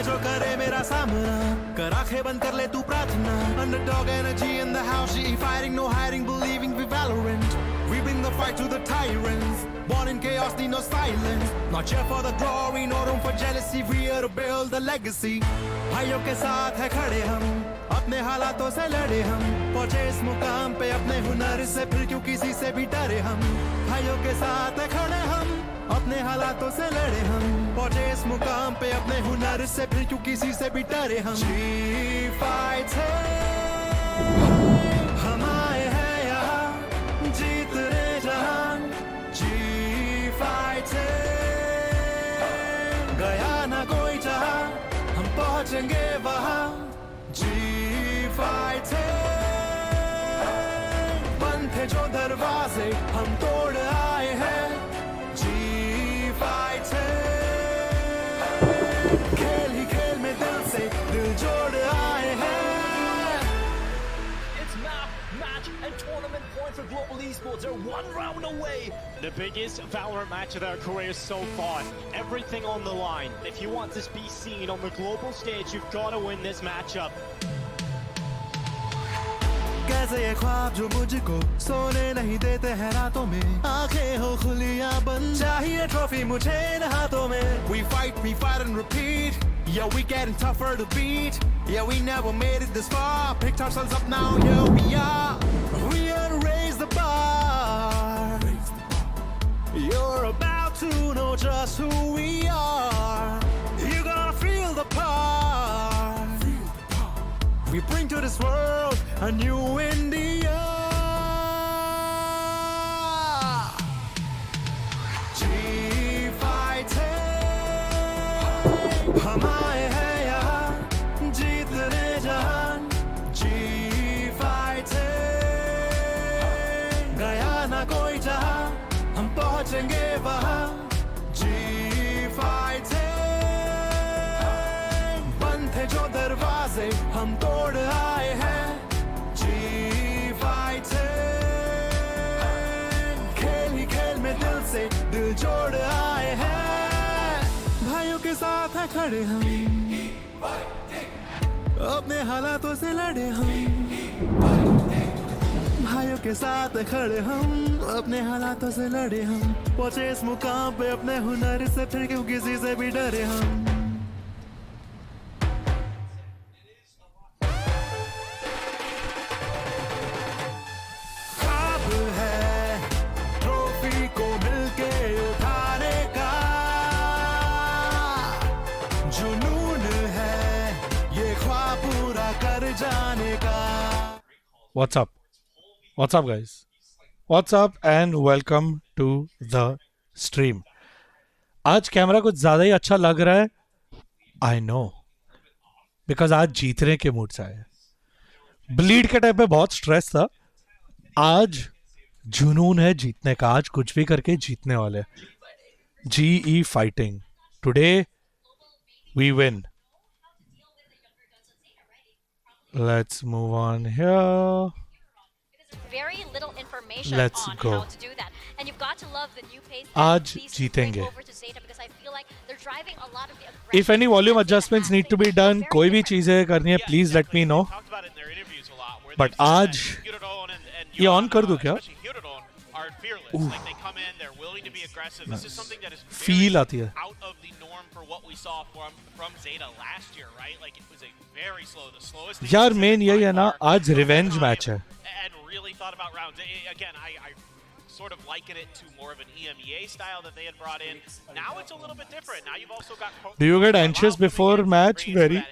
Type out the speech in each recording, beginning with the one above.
जो करे मेरा सामना, कर आंखें बंद कर ले तू प्रार्थना. Underdog energy in the house, she fighting, no hiding, believing we Valorant. We bring the fight to the tyrants. Born in chaos, need no silence. Not here for the glory, no room for jealousy. We here to build the legacy. भाइयों के साथ है खड़े हम, अपने हालातों से लड़े हम. पहुंचे इस मुकाम पे अपने हुनर से, फिर क्यों किसी से भी डरे हम. भाइयों के साथ है खड़े हम, अपने हालातों से लड़े हम. पहुंचे इस मुकाम पे अपने हुनर से, फिर क्यों किसी से भी डरे हम. जी फाइट है, हम आए हैं यहाँ जीतने जहान. जी फाइट है, गया ना कोई जहां, हम पहुंचेंगे वहां. जी फाइट है, बंद थे जो दरवाजे हम तोड़ आए हैं. फाइट है, खेल ही खेल में दिल से दिल जोड़ आए हैं. It's map, match and tournament points for global esports are one round away. The biggest Valorant match of their careers so far. Everything on the line. If you want to be seen on the global stage, you've got to win this matchup. कैसे ये ख्वाब जो मुझको सोने नहीं देते हैं रातों में, आंखें हो खुली या बंद, चाहिए ट्रॉफी मुझे इन हाथों में. We fight and repeat. Yeah, we getting tougher to beat. Yeah, we never made it this far. Picked ourselves up now, here we are. We are to raise the bar. You're about to know just who we are. You're gonna feel the part. We bring to this world a new India. जी fight है, हम आए हैं यहाँ जीतने जहान. जी fight है, गया ना कोई जहां, हम पहुंचेंगे वहां. जी फाइट है, बंद थे जो दरवाजे हम तोड़ आए हैं. जी फाइट है, खेल ही खेल में दिल से दिल जोड़ आए हैं. भाइयों के साथ है खड़े हम, अपने हालातों से लड़े हम. भाइयों के साथ है खड़े हम, अपने हालातों से लड़े हम. पहुंचे इस मुकाम पे अपने हुनर से, फिर क्यों किसी से भी डरे हम. What's up? What's up, guys? What's up and welcome to the stream. आज कैमरा कुछ ज्यादा ही अच्छा लग रहा है. I know. Because आज जीतने के मूड से आए. ब्लीड के टाइम पे बहुत स्ट्रेस था. आज जुनून है जीतने का. आज कुछ भी करके जीतने वाले. GE fighting. Today we win. Let's move on here. Very little information Let's on go. how to do that. And you've got to love the new pace आज that these जीतेंगे. bring over to Zeta, because I feel like they're driving a lot of the aggression. If any volume adjustments need to be done, कोई भी चीजें करनी है, please let me know. But आज ये on कर दूं क्या? Feel आती है. Out of the norm for what we saw from Zeta last year, right? Like it was a very slow, the slowest. यार मेन यही है ना, आज रिवेंज मैच है. And really thought about rounds. Again, I sort of liken it to more of an EMEA style that they had brought in. Now it's a little bit different. Now you've also got. Do you get anxious before match? Very.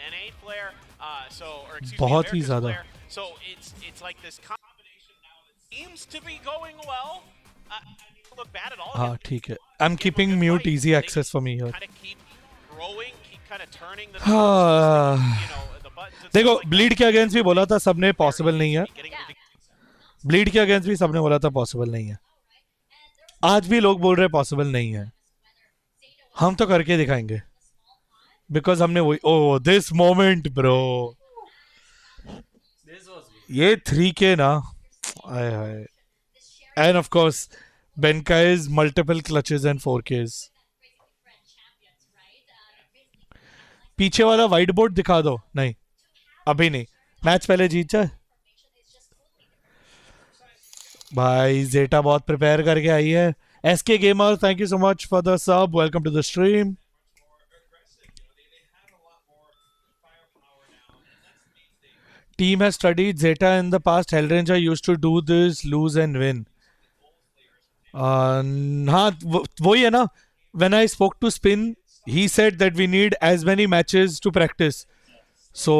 बहुत ही ज़्यादा. So it's like this combination now that seems to be going well. Look bad at all. हाँ ठीक है. I'm keeping mute easy access for me here. देखो bleed के against भी बोला था सबने पॉसिबल नहीं है. ब्लीड के अगेंस्ट भी सबने बोला था पॉसिबल नहीं है. आज भी लोग बोल रहे पॉसिबल नहीं है. हम तो करके दिखाएंगे. बिकॉज हमने वही. Oh this moment bro. ये 3K ना. आए हाय. And of course Benkai's multiple clutches and 4Ks. पीछे वाला व्हाइट बोर्ड दिखा दो. नहीं अभी नहीं, मैच पहले जीत जाए. भाई जेटा बहुत प्रिपेयर करके आई है. SK gamer, thank you so much for the sub. Welcome to the stream. Team has studied Zeta in the past. Hellranger used to do this, lose and win. हाँ वही है ना. When I spoke to Spin, he said that we need as many matches to practice. So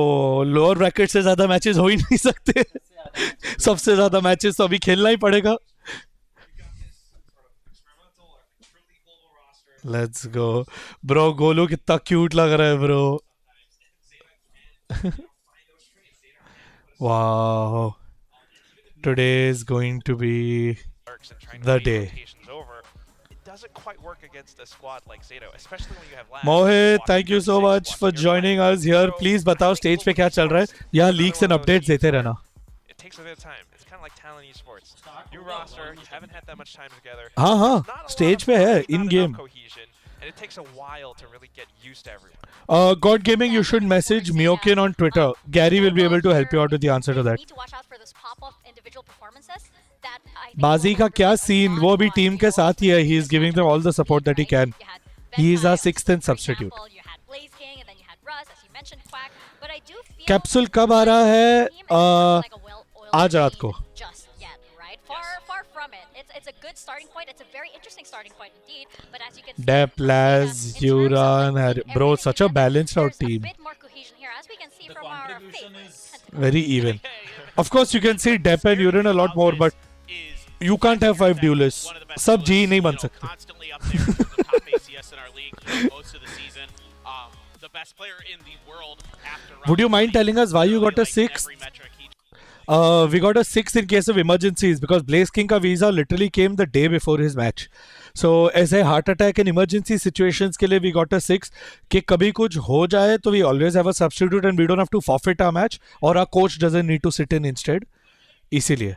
lower bracket से ज़्यादा matches हो ही नहीं सकते. सबसे ज़्यादा matches तो अभी खेलना ही पड़ेगा. Let's go, bro. गोलू कितना cute लग रहा है, bro. Wow. Today is going to be the day. It doesn't quite work against a squad like Zeta, especially when you have labs. Mohit, thank you so much for joining us here. Please बताओ stage पे क्या चल रहा है. यहाँ leaks and updates देते रहना. It takes a bit of time. It's kind of like talent esports. New roster, you haven't had that much time together. हाँ हाँ, stage पे है in game. And it takes a while to really get used to everyone. God Gaming, you should message Miokin on Twitter. Gary will be able to help you out with the answer to that. बाजी का क्या scene, वो भी team के साथ ही है. He is giving them all the support that he can. He is our sixth and substitute. Capsule कब आ रहा है? आज रात को. It's a good starting point. It's a very interesting starting point indeed. But as you can see, Dep, Laz, Yuran, bro, such a balanced out team. a bit more cohesion here, as we can see from our face. Very even. Of course, you can see Dep and Yuran a lot more, but you can't have 5 duelists. सब G नहीं बन सकते. Constantly up there with the top ACS in our league throughout most of the season. The best player in the world after. Would you mind telling us why you got a 6? We got a 6 in case of emergencies because Blaze King का visa literally came the day before his match. So ऐसे heart attack and emergency situations के लिए we got a 6 कि कभी कुछ हो जाए तो we always have a substitute and we don't have to forfeit our match or our coach doesn't need to sit in instead. इसीलिए.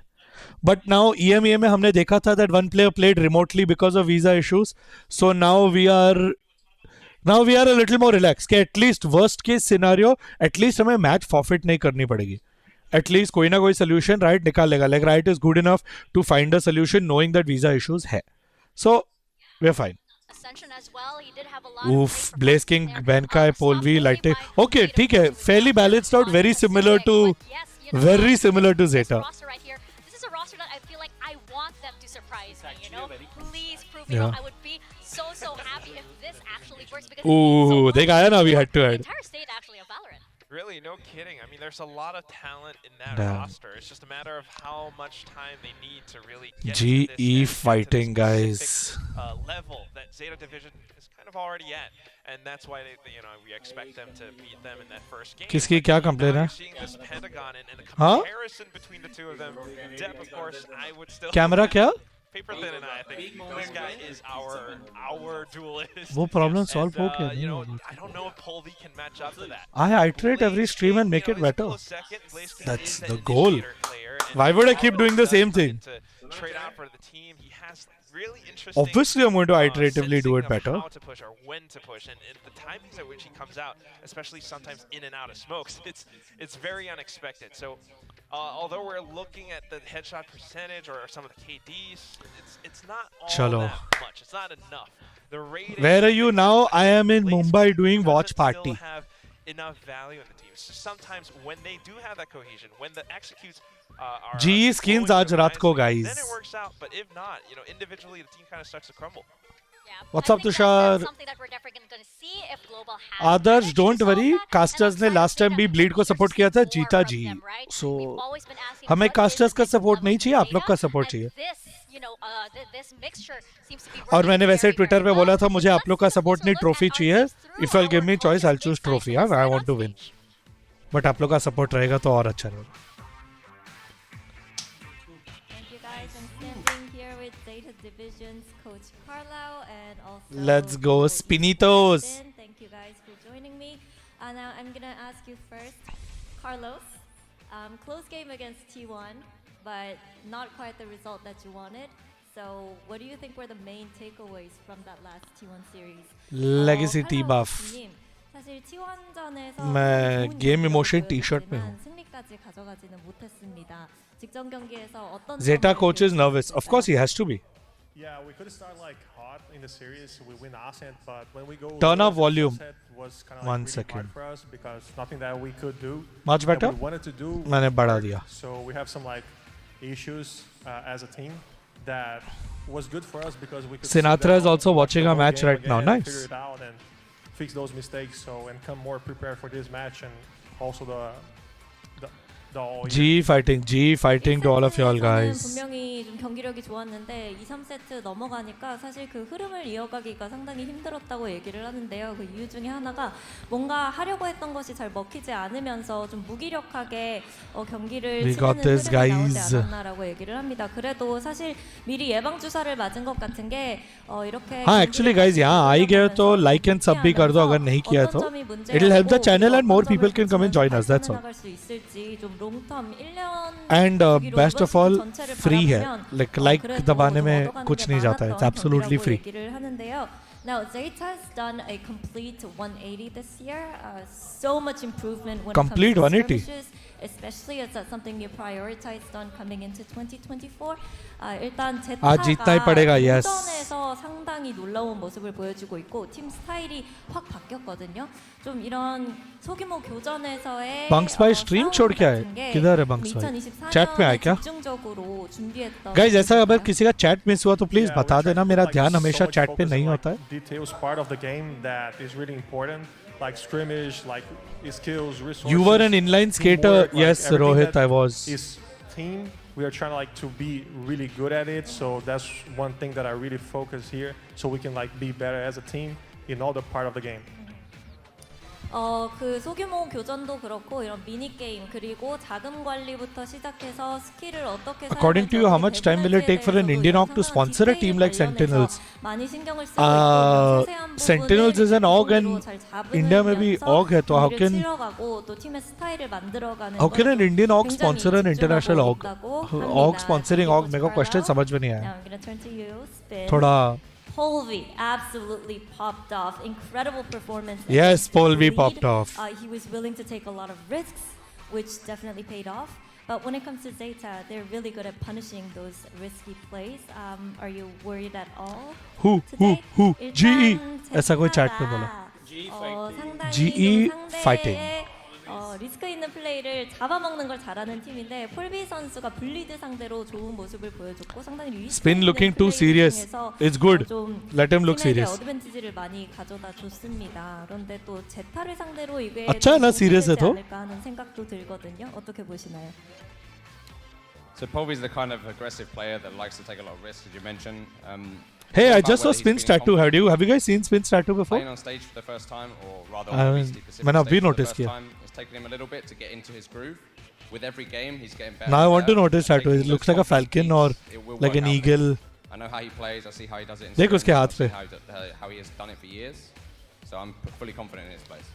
But now EMEA में हमने देखा था that one player played remotely because of visa issues. So now we are a little more relaxed. कि at least worst case scenario, at least हमें match forfeit नहीं करनी पड़ेगी. At least कोई ना कोई solution Riot निकाल लेगा. Like Riot is good enough to find a solution knowing that visa issues है. So we're fine. Oof, Blaze King, Benkai, Polvi, Lighting. Okay, ठीक है. Fairly balanced out. Very similar to Zeta. This is a roster that I feel like I want them to surprise me. You know, please prove me Yeah. wrong. I would be so happy if this actually works because Ooh, देखा है ना, we had to the add. entire state actually of Valorant. Really, no kidding. I mean, there's a lot of talent in that Damn. roster. It's just a matter of how much time they need to really get GE to this and fighting, get to guys. this specific, level that Zeta Division is kind of already at, and that's why we expect them to beat them in that first game. किसकी क्या complaint Now है? you're seeing this Pentagon and the Huh? comparison between the two of them. Dep, of course, I would still. Camera क्या? Paper Thin and I think this guy is our duelist. वो problem solve हो And, गया you नहीं? know, I don't know if Polvi can match up to that. I iterate every stream and make it better. That's the goal. Why would I keep doing the same thing? Trade out for the team. He has really interesting. Obviously, I'm going to iteratively do it sensing of better. How to push or when to push, and the timings at which he comes out, especially sometimes in and out of smokes, it's very unexpected. So. Although we're looking at the headshot percentage or some of the KDs, it's not all Chalo. that much. It's not enough. The rating Where are you now? I am in Blaze Mumbai King doing doesn't watch party. Still have enough value in the team. So sometimes when they do have that cohesion, when the executes are GE skins flowing आज रात को, nicely, guys. then it works out. But if not, individually the team kind of starts to crumble. Yeah, What's I up, think Tushar? that's something that we're definitely going to see if Global has Adarsh, managed don't to solve worry. that. And Casters I'm ने trying to last say time भी that Bleed को we support are किया था, seeing जीता more ji. from them, right? So We've always been asking हमें what is casters का this support level नहीं of चाहिए, आप लोग का Zeta? support And चाहिए. this mixture seems to be और working मैंने वैसे very, ट्विटर very पे बोला well. था मुझे So आप लोग का let's take a सपोर्ट नहीं, closer look trophy at our चाहिए. teams through If I'll give me our choice, I'll coaches' choose insights trophy. on I this want to win. stage. But आप लोग का support रहेगा तो और अच्छा रहेगा. Thank you guys. I'm standing here with Zeta Division's coach Carlo and also Let's go, coach Spinitos. Finn. Thank you guys for joining me. Now I'm gonna ask you first, Carlos. Close game against T1, but not quite the result that you wanted. So what do you think were the main takeaways from that last T1 series? Legacy T Carlos buff. 님, 사실 T1전에서 मैं game emotion T-shirt में हूँ. 승리까지 가져가지는 못했습니다. 직전 경기에서 어떤 Zeta 점을 coach is nervous. Of course he has to be. Yeah, we could start like hot in the series. We win ascent, but when we go Turn up the volume. set was kind of 1 really second. hard for us because nothing that we could do. Much that better? we wanted to do. मैंने बढ़ा दिया. So we have some like issues as a team that was good for us because we could. Sinatra is also watching our match right now. Figure Nice. it out and fix those mistakes. So and come more prepared for this match and also the all G fighting to all of y'all guys. 분명히 좀 경기력이 좋았는데 2, 3세트 넘어가니까 사실 그 흐름을 이어가기가 상당히 힘들었다고 얘기를 하는데요. 그 이유 중에 하나가 뭔가 하려고 했던 것이 잘 먹히지 않으면서 좀 무기력하게 경기를 We got 치르는 this, 흐름이 나오지 guys. 않았나라고 얘기를 합니다. 그래도 사실 미리 예방 주사를 맞은 것 같은 게 이렇게 हाँ actually guys यहाँ आई गए तो like and sub भी कर दो अगर नहीं किया तो. It'll help the channel and more people can come and join us. That's all. And best of all free है. Like दबाने में कुछ नहीं जाता है. It's absolutely free. Now Zeta has done a complete 180 this year. So much improvement when Complete it comes to 180? skirmishes, especially as that's something you prioritized on coming into 2024. 일단 아, जीतना ही पड़ेगा, 제타가 yes. 본전에서 상당히 놀라운 모습을 보여주고 있고 팀 스타일이 확 바뀌었거든요. 좀 이런 소규모 교전에서의 Bunks भाई stream छोड़ के आए. किधर है Bunks भाई? Chat में आए क्या? 집중적으로 준비했던 Guys ऐसा अगर किसी का chat miss हुआ तो please Yeah, बता we're देना. trying to, मेरा like, ध्यान so हमेशा much chat पे focus नहीं on, होता है. like, details part of the game that is really important, like scrimmage, like skills, resources. You were an inline skater. teamwork, like, Yes, everything Rohit, that I was. Is team. We are trying to be really good at it. So that's one thing that I really focus here, so we can like be better as a team in all the part of the game. 그 소규모 교전도 그렇고 이런 미니 게임 그리고 자금 관리부터 시작해서 스킬을 어떻게 According to you, how much time will it take for an Indian org to sponsor a team like Sentinels? 많이 신경을 쓰고 있고 세세한 Sentinels is an org and 잘 India में भी org है, तो how can 치러가고 또 팀의 스타일을 만들어가는 how can an Indian org 굉장히 sponsor an international org? 집중하고 Org 합니다. sponsoring org मेरे को question Now समझ में नहीं आया. I'm gonna turn to you. Spin. थोड़ा Polvi absolutely popped off. Incredible performance. Yes, Polvi Lead. popped off. He was willing to take a lot of risks, which definitely paid off. But when it comes to Zeta, they're really good at punishing those risky plays. Are you worried at all? who today? GE 일단 ऐसा कोई chat पे 제타가, बोला. 상당히 GE 좀 상대의, fighting. 리스크 있는 플레이를 잡아먹는 걸 잘하는 팀인데 폴비 선수가 블리드 상대로 좋은 모습을 보여줬고 상당히 리스크 Spin 있는 looking too 플레이 serious. 중에서 It's good. 좀 Let him look 팀에게 serious. 어드밴티지를 많이 가져다 줬습니다. 그런데 또 제타를 상대로 이게 अच्छा है ना serious है तो? 않을까 하는 생각도 들거든요. 어떻게 보시나요? So Polvy's the kind of aggressive player that likes to take a lot of risks, as you mentioned. Hey, I about just saw whether he's Spin's feeling tattoo. confident Have you guys seen Spin's tattoo before? playing on stage for the first time, or rather I on mean, the VCT Pacific मैंने अभी stage for the notice first किया. time? It's taken him a little bit to get into his groove. With every game, he's getting better. Now I and want to better. notice tattoo. Taking It those looks like a confident falcon or beats, it will like work an out for eagle. him. I know how he plays. I see how he does it in देख उसके scrims, हाथ I see पे. how he has done it for years. So I'm fully confident in his place.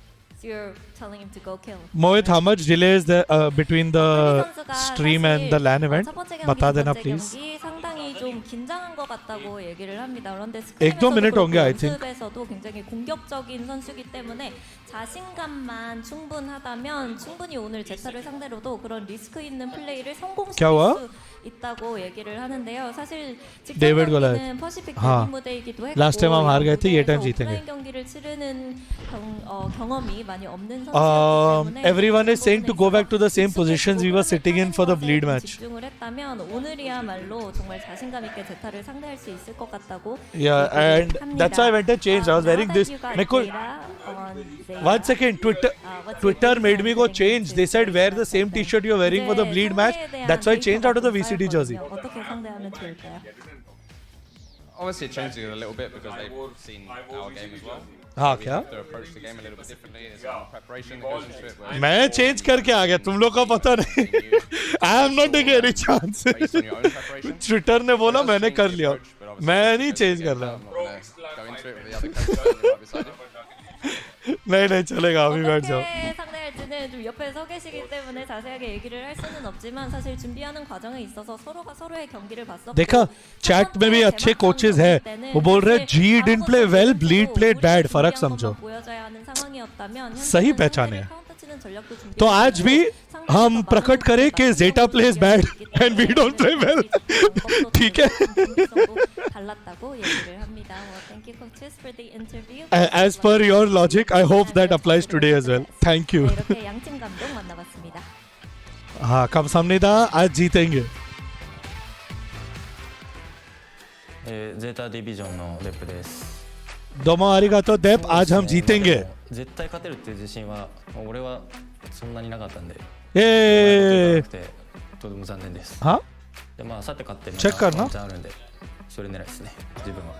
So you're telling him to go kill. Mohit, how much delay is there between the 폴비 선수가 stream and the LAN event? 첫 번째 경기, बता 두 देना 번째 please. 경기 상당히 좀 긴장한 것 같다고 얘기를 합니다. 그런데 एक दो minute होंगे, I think. 연습에서도 굉장히 공격적인 선수이기 때문에 자신감만 충분하다면 충분히 오늘 제타를 상대로도 그런 리스크 있는 플레이를 성공시킬 क्या हुआ? 수 있다고 얘기를 하는데요. 사실 직전 David 경기는 Goliath. 퍼시픽 हाँ. 데뷔 무대이기도 했고 Last time हम हार गए थे, ये टाइम 무대에서 जीतेंगे. 오프라인 경기를 치르는 경험이 많이 없는 선수였기 때문에 Everyone is saying to go back to the same positions we were sitting in for the bleed match. 집중을 했다면 오늘이야말로 정말 자신감 있게 제타를 상대할 수 있을 것 같다고 Yeah, and that's why I went and changed. I was wearing this. मेरे को 1 second. Twitter made me go change. They said wear the same T-shirt you're wearing for the bleed match. That's why I changed out of the VCT jersey. 어떻게 상대하면 좋을까요? Obviously, it changes it a little bit because they've seen our game as well. हाँ We क्या? have to approach the game a little bit differently. There's some preparation that goes into it. where मैं change करके आ गया. तुम लोग को पता नहीं. I am not taking any chances. based on your own preparation. Twitter ने बोला It does मैंने change कर the लिया. approach, but obviously मैं नहीं as change the कर game रहा. goes, I'm not gonna go into it with the other coaches that you might be siding. नहीं चलेगा अभी बैठ जाओ. 어떻게 상대할지 될지는 좀 옆에 서 계시기 때문에 자세하게 얘기를 할 수는 없지만 사실 준비하는 과정에 있어서 서로가 서로의 경기를 봤었고 देखा चैट में भी अच्छे कोचेस है वो बोल रहे जी didn't play well bleed played bad फर्क समझो सही पहचाने तो आज भी हम प्रकट करें कि Zeta plays bad and we don't play well ठीक है 달랐다고 얘기를 합니다. Well, thank you coaches for the interview. As per your logic I hope that applies today as well thank you 네, 이렇게 양팀 감독 만나봤습니다. हाँ 감사합니다 आज जीतेंगे ゼータディビジョンのデップです。 दोमो आरिगातो डेप आज हम जीतेंगे 絶対勝てるっていう自信は俺はそんなになかったんで、えとても残念です。हाँ でまあさて勝ってチェックかなワンチャンあるんで、それ狙いですね。自分は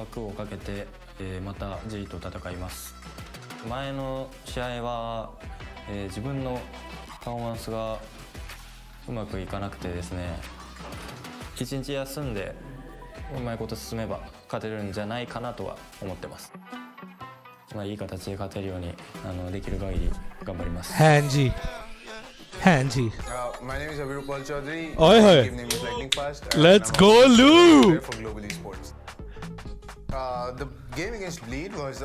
枠をかけて、また G と戦います。前の試合は、自分のパフォーマンスがうまくいかなくてですね、一日休んでうまいこと進めば勝てるんじゃないかなとは思ってます。まあいい形で勝てるようにできる限り頑張ります。 हाँ जी हाँ जी My name is Abhirupal Chaudhary. ओए होए Game name is Lightning Fast. Let's go Lou For Global Esports. The game against Bleed was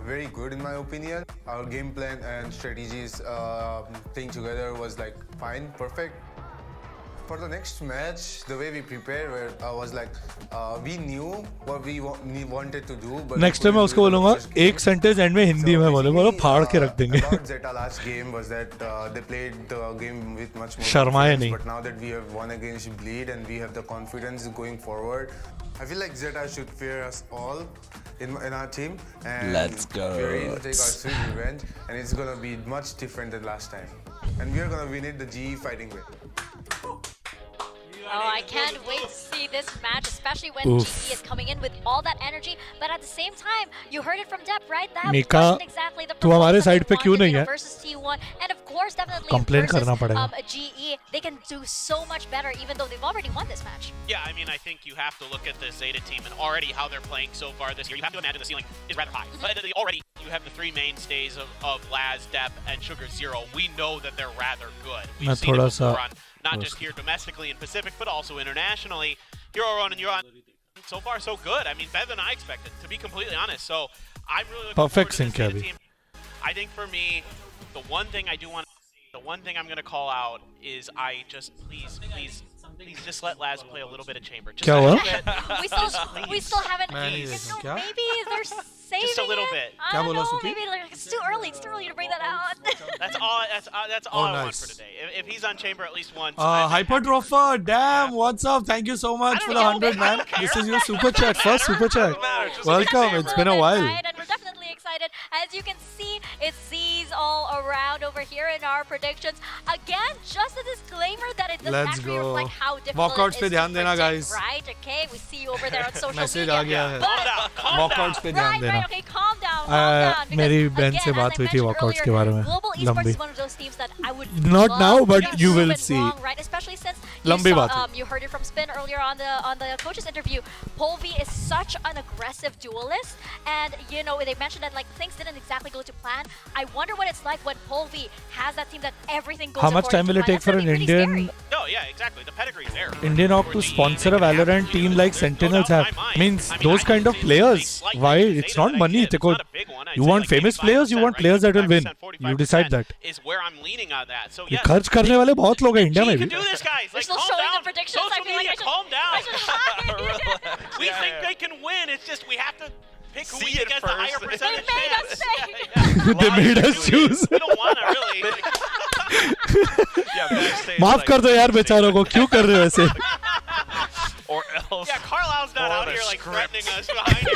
very good in my opinion. Our game plan and strategies thing together was like fine, perfect. For the next match, the way we prepared was like we knew what we wanted to do. But next time मैं उसको बोलूंगा एक sentence and में हिंदी में बोले बोलो फाड़ के रख देंगे About Zeta last game was that they played the game with much more शर्माए confidence, नहीं but now that we have won against Bleed and we have the confidence going forward, I feel like Zeta should fear us all in our team, and Let's go. we're ready to take our sweet revenge, and it's gonna be much different than last time, and we're gonna win it the GE fighting way. Oh, I can't wait to see this match, especially when Oof. GE is coming in with all that energy. But at the same time, you heard it from Depp, right? That Mika, wasn't exactly the तू हमारे performance that side they पे क्यों wanted, नहीं you know, है? versus T1, and of course, definitely Complain versus करना पड़ेगा. GE. They can do so much better, even though they've already won this match. Yeah, I mean, I think you have to look at the Zeta team and already how they're playing so far this year. You have to imagine the ceiling is rather high. But already, you have the three mainstays of Laz, Depp, and Sugar Zero. We know that they're rather good. We've मैं seen it थोड़ा सा before on not just here domestically and Pacific, but also internationally. Hero and Euron, so far so good. I mean, better than I expected, to be completely honest. So I'm really looking Perfect forward to this sync, Zeta team. I think for me, the one thing I'm going to call out is I just please just let Laz play a little bit of chamber. Just क्या a हुआ? little bit. we still haven't. मैं नहीं You देखा know, क्या? maybe they're saving Just a little it. bit. I क्या don't बोला know. सुखी? Maybe like, it's too early. It's too early to bring that out. That's all Oh, I want nice. for today. If he's on chamber at least once. Hyperdropper damn what's up thank you so much for the 100 man this is your super chat first super chat welcome it's been a while Right, and we're definitely excited. As you can see, it's Z's all around over here in our predictions. Again, just a disclaimer that it doesn't Let's actually go. reflect how difficult Walkouts it पे is ध्यान to देना, predict, guys. right? Okay, we see you over there on social message media. आ गया है Calm down, calm walkouts पे ध्यान Right, देना right, okay, calm down, because, मेरी बहन again, से as बात I हुई थी mentioned walkouts के earlier, बारे में Global Esports लंबी is one of those teams that I would Not love now, but to you will prove it see. wrong, right? Especially since लंबी बात है. you heard it from Spin earlier on the coaches interview. Polvi is such an aggressive duelist, and you know they mentioned that like things didn't exactly go to plan. I wonder what it's like when Polvi has that team that everything goes. How much time will it take for an Indian No, yeah, exactly. The pedigree's there. Indian org to sponsor a Valorant team like Sentinels have? Means those kind of players. Why? It's not money. You want famous players, you want players that will win. You decide that. Is where I'm leaning on that. So ये yes, खर्च करने वाले बहुत लोग हैं India में you भी. can do this, guys. We're Like, still calm showing down. the predictions. I Social feel like media, I should- calm down. I should hide. We think they can win. It's just we have to pick who we See think it has the higher first. percentage They made us chance. say. They made us choose. We don't want to really. Yeah, backstage, माफ like, कर दो यार बेचारों को क्यों कर रहे हो ऐसे? or else. Yeah, Carlisle's not Or out the here like script. threatening us behind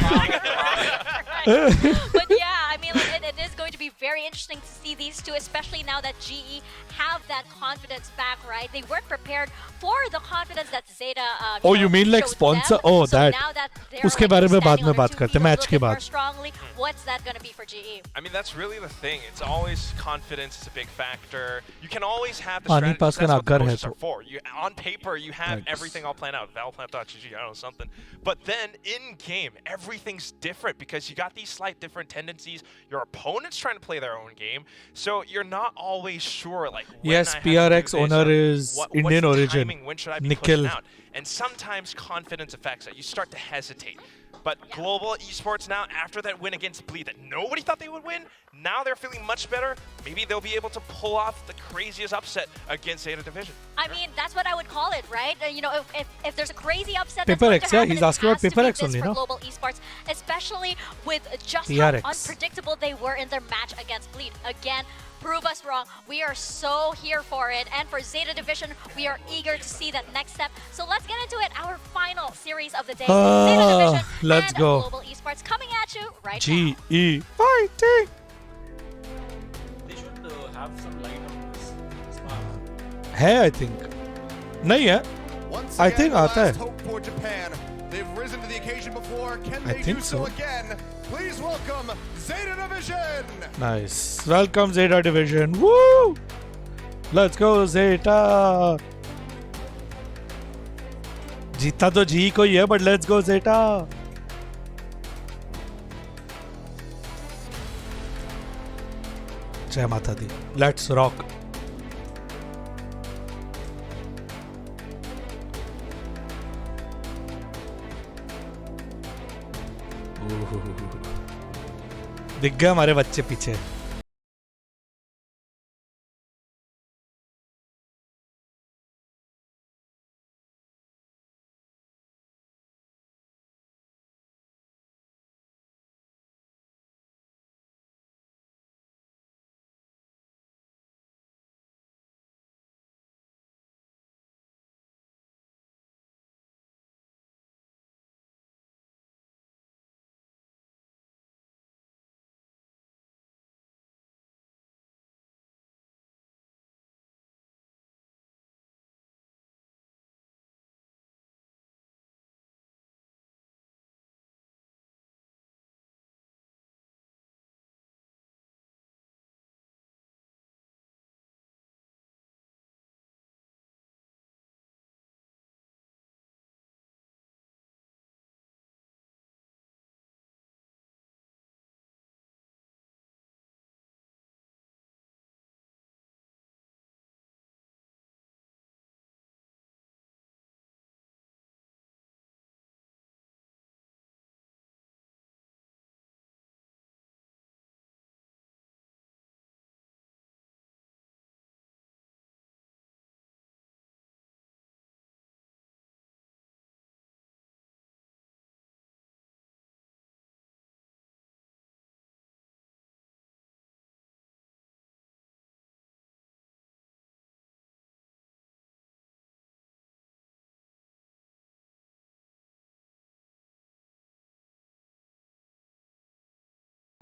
But yeah, I mean, like, it is going to be very interesting to see these two, especially now that GE have that confidence back, right? They weren't prepared for the confidence that Zeta. Oh, you mean like showed sponsor? them. Oh, So that. now that they're, उसके like, बारे में बाद standing में on their बात 2 करते feet हैं, a match little के bit more बाद. strongly, what's that going to be for GE? I mean, that's really the thing. It's always confidence is a big factor. You can always have the पानी strategies. Pass That's का what the नागर है coaches are तो. for. On paper, you have Thanks. everything all planned out. Valplant.gg, I don't know, something. But then in game, everything's different because you got these slight different tendencies. Your opponent's trying to play their own game. So you're not always sure, like, when Yes, I have to do PRX this, owner or is what's Indian the origin. timing, when should I be Nikhil. pushing out? And sometimes confidence affects it. You start to hesitate. But global esports now, after that win against Bleed that nobody thought they would win, now they're feeling much better. Maybe they'll be able to pull off the craziest upset against Zeta Division. I mean, that's what I would call it, right? You know, if there's a crazy upset Paper that's X, going to yeah, happen, he's it asking about has to Paper be X this only, for no? global esports, especially with just PRX. how unpredictable they were in their match against Bleed. Again, prove us wrong. We are so here for it. And for Zeta Division, we are eager to see that next step. So let's get into it. Our final series of the day. Zeta Division let's and go. Global Esports coming at you right GE now. fighting. They should have some light on this. है I think. नहीं है. Once I again, think the आता last है. hope for Japan. They've risen to the occasion before. Can I they think do so so. again? Please welcome Zeta Division. Nice. Welcome Zeta Division. Woo! Let's go Zeta. जीता तो जी को ही है, but let's go Zeta. जय माता दी. Let's rock. दिख गए हमारे बच्चे पीछे.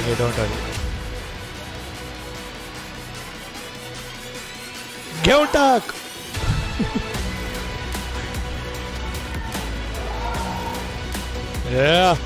Okay, don't worry. घेऊन टाक. Yeah.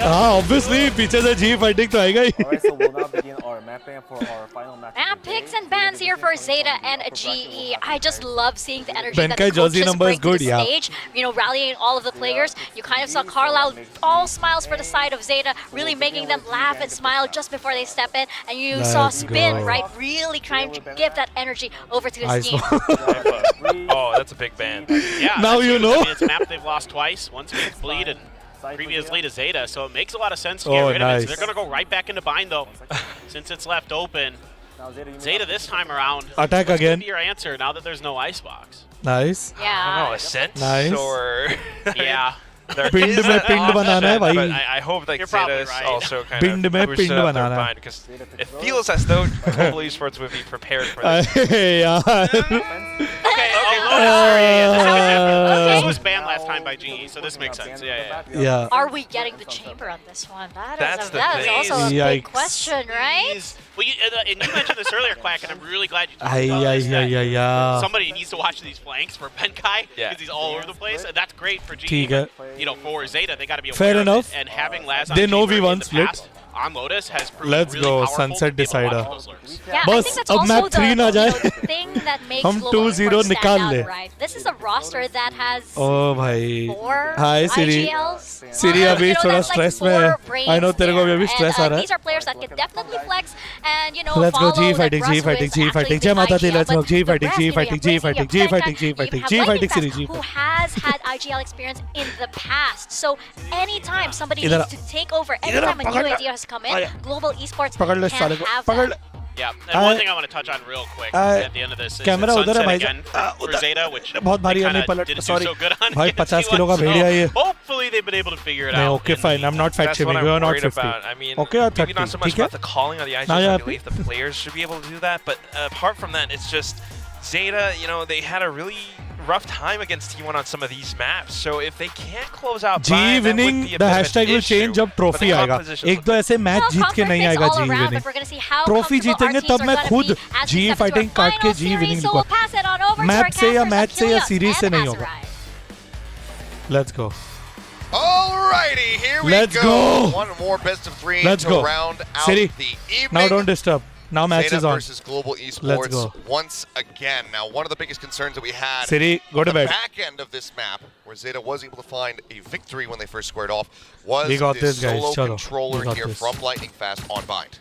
हाँ, obviously पीछे से जी फाइटिंग तो आएगा ही. Alright, so we'll now begin our mapping for our final match. Map picks and bans here for Zeta and GE. I just love seeing the energy Ben that Kai the jersey coaches number is bring to good, the yeah. stage. You know, rallying all of the players. You kind of saw Carlisle all smiles for the side of Zeta, really making them laugh and smile just before they step in. And you saw Let's Spin, go. right, really trying to give that energy over to his Nice team. one. Oh, that's a big ban. Yeah, Now that's you huge. know. I mean, it's a map they've lost twice. Once against Bleed and previously to Zeta, so it makes a lot of sense to get Oh, rid of it. nice. So they're going to go right back into bind, though, since it's left open. Zeta this time around. Attack what's again. Be your answer now that there's no icebox. Nice. I don't know, Yeah. Ascent Nice. or Yeah. there पिंड is में an पिंड बनाना है option, भाई. but I hope like You're Zeta probably is right. also kind पिंड में of पिंड boosted up their बनाना है. bind because it feels as though global esports would be prepared for this. अरे यार. Okay, Okay. This was banned last time by GE, so this makes sense. Yeah. Yeah. Are we getting the chamber on this one? That's the That is thing. also a big Yikes. question, right? Well, and you mentioned this earlier, Quack, and I'm really glad you talked Ay, about ay, this, that ay, ay, ay. somebody needs to watch these flanks for Benkai because Yeah. he's all over the place, and that's great for GE. ठीक है. You know, for Zeta, they got to be Fair aware of enough. it, and having Laz on They know chamber we in won the split. past on Lotus has proved Let's really go, powerful Sunset to be able to Decider. watch those lurks. Yeah, I बस think that's अब also match 3 ना जाए the thing that makes हम Global 2-0 Esports stand निकाल out, ले right? This is a roster that has ओ भाई 4 हाय सिरी IGLs. सिरी अभी You know, थोड़ा that's like स्ट्रेस में 4 है brains आई नो तेरे को there. अभी स्ट्रेस आ And रहा these are players that can definitely flex and, you know, Let's go, follow G that fighting, Russ G who fighting, is G actually fighting, the Jai Mata Di, IGL, let's go, but G the fighting, rest, G you know, fighting, you G have fighting, G Playtime, fighting, G you fighting, have G Lightning fighting, Siri, Fast, G who fighting. has had IGL experience in the past. So anytime somebody इधर needs to take over, anytime a new idea has come in, Global Esports पकड़ ले can साले को have पकड़ that. ले Yeah, and one thing I want to touch on real quick at the end of this is camera it's उधर है sunset भाई again for Zeta, which बहुत भारी है they नहीं kinda पलट didn't do sorry so good on भाई against 50 kilo का T1, भेड़िया ये so hopefully they've been able to figure it नहीं out. okay fine I'm not fat That's shaming what you I'm are not worried 50 about. I mean, okay or 30 maybe not so much ठीक है about the calling of the ना IGs. जा I believe the players should be able to do that. But apart from that, it's just Zeta, you know, they had a really rough time against T1 on some of these maps. So if they can't close out G by, that would winning be a the bit of an hashtag will issue. change जब But trophy the आएगा composition एक तो ऐसे match जीत के नहीं आएगा G winning trophy जीतेंगे तब मैं खुद G fighting काट के G winning दिखाऊंगा मैप से या मैच से या सीरीज से नहीं होगा Let's go Alrighty, here we Let's go. go. One more best of 3 Let's to go round out Siri the evening. now don't disturb now match Zeta is on versus Global Let's Esports go once again. Now, one of the biggest concerns that we had Siri go to on the bed back end of this map, where Zeta was able to find a victory when they first squared off, was We got this this, guys. solo Chalo. controller We got here this. from Lightning Fast on Bind.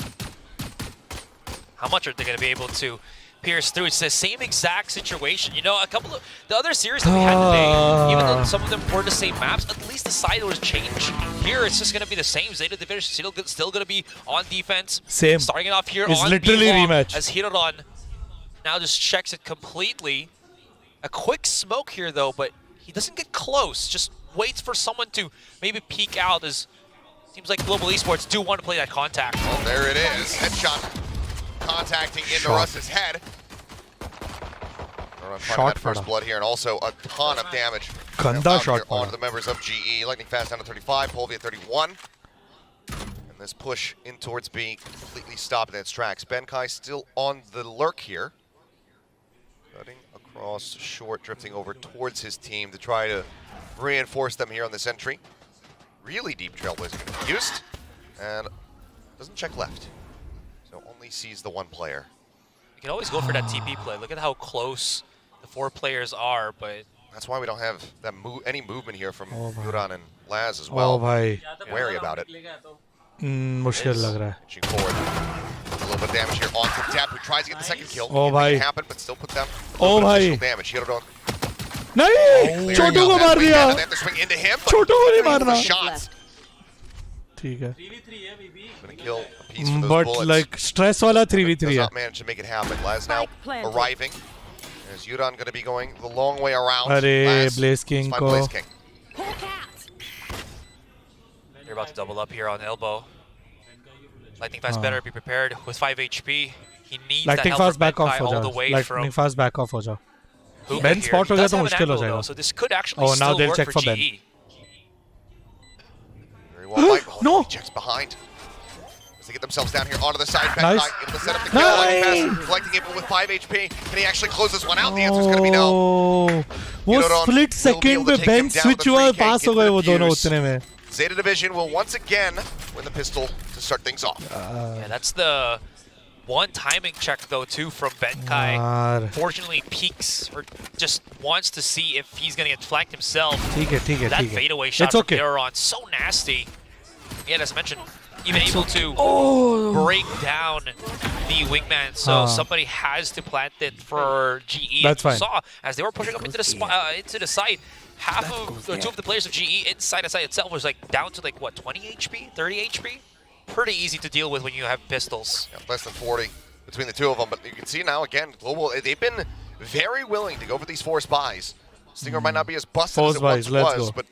How much are they going to be able to pierce through? It's the same exact situation. You know, a couple of the other series that we had today, even though some of them were the same maps, at least the side was changed. Here, it's just going to be the same. Zeta Division still going to be on defense. Same. Starting it off here It's on literally B-Long rematch. as Hiroron now just checks it completely. A quick smoke here, though, but he doesn't get close. Just waits for someone to maybe peek out as seems like Global Esports do want to play that contact. Well, there it is. Headshot contacting into Shot. Russ's head. Shot first photo. blood here, and also a ton of damage. Ganda Now shot here onto photo. the members of GE. Lightning Fast down to 35, Polvi at 31. And this push in towards B completely stopped in its tracks. Benkai still on the lurk here. Cutting across short, drifting over towards his team to try to reinforce them here on this entry. Really deep trailblazer confused. And doesn't check left. So only sees the one player. You can always go for that TP play. Look at how close the 4 players are, but that's why we don't have that any movement here from Oh, Yuran and Laz as well. Oh भाई Wary about it. मुश्किल लग रहा है Inching forward. A little bit of damage here onto Depp, who tries to get the second kill. Oh, Can't make bhai. it happen, but still put down Oh, bhai. additional damage. Hiroron नहीं छोटू को मार दिया They have to swing into him, but छोटू को नहीं the मारना shots. ठीक है Gonna kill a piece for those but bullets. like stress वाला 3v3 Does है not manage to make it happen. Laz now arriving. There's Yuran going to be going the long way around. अरे Laz, Blaze King let's find को Blaze King. they're about to double up here on elbow. Lightning Fast better be prepared with 5 HP. He needs that Lightning help Fast from back off Benkai हो all the जाओ way Lightning from Fast back off हो जाओ Hookah Ben here. spot He हो गया does तो have an मुश्किल हो angle, though, जाएगा So this could actually Oh, now still they'll work check for for Ben. GE. Very well played. Oh, No. He checks behind. As they get themselves down here onto the side. Nice. Benkai able to set up the kill. Lightning Fast collecting it with 5 HP. Can he actually close this one out? The answer is going to be no. Oh, वो Hiroron split will be second able to पे take Ben him down switch the हुआ 3K, पास हो get गए the वो दोनों defuse. उतने में Zeta Division will once again win the pistol to start things off. Yeah, that's the one timing check, though, too, from Benkai. यार Fortunately, peeks or just wants to see if he's going to get flanked himself. ठीक है ठीक है That ठीक है fadeaway shot It's okay from Hiroron, so nasty. And as mentioned, even It's able okay. to Oh. break down the wingman. So somebody has to plant it for GE. That's And you fine. saw as they were pushing up into the site, half of or 2 of the players of GE inside the site itself was like down to like what 20 HP, 30 HP. Pretty easy to deal with when you have pistols. Yeah, less than 40 between the two of them, but you can see now again, Global, they've been very willing to go for these force buys. Stinger might not be as busted Force as it once buys, let's was, go. but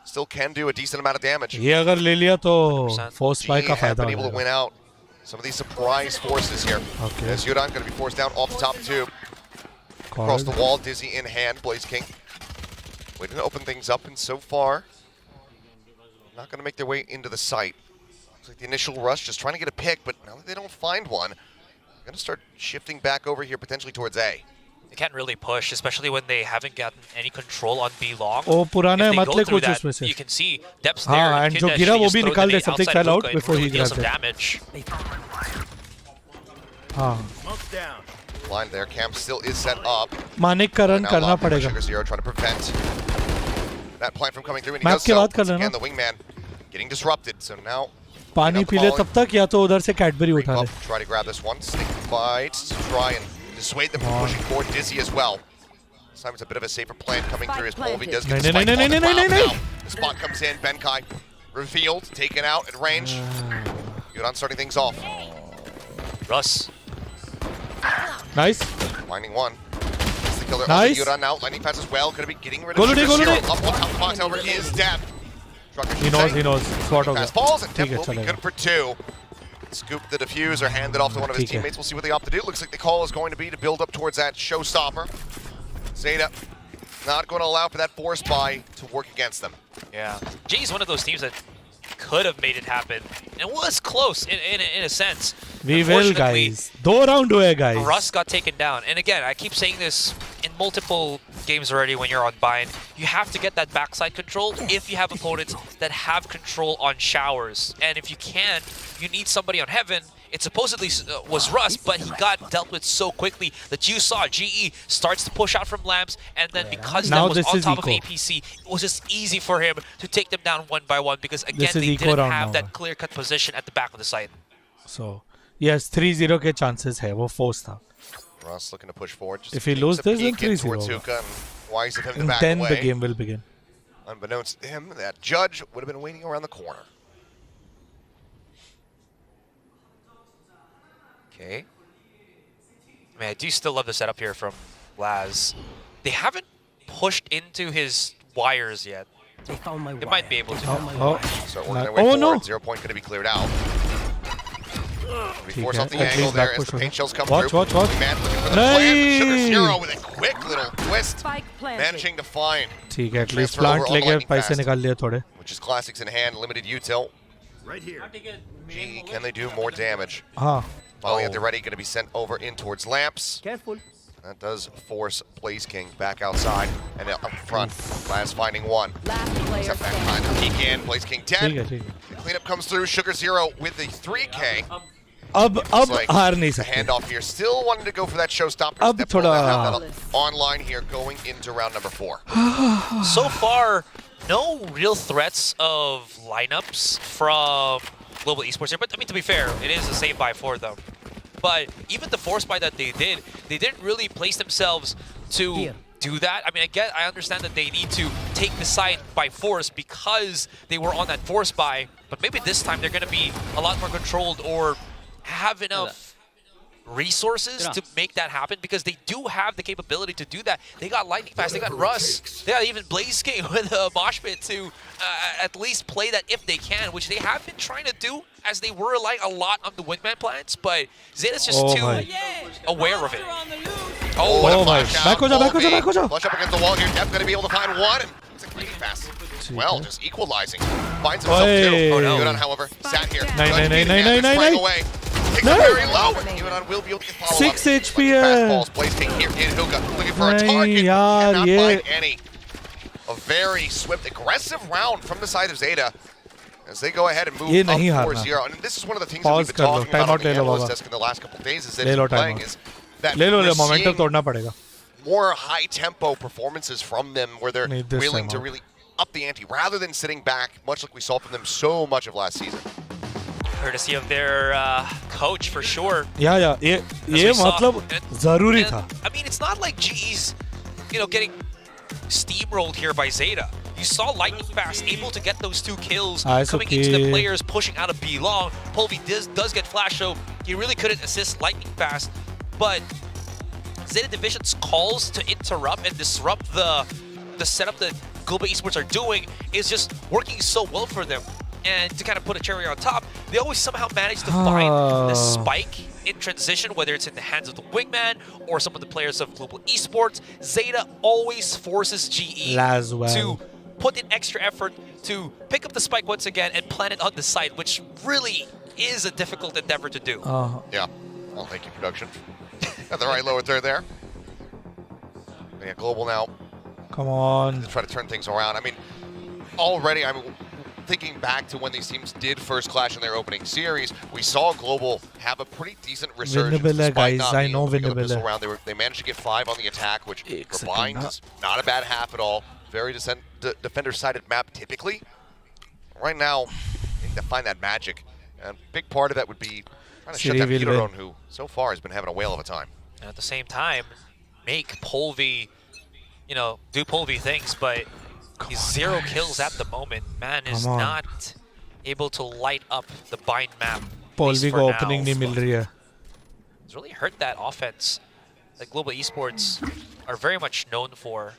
still can do a decent amount of damage. ये अगर ले लिया तो force buy GE का have फायदा been हो able to जाएगा win out some of these surprise forces here. Okay. As Yuran going to be forced down off the top two. Across the wall, Dizzy in hand, Blaze King. Waiting to open things up, and so far, not going to make their way into the site. Looks like the initial rush, just trying to get a pick, but now that they don't find one, they're going to start shifting back over here, potentially towards A. They can't really push, especially when they haven't gotten any control on B long. Oh, पुराने If they मत go ले through कुछ that, उसमें से. you can see depths हाँ, there. and Kid जो actually गिरा वो just भी throw निकाल the they. nade Something outside fell out hookah and before really he deal grabbed some it. damage. हाँ. Line there. Camp still is set up. Manik का run करना पड़ेगा. Sugar Zero trying to prevent that plant from coming through, and he Map does के so. बात कर लेना. Again, the wingman getting disrupted. So now पानी P ले तब तक या तो उधर से कैडबरी उठा ले. try to grab this one. Sneak fight to try and dissuade them from pushing forward. Dizzy as well. This time it's a bit of a safer plan coming through as Polvi does get the spike on the ground now. The spot comes in. Benkai revealed, taken out at range. Good on starting things off. Russ. Nice. Finding one. That's the killer. Nice. Yuran now. Lightning pass as well. Gonna be getting rid of Golden Sugar Zero. Day. Up on top of the box, however, is dead. He knows. Spot हो Fast गया. falls and ठीक Temp है will be चलेगा. good for 2. Scoop the diffuser, hand it off to one of his ठीक है. teammates. We'll see what they opt to do. Looks like the call is going to be to build up towards that showstopper. Zeta not going to allow for that force buy to work against them. Yeah. G's one of those teams that could have made it happen. And was close in a sense. We will, guys. 2 round हुए, guys. Russ got taken down. And again, I keep saying this in multiple games already when you're on bind. You have to get that backside control if you have opponents that have control on showers. And if you can't, you need somebody on heaven. It supposedly was Russ, but he got dealt with so quickly that you saw GE starts to push out from lamps, and then because Now that was this on is top of eco. APC, it was just easy for him to take them down one by one because again This is they eco didn't round have now. that clear-cut position at the back of the site. So, yes, 3-0 के chances है. वो force था. Russ looking to push forward. Just If he takes loses a this, then peek in 3-0 towards होगा. Hookah, and wise of him to In back 10 away. the game will begin. Unbeknownst to him, that judge would have been waiting around the corner. Okay. I mean, I do still love the setup here from Laz. They haven't pushed into his wires yet. They might be able to. Start working their way Oh, forward. no. 0 point going to be cleared out. We ठीक force है. off the At angle least there back as push the paint होगा. shells come Watch, through. watch, watch. Man looking for the plan. Sugar Nice. Zero with a quick little twist. Managing to find. ठीक है. At least Transfer over plant on लेके lightning पैसे fast, निकाल लिए थोड़े. which is classics in hand, limited util. Right here. Gee, can they do more damage? हाँ. Finally at the ready, going to be sent over in towards lamps. Careful. That does force Blaze King back outside and up front. Last finding one. Except back behind the peek in. Blaze King ठीक dead. है, ठीक है. The cleanup comes through. Sugar Zero with the 3K. अब हार नहीं The सकते. handoff here. Still wanting to go for that showstopper. अब Step थोड़ा- have that online here going into round number 4. So far, no real threats of lineups from Global Esports here. But I mean, to be fair, it is a save buy for them. But even the force buy that they didn't really place themselves to do that. I mean, I understand that they need to take the side by force because they were on that force buy. But maybe this time they're going to be a lot more controlled or have enough resources to make that happen because they do have the capability to do that. They got Lightning Fast, they got Russ, they got even Blaze King with a mosh pit to at least play that if they can, which they have been trying to do as they were like a lot on the wingman plans, but Zeta's just too aware of it. Oh, what a my. flash out. Back हो जा, back हो जा, back हो जा. Flush up against the wall here. Def going to be able to find one. And it's like Lightning Fast. Well, just equalizing. Finds himself Oi. two. Oh, no. Yuran, however, sat here. Nine, Judge nine, beat nine, him, nine, sprang nine. away. Takes No. it very low. Yuran will be able to get follow 6 up. HP Fast है. balls. Blaze King here in Hookah. Looking for a नहीं target. यार, Cannot ये- find any. A very swift, aggressive round from the side of Zeta. As they go ahead and move ये up नहीं 4-0. हारना. And this is one of the things that Pause we've been कर लो. talking about Time on out the ले लो analyst Baba. desk in the last couple of days is that ले it's low been time playing out. is that ले लो we're momentum seeing तोड़ना पड़ेगा. more high tempo performances from them where they're Need this willing time to out. really up the ante rather than sitting back, much like we saw from them so much of last season. Courtesy of their coach for sure. या ये we saw. मतलब जरूरी था. I mean, it's not like GE's, getting steamrolled here by Zeta. You saw Lightning Fast able to get those 2 kills It's coming into the okay. players, pushing out of B long. Polvi does get flash, so he really couldn't assist Lightning Fast. But Zeta Division's calls to interrupt and disrupt the setup that Global Esports are doing is just working so well for them. And to kind of put a cherry on top, they always somehow manage to find the spike in transition, whether it's in the hands of the wingman or some of the players of Global Esports. Zeta always forces GE Laswell. to put in extra effort to pick up the spike once again and plant it on the side, which really is a difficult endeavor to do. Yeah. Well, thank you, production. Got the right lower third there. Yeah, Global now. Come on. To try to turn things around. I mean, already, thinking back to when these teams did first clash in their opening series, we saw Global have a pretty decent resurgence. Winnable hai, Despite guys. not I being know able to get a winnable pistol hai. round. They managed to get 5 on the attack, which for Bind second, is not a bad half at all. Very defender-sided map typically. Right now, they need to find that magic. And a big part of that would be trying to shut down Hiroron, who so far has been having a whale of a time. And at the same time, make Polvi, you know, do Polvi things, but he's 0 kills at the moment. Man is not able to light up the Bind map. Polvi को opening नहीं मिल रही है. It's really hurt that offense that Global Esports are very much known for.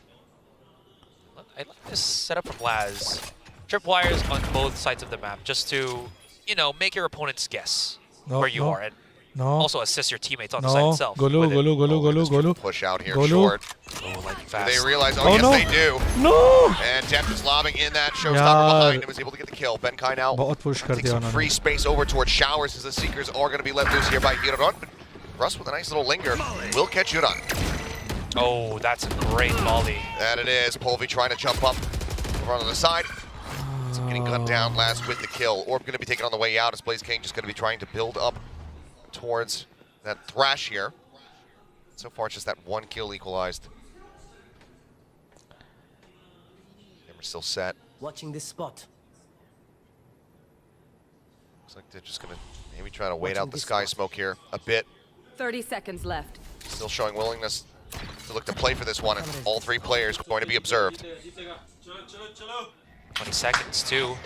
I like this setup from Laz. Tripwires on both sides of the map just to, you know, make your opponents guess where you are and also assist your teammates on the side itself. Golu. Push out here Golu. short. Lightning Do fast. they realize, Oh, yes no. they do. No! And Depth is lobbing in that showstopper Yaar. behind him, is able to get the kill. Benkai now बहुत push कर takes दिया some उन्होंने. free space over towards Showers as the Seekers are going to be let loose here by Hiroron. Russ with a nice little linger will catch Yuran. Oh, that's a great volley. And it is. Polvi trying to jump up over on the side. So getting gunned down last with the kill. Orb going to be taken on the way out as Blaze King just going to be trying to build up towards that Thrash here. So far it's just that 1 kill equalized. Camera's still set. Watching this spot. Looks like they're just going to maybe try to wait out the sky smoke here a bit. 30 seconds left. Still showing willingness to look to play for this one, and all 3 players going to be observed. 20 seconds too.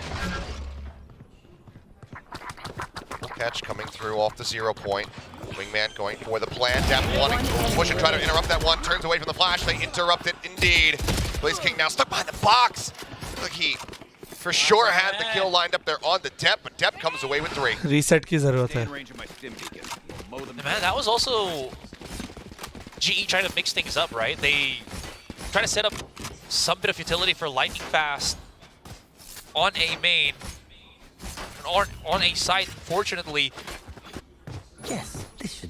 Catch coming through off the 0 point. Wingman going for the plan. Dap wanting to push and try to interrupt that one. Turns away from the flash. They interrupt it indeed. Blaze King now stuck behind the box. Look, he for sure had the kill lined up there on the Dep, but Dep comes away with 3. Reset की ज़रूरत है. Man, that was also GE trying to mix things up, right? They try to set up some bit of utility for lightning fast on A main, or on A site. Fortunately,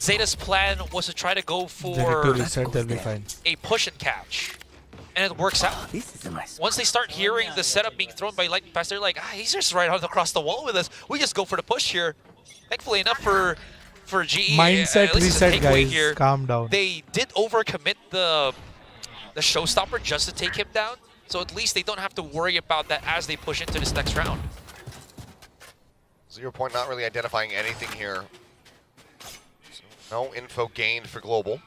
Zeta's plan was to try to go for Reset, they'll be fine. a push and catch, and it works out. Once they start hearing the setup being thrown by lightning fast, they're like, he's just right across the wall with us. We just go for the push here. Thankfully enough for GE, Mindset at least it's a reset, takeaway guys. here. Calm down. They did overcommit the showstopper just to take him down, so at least they don't have to worry about that as they push into this next round. 0 point not really identifying anything here. So no info gained for Global.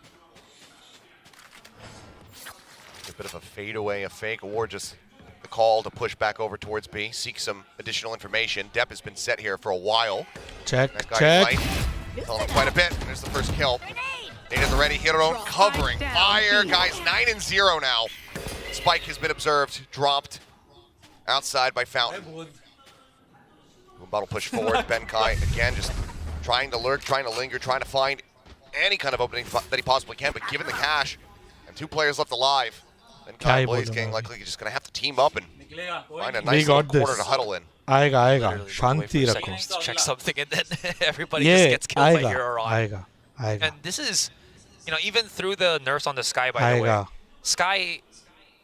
A bit of a fadeaway, a fake, or just the call to push back over towards B. Seek some additional information. Dep has been set here for a while. Check. Telling him quite a bit. There's the first kill. Nate is ready. Hiroron covering fire. Guys, 9 and 0 now. Spike has been observed. Dropped outside by Fountain. Bottle push forward. Benkai again just trying to lurk, trying to linger, trying to find any kind of opening that he possibly can. But given the cash and 2 players left alive, Benkai and Blaze King likely just going to have to team up and find a nice little corner to huddle in. आएगा. शांति रखो. Check something and then everybody just gets killed by Hiroron. आएगा. And this is, you know, even through the nerfs on the Sky, by the way, Sky,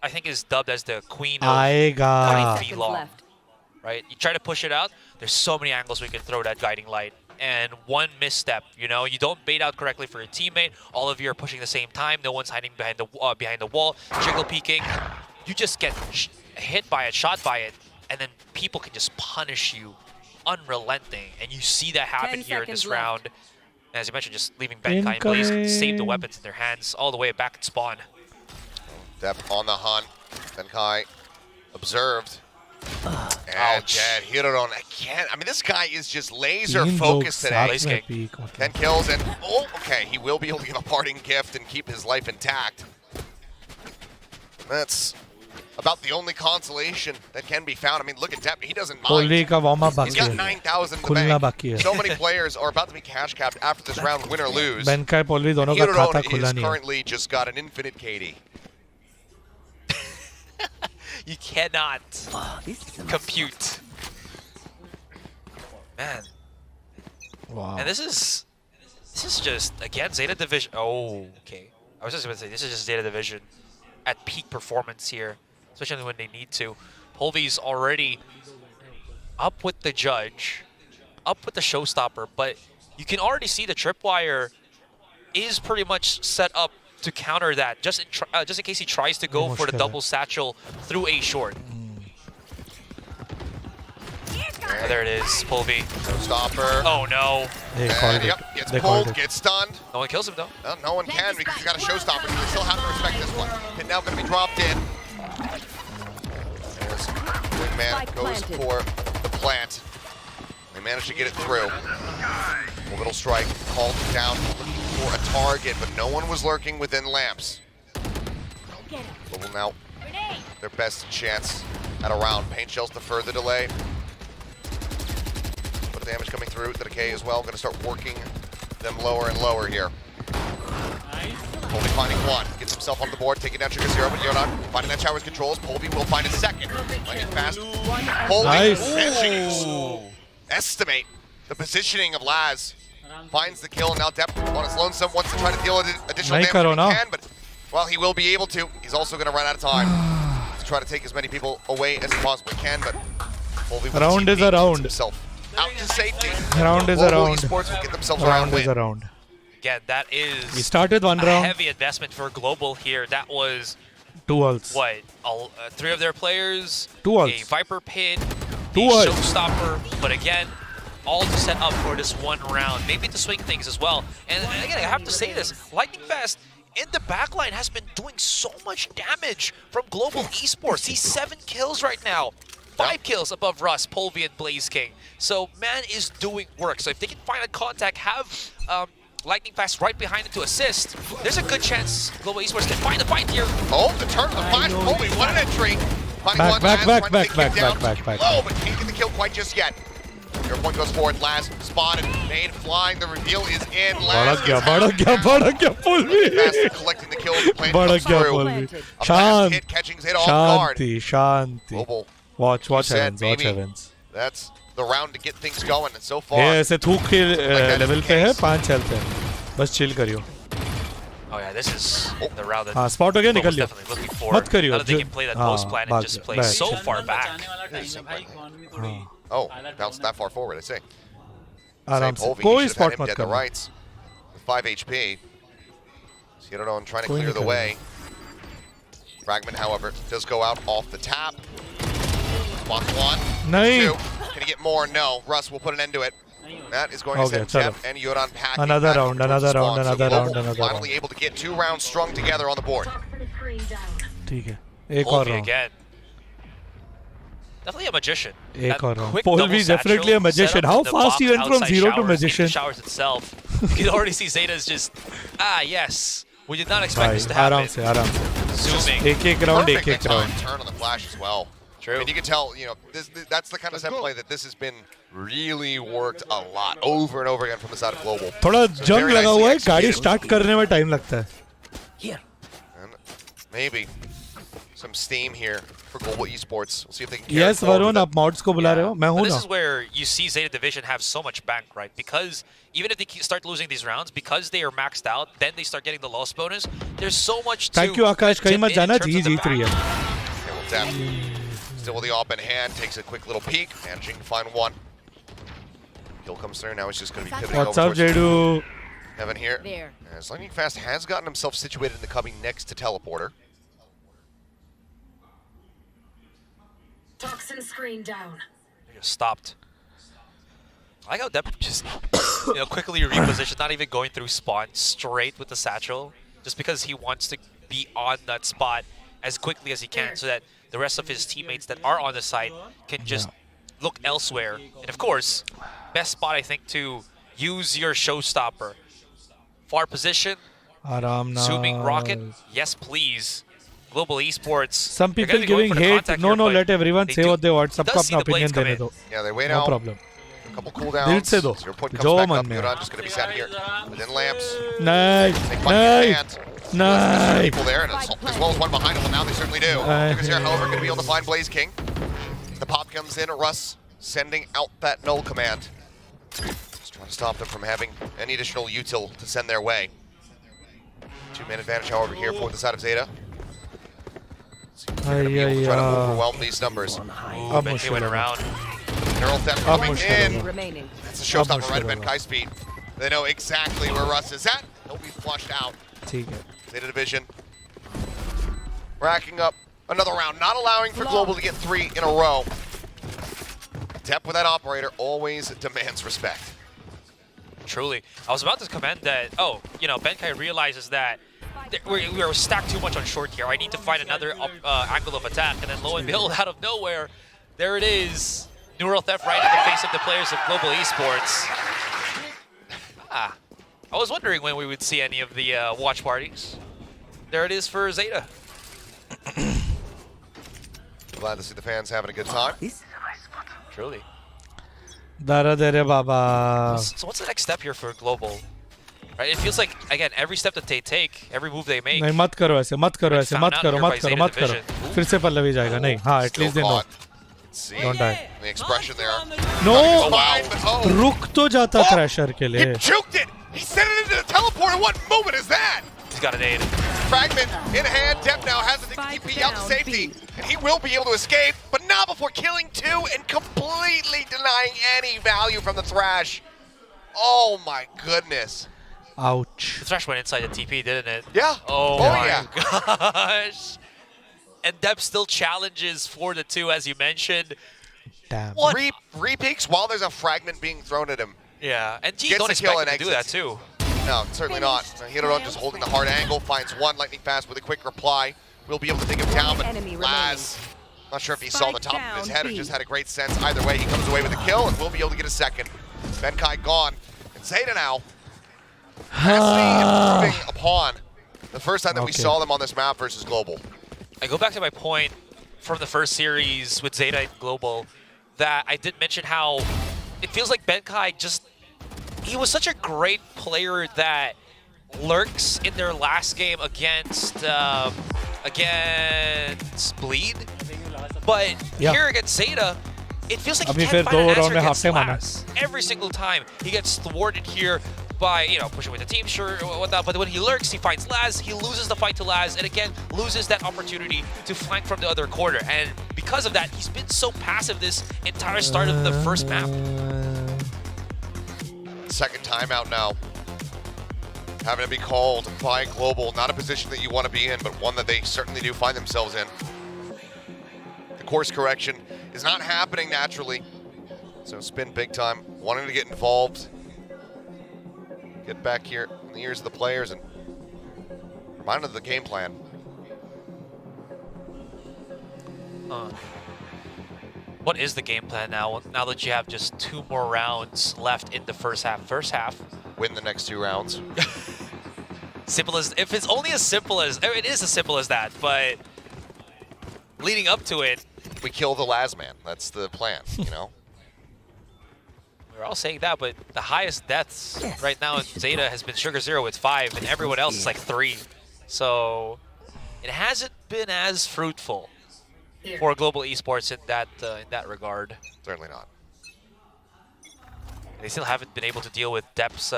I think, is dubbed as the queen of 20 feet long. Right? You try to push it out, there's so many angles we can throw that guiding light. And one misstep, you know, you don't bait out correctly for your teammate, all of you are pushing at the same time, no one's hiding behind the wall, jiggle peeking, you just get hit by it, shot by it, and then people can just punish you unrelenting. And you see that happen here in this round. As you mentioned, just leaving Benkai and Blaze save the weapons in their hands all the way back at spawn. Dep on the hunt. Benkai observed. And dead. Hiroron again. I mean, this guy is just laser focused today. 10 kills and, oh, okay. He will be able to give a parting gift and keep his life intact. That's about the only consolation that can be found. I mean, look at Dep. He doesn't mind. He's got 9,000 in the bank. So many players are about to be cash capped after this round, win or lose. Hiroron is currently just got an infinite KD. You cannot compute. Man. Wow. And this is just, again, Zeta Division. Oh, okay. I was just going to say, this is just Zeta Division at peak performance here, especially when they need to. Polvy's already up with the judge, up with the showstopper, but you can already see the tripwire is pretty much set up to counter that, just in case he tries to go for the double satchel through A short. There it is, Polvy. Stopper. Oh no. They called it. Yep, gets They pulled, called it. gets stunned. No one kills him though. Well, no one can because he's got a showstopper, so they still have to respect this one. Pin now going to be dropped in. As Wingman goes for the plant. They managed to get it through. Orbital strike called down, looking for a target, but no one was lurking within lamps. Global now their best chance at a round. Paint shells to further delay. But damage coming through. The decay as well. Going to start working them lower and lower here. Polvy finding one. Gets himself on the board, taking down Sugar Zero, but Yonan finding that tower's controls. Polvy will find a second. Lightning fast. Polvy managing to estimate the positioning of Laz. Finds the kill, and now Depp on his lonesome wants to try to deal additional damage if he can, but well, he will be able to. He's also going to run out of time to try to take as many people away as he possibly can, but Polvy Round is a round. himself out to safety. Round is a round. Esports will get themselves around Round is a round. Again, that is We started one a round. heavy investment for Global here. That was 2 ults. what? Three of their players, 2 ults. a Viper pin, 2 a ults. showstopper, but again, all to set up for this one round. Maybe to swing things as well. And again, I have to say this, Lightning Fast in the backline has been doing so much damage from Global Esports. He's 7 kills right now. 5 kills above Russ, Polvy, and Blaze King. So man is doing work. So if they can find a contact, have Lightning Fast right behind it to assist, there's a good chance Global Esports can find the fight here. Oh, the turn of the flash, Polvy, what an entry. Back. Low, but can't get the kill quite just yet. Your point goes forward, Laz spotted, made flying, the reveal is in. Laz Bada gaya, Polvy. Fast collecting the kills, the plant comes through. Polvy. A fast hit, catching Zeta off guard. Shanti. Global, Watch said, heavens, watch maybe heavens. That's the round to get things going, and so far. ये ऐसे थूक के level पे है 5 चलते हैं बस chill करियो Oh yeah, this is the round that हाँ स्पॉट हो गया निकल Global's Leo definitely looking for. मत करियो Now that they can play that post plan and just play so far back. Oh, bounced that far forward, I see. आराम से Polvy, कोई he should have spot had him मत dead to करो rights with 5 HP. Zeta trying to कोई clear नहीं the करेगा। way. Fragment, however, does go out off the tap. Spawns 1, नहीं 2. Can he get more? No. Russ will put an end to it. That is going to Okay, send चलो। Jeff and Yoran packing Another back round, towards the another spawn. round, So another Global round, another finally able to get 2 rounds strung together on the board. ठीक है एक और Polvy round again. Definitely a magician. एक That और round quick Polvy double is definitely a satchel magician. setup How in the fast he box went from outside 0 to showers, magician. in the showers itself. You can already see Zeta's just, yes. We did not expect भाई this to happen. आराम से Zooming. एक round Perfectly एक round timed turn on the flash as well. True. I mean, you can tell, you know, that's the kind of set play that this has been really worked a lot over and over again from the side of Global. थोड़ा So जंग very लगा nicely हुआ है गाड़ी executed. Start करने में time लगता है And maybe some steam here for Global Esports. We'll see if they can carry yes forward Varun with आप मॉड्स को बुला रहे हो मैं But हूं this ना is where you see Zeta Division have so much bank, right? Because even if they start losing these rounds, because they are maxed out, then they start getting the loss bonus. There's so much to thank you Akash कहीं मत chip in जाना terms ji of the जीत रही है Okay, well, Depp still with the open hand, takes a quick little peek, managing to find one. Kill comes through, now he's just going to be pivoting What's over up towards Jedu Heaven here. There. As Lightning Fast has gotten himself situated in the cubby next to Teleporter. Toxin screen down. They just stopped. I like how Depp just quickly repositioned, not even going through spawn, straight with the satchel, just because he wants to be on that spot as quickly as he can so that the rest of his teammates that are on the side can just look elsewhere. And of course, best spot I think to use your showstopper. Far position, आराम ना zooming rocket, yes please. Global Esports. some people giving hate no let everyone say what they want सबको अपना opinion देने दो Yeah, they wait no out. problem A couple cooldowns. दिल से दो 0 point comes जो back मन up. में Yuran just going to be sat here within lamps. नहीं Take one in नहीं hand. नहीं People there, and as well as one behind him. Well, now they certainly do. Because here, however, going to be able to find Blaze King. The pop comes in. Russ sending out that null command. Just trying to stop them from having any additional util to send their way. 2-man advantage, however, here for the side of Zeta. They're gonna be able to try to overwhelm these numbers. Ooh, Benkei went around. Neural Theft coming in. Remaining. That's a showstopper right at Benkai's feet. They know exactly where Russ is at. He'll be flushed out. Zeta Division racking up another round, not allowing for Global to get 3 in a row. Dep with that operator always demands respect. Truly. I was about to comment that, Benkei realizes that we are stacked too much on short here. I need to find another angle of attack. And then lo and behold, out of nowhere, there it is. Neural Theft right in the face of the players of Global Esports. I was wondering when we would see any of the watch parties. There it is for Zeta. Glad to see the fans having a good time. Truly. Dara dere baba. So what's the next step here for Global? Right, it feels like, again, every step that they take, every move they make. नहीं मत करो ऐसे मत करो ऐसे मत करो मत करो मत करो फिर से पल्लवी जाएगा नहीं हाँ at least they know. Don't die. The expression there. No. Oh. रुक तो जाता crasher के लिए. He juked it. He sent it into the teleporter. What moment is that? He's got an aid. Fragment in hand. Dep now has the TP out to safety, and he will be able to escape, but not before killing 2 and completely denying any value from the Thrash. Oh my goodness. Ouch. The Thrash went inside the TP, didn't it? Yeah. Oh my yeah. gosh. And Dep still challenges for the 2, as you mentioned. Damn. What? Re-peeks while there's a fragment being thrown at him. Yeah, and G Gets don't the expect kill him and to do that too. No, certainly not. Hiroron just holding the hard angle, finds one lightning fast with a quick reply. We'll be able to take him down, but Laz, not sure if he saw the top of his head or just had a great sense. Either way, he comes away with a kill and we'll be able to get a second. Benkei gone. And Zeta now, vastly improving upon the first time that we saw them on this map versus Global. I go back to my point from the first series with Zeta and Global that I did mention how it feels like Benkei he was such a great player that lurks in their last game against Bleed. But here against Zeta, it feels like he can't find an answer against Laz. Every single time he gets thwarted here by, pushing with the team, sure, whatnot. But when he lurks, he finds Laz, he loses the fight to Laz, and again, loses that opportunity to flank from the other corner. And because of that, he's been so passive this entire start of the first map. Second timeout now. Having to be called by Global. Not a position that you want to be in, but one that they certainly do find themselves in. The course correction is not happening naturally. So spin big time, wanting to get involved. Get back here in the ears of the players and remind them of the game plan. What is the game plan now that you have just 2 more rounds left in the first half? First half. Win the next 2 rounds. Simple as, if it's only as simple as, it is as simple as that, but leading up to it. We kill the Laz man. That's the plan, We're all saying that, but the highest deaths right now in Zeta has been Sugar Zero with 5, and everyone else is like 3. So it hasn't been as fruitful for Global Esports in that regard. Certainly not. They still haven't been able to deal with Dep's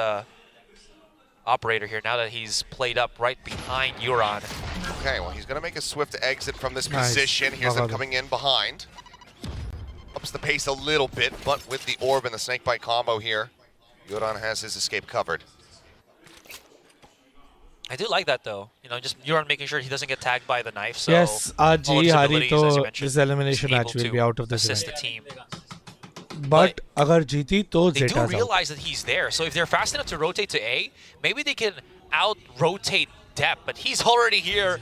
operator here now that he's played up right behind Euron. Okay, well, he's going to make a swift exit from this position. Here's him coming in behind. Ups the pace a little bit, but with the orb and the snakebite combo here, Euron has his escape covered. I do like that though. Just Euron making sure he doesn't get tagged by the knife. So yes, Aji Hari to this elimination match will be out of this assist event. The team. But agar jeeti to they Zeta's do realize that he's there. So if they're fast enough to rotate to A, maybe they can out-rotate Dep, but he's already here,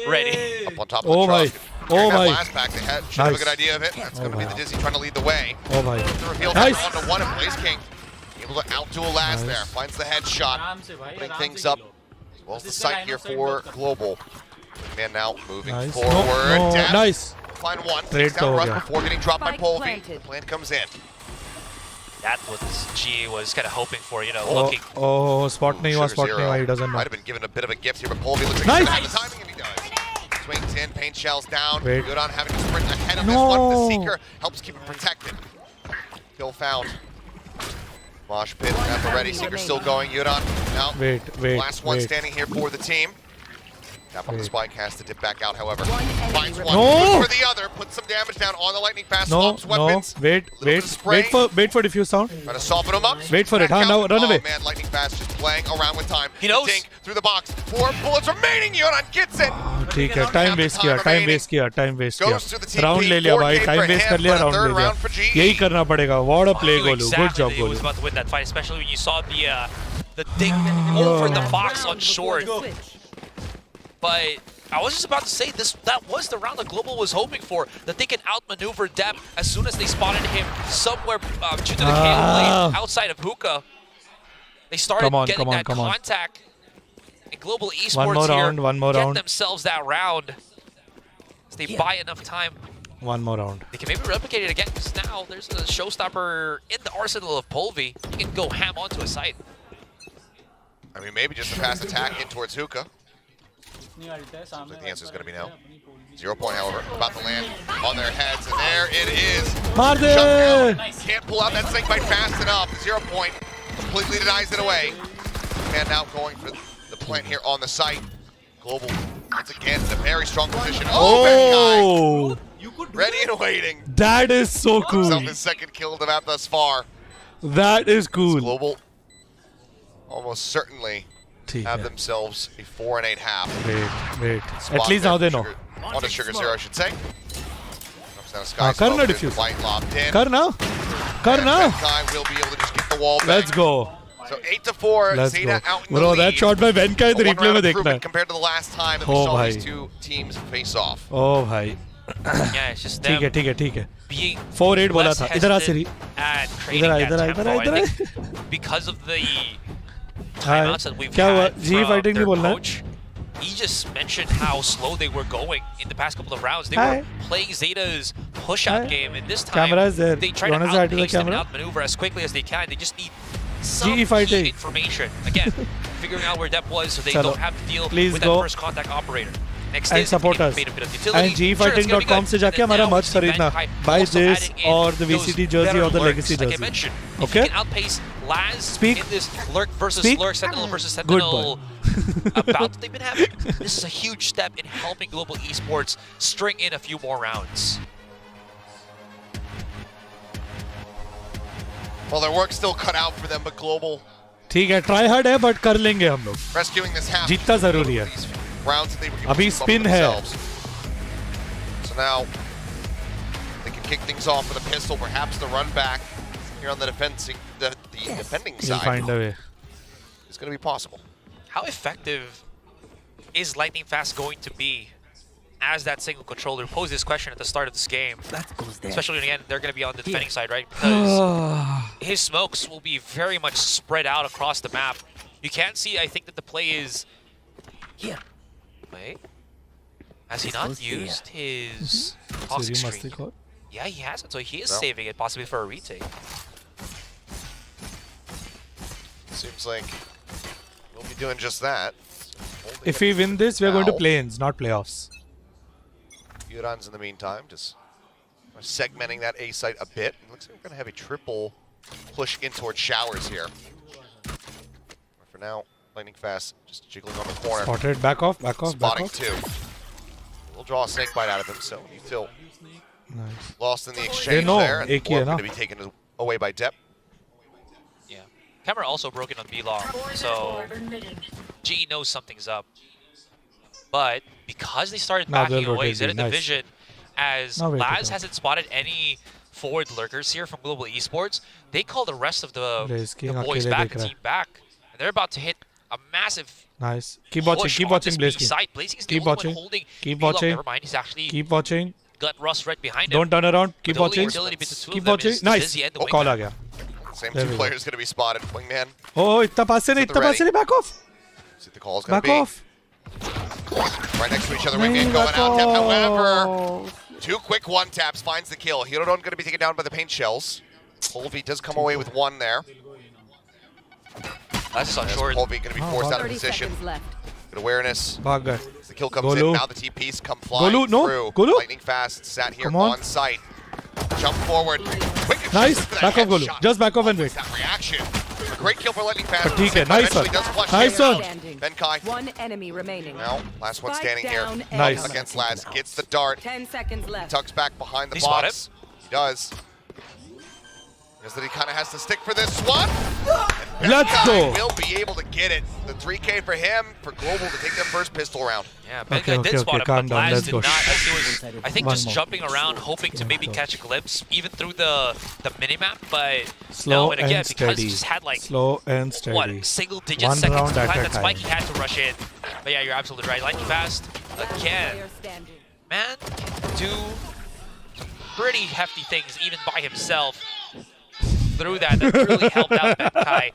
ready. Up on top of the truck. Oh my. Last pack, they should have a good idea of it. That's going to be the Dizzy trying to lead the way. Oh my. The reveal Nice. 1-1 and Blaze King able to outduel Laz there. Finds the headshot, putting things up. As well as the sight here for Global. Man now moving forward. No, Dep. nice. Find one. Great Takes down Rush yeah. before getting dropped by Polvi. The plant comes in. That was G was kind of hoping for, looking. Oh, spot nahi hua, spot nahi hua, he doesn't know. Might have been given a bit of a gift here, but Polvi looks like nice. he's going to have the timing, and he does. Swings in, paint shells down. Wait. Good on having to sprint ahead on this one. The Seeker helps keep him protected. Kill found. Mosh pit at the ready. Seeker still going. Yudan now. Wait. Last one standing here for the team. Tap on the spike, has to dip back out, however. One enemy Finds one, No! looks for the other, puts some damage down on the lightning fast, No, swaps weapons. no, wait for diffuse sound. Trying to soften him up. Wait for it, Back now out. run away. Oh man, lightning fast just playing around with time. He knows. Dink through the box. 4 bullets remaining. Yoran gets it. ठीक है, time waste किया. Goes to the TP, Round ले लिया 4K भाई, for time waste him, कर लिया, but a round third ले लिया. round for GE. यही करना पड़ेगा. What a play, Knew Golu. Good exactly job, that he was Golu. about to win that fight, especially when you saw the ding over the box on short. But I was just about to say that was the round that Global was hoping for, that they can outmaneuver Depp as soon as they spotted him somewhere due to the KO lane outside of Hookah. They started getting that contact. And Global Esports one more get round. themselves that round. As they buy enough time. One more round. They can maybe replicate it again, because now there's a showstopper in the arsenal of Polvi. He can go ham onto a site. I mean, maybe just a fast attack in towards Hookah. Seems like the answer is going to be no. 0 point, however, about to land on their heads, and there it is. Shut down. Can't pull out that snake bite fast enough. 0 point completely denies it away. Man now going for the plant here on the site. Global once again in a very strong position. Oh, ready and waiting. That is so cool. Himself his second kill of the map thus far. That is cool. Global almost certainly have themselves a 4 and 8 half. Wait. At least now they know. On a Sugar Zero, I should say. Karna diffuse. Karna. Benkai will be able to just get the wall back. Let's go. So 8-4, Zeta out in the Bro, lead. that shot by Benkai in the replay में देखना है. Compared to the last time that we saw these two teams face off. Oh भाई. Yeah, it's just them ठीक है. being 4-8 बोला less था. इधर आ सिरी. and creating that tempo. I think because of the timeouts that we've had from their coach, he just mentioned how slow they were going in the past couple of rounds. They were playing Zeta's push-out game, and this time they try to outpace them and outmaneuver as quickly as they can. They just need some key information. Again, figuring out where Depp was so they don't have to deal with that first contact operator. Next And is support us. And gefighting.com से जाके हमारा merch खरीदना. Buy this or the VCT jersey or the legacy jersey. Like I mentioned, okay? If you can outpace Laz in this lurk versus lurk, sentinel versus sentinel bout that they've been having, this is a huge step in helping Global Esports string in a few more rounds. Well, their work's still cut out for them, but Global ठीक है, try hard है, but कर लेंगे हम लोग. rescuing this half. जीतना जरूरी है. Rounds that they were अभी spin है. So now they can kick things off with a pistol, perhaps the run back here on the defending side. We'll find a way. It's going to be possible. How effective is Lightning Fast going to be as that single controller? Pose this question at the start of this game. Especially again, they're going to be on the defending side, right? Because his smokes will be very much spread out across the map. You can see, I think, that the play is here. Wait. Has he not used his toxic screen? Yeah, he hasn't, so he is saving it, possibly for a retake. Seems like we'll be doing just that. If we win this, we are going to play-ins, not playoffs. Yuran's in the meantime, just segmenting that A site a bit. Looks like we're going to have a triple push in towards showers here. But for now, Lightning Fast just jiggling on the corner. Spotted, back off. Spotting two. We'll draw a snake bite out of him, so you feel lost in the exchange there. And one going to be taken away by Depp. Yeah. Camera also broken on B-Long, so GE knows something's up. But because they started backing away, Zeta Division, as Laz hasn't spotted any forward lurkers here from Global Esports, they call the rest of the boys back, the team back. And they're about to hit a massive Keep watching Blaze. Keep watching. Keep watching. Never mind, he's actually Keep watching. got Rust right behind him. Don't turn around. Keep watching. Keep watching. Nice. Call आ गया. Same two players going to be spotted. Wingman. Oh, इतना पास से नहीं. Back off. See the call's going to be. Back off. Right next to each other. Wingman going out. However, two quick one taps finds the kill. Hirodon going to be taken down by the paint shells. Polvi does come away with one there. That's just on short. Polvi going to be forced out of position. Good awareness. As the kill comes in, now the TPs come flying through. Lightning Fast sat here on site. Jump forward. Quick nice. Back off, Golu. Just back off and wait. That reaction. A great kill for Lightning Fast. ठीक है, nice Eventually one. does flush Nice damage one. on Benkai. One enemy remaining. Now, last one Spike standing here. down Nice. Against Laz. Gets the dart. 10 seconds left. Tucks back behind the He spotted. box. He does. Because that he kind of has to stick for this one. Let's go. Will be able to get it. The 3K for him, for Global to take their first pistol round. Yeah, Okay, Benkai did okay, spot okay, him, calm but down, Laz let's did go. not. As he was, I think, One just more. jumping around, hoping to maybe catch a glimpse, even through the minimap. But Slow no, and again, and because steady. he just had like Slow and steady. what single-digit One seconds round to at time a that time. Spike he had to rush in. But yeah, you're absolutely right. Lightning Fast again, Player standing. man, do pretty hefty things even by himself. Through that really helped out Benkai.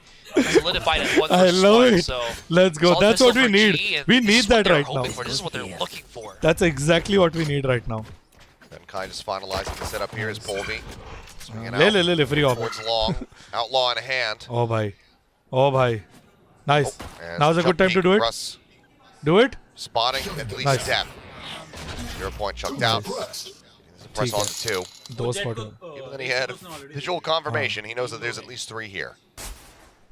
Solidified at 1 I versus love 1. it. So Let's go. solid That's what pistol we for need. G, and We this need is what that they're right hoping now. for. This is what they're looking for. That's exactly what we need right now. Benkai just finalizing the setup here is Polvi. Swinging ले out ले ले ले free off. towards long. Outlaw in a hand. Oh bhai. Oh bhai. Nice. And Now's a good time to jumping, do it. Russ Do it. spotting at least Nice. a tap. 0 point chucked out. Press ठीक on to 2. Those photos. Given that he had visual confirmation, he knows that there's at least 3 here.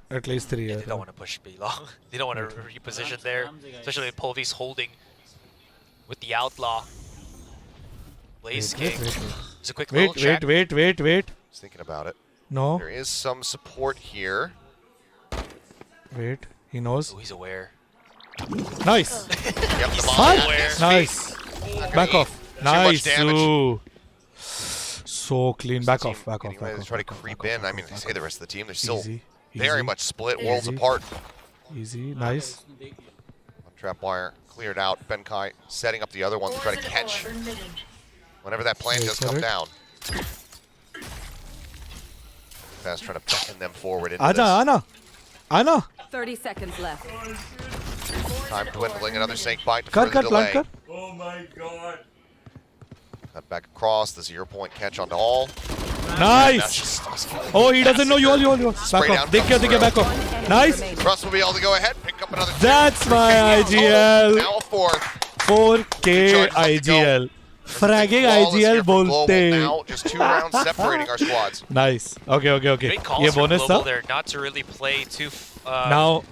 At least 3 They years. don't want to push B long. They don't want to reposition there, especially when Polvi's holding with the Outlaw. Blaze King. It's a quick little check. Wait. Just thinking about it. No. There is some support here. Wait. He knows. Oh, he's aware. Nice. Yep, the bomb What? at his feet. Nice. Not gonna Back eat off. too much Nice. damage. Ooh. So clean. Back off. Back off. Getting Back ready to off. try to back off, creep back in. off, I mean, back I off, say the rest of the team, they're still Easy. very Easy. much split, worlds Easy. apart. Easy. Nice. One trap wire cleared out. Benkai setting up the other one to try to catch whenever that plan Wait does for come it. down. Fast trying to beckon them forward into Aja, this. Ana. 30 seconds left. Time dwindling, another snake bite to Kar further plant delay. kar. Oh my god. Cut back across, the 0 point catch onto all. Nice. Oh, he doesn't know you all. Back Spray off. down comes Dekh back through. off. Nice. Russ will be able to go ahead, pick up another. That's my IGL. Now a fourth. 4K IGL. Fragging IGL बोलते. Now just 2 rounds separating our squads. Nice. Okay. Great calls ये from bonus Global था. there not to really play too Now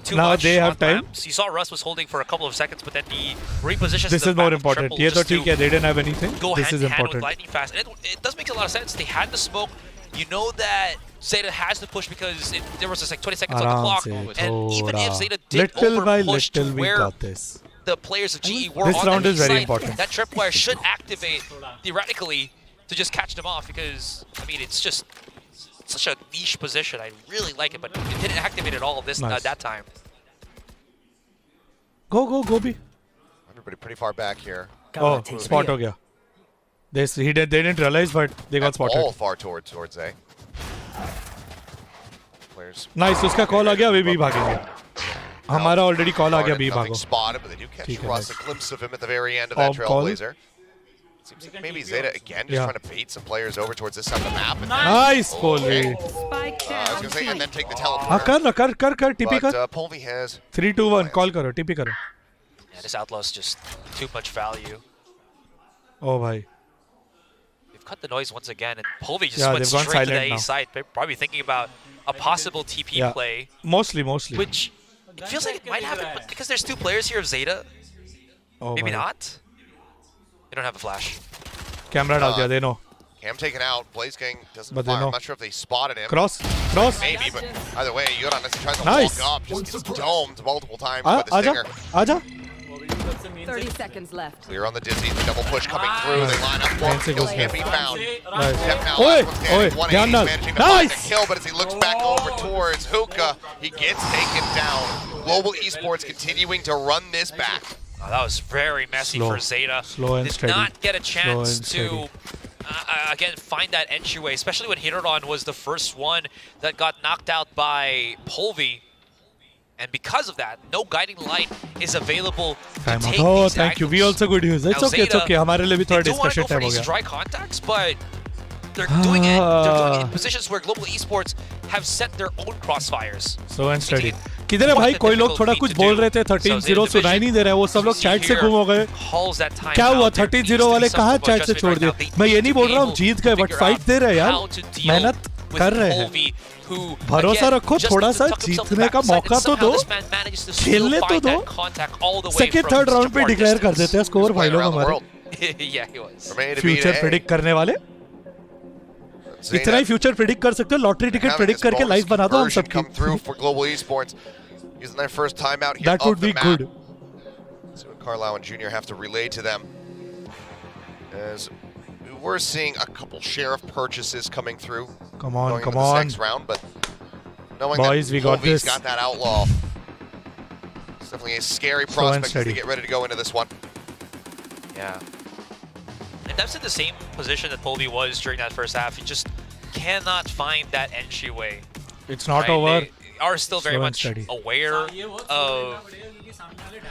too now much they have on time. ramps. You saw Russ was holding for a couple of seconds, but then he repositions This the is more back of important. triple ये तो just to ठीक है. They didn't have anything. go This hand is in hand with important. Lightning Fast. And it does make a lot of sense. They had the smoke. You know that Zeta has to push because there was just like 20 seconds on the आराम clock. से And even if थोड़ा. Zeta did Little by over-push to little we where got this. the players of GE were This on round the is very side, important. that tripwire should activate theoretically to just catch them off because, I mean, it's just such a niche position. I really like it, but it didn't activate at all Nice. that time. Go B. Everybody pretty far back here. Oh, spot हो गया. They didn't realize, but they got All spotted. far towards A. Players. Nice. उसका call आ गया. अभी भी भागेंगे. हमारा already call आ गया. Nothing B भागो. spotted, but they do catch ठीक है, Russ. nice. A glimpse of him at the very end of that Call. Trailblazer. Seems like maybe Zeta again just Yeah. trying to bait some players over towards this side of the map. And Nice, Oh, Polvi. Spike I was down. gonna say, and then take the हाँ teleport. कर TP But कर. Polvi has 3, 2, 1 call करो. TP करो. Yeah, this Outlaw's just too much value. Oh भाई. They've cut the noise once again, and Polvi just Yeah, went they've gone straight to the silent A now. side, probably thinking about a possible TP Yeah. play, Mostly. which it feels like it might happen, but because there's 2 players here of Zeta, Oh maybe भाई. not. They don't have a flash. Camera डाल दिया. They know. Cam taken out. Blaze King doesn't But they fire. know. I'm not sure if they spotted him. Cross. Maybe, but either way, Yoran tries to Nice. walk up, just gets domed multiple times by the आजा. Stinger. आजा. 30 seconds left. Clear on the Dizzy, the double push coming through. They line up. One Fancy kill goes can't be there. found. Nice. Step now, Oi, last one standing. oi, 180, ध्यान डाल. managing to find Nice. the kill, but as he looks back over towards Hookah, he gets taken down. Global Esports continuing to run this back. Oh, that was very messy Slow. for Zeta. Slow and Did steady. not get a Slow chance and to, again, find that entryway, especially when Hirodon was the first one that got knocked out by Polvi. And because of that, no guiding light is available to Time out. take Oh, these thank you. We angles. also good news. It's Now, okay. It's Zeta, okay. हमारे लिए भी थोड़ा They do want to discussion go for time हो these गया. dry contacts, but they're doing it. They're doing it in positions where Global Esports have set their own crossfires. Slow and steady. Making it किधर है भाई? quite a कोई लोग difficult थोड़ा feat कुछ to बोल do. रहे थे. So 13-0 Zeta सुनाई नहीं दे रहा है. वो सब लोग see चैट से here गुम हो गए. calls that time क्या हुआ? out. There 13-0 needs to be वाले something कहाँ about चैट से Justin छोड़ right now. दिए? They मैं ये need नहीं to बोल be रहा हूँ able जीत to गए, बट figure फाइट out दे रहे यार. how to deal मेहनत with कर रहे हैं। Polvi, who भरोसा again, रखो, just थोड़ा needs to सा tuck himself जीतने back का inside, मौका and तो somehow दो, this man manages to still खेलने तो find दो। that contact all the way second from third such a round पे far डिक्लेयर कर distance. देते हैं स्कोर भाई लोग हमारे। Yeah, he was. Future predict करने वाले इतना ही फ्यूचर प्रेडिक्ट कर सकते हो, लॉटरी टिकट प्रेडिक्ट करके लाइव बना दो हम सबकी। come through for Global Esports using their first time out here. That would be good. So Carlisle and Junior have to relay to them, as we're seeing a couple sheriff purchases coming through. Come on, going come into this on. next round, but knowing Boys, that we got Polvi's this. got that outlaw, it's definitely a scary prospect as they get ready to go into this one. Yeah. And that's in the same position that Polvi was during that first half. He just cannot find that entryway. It's not right? over. They are still very Slow and much steady. aware of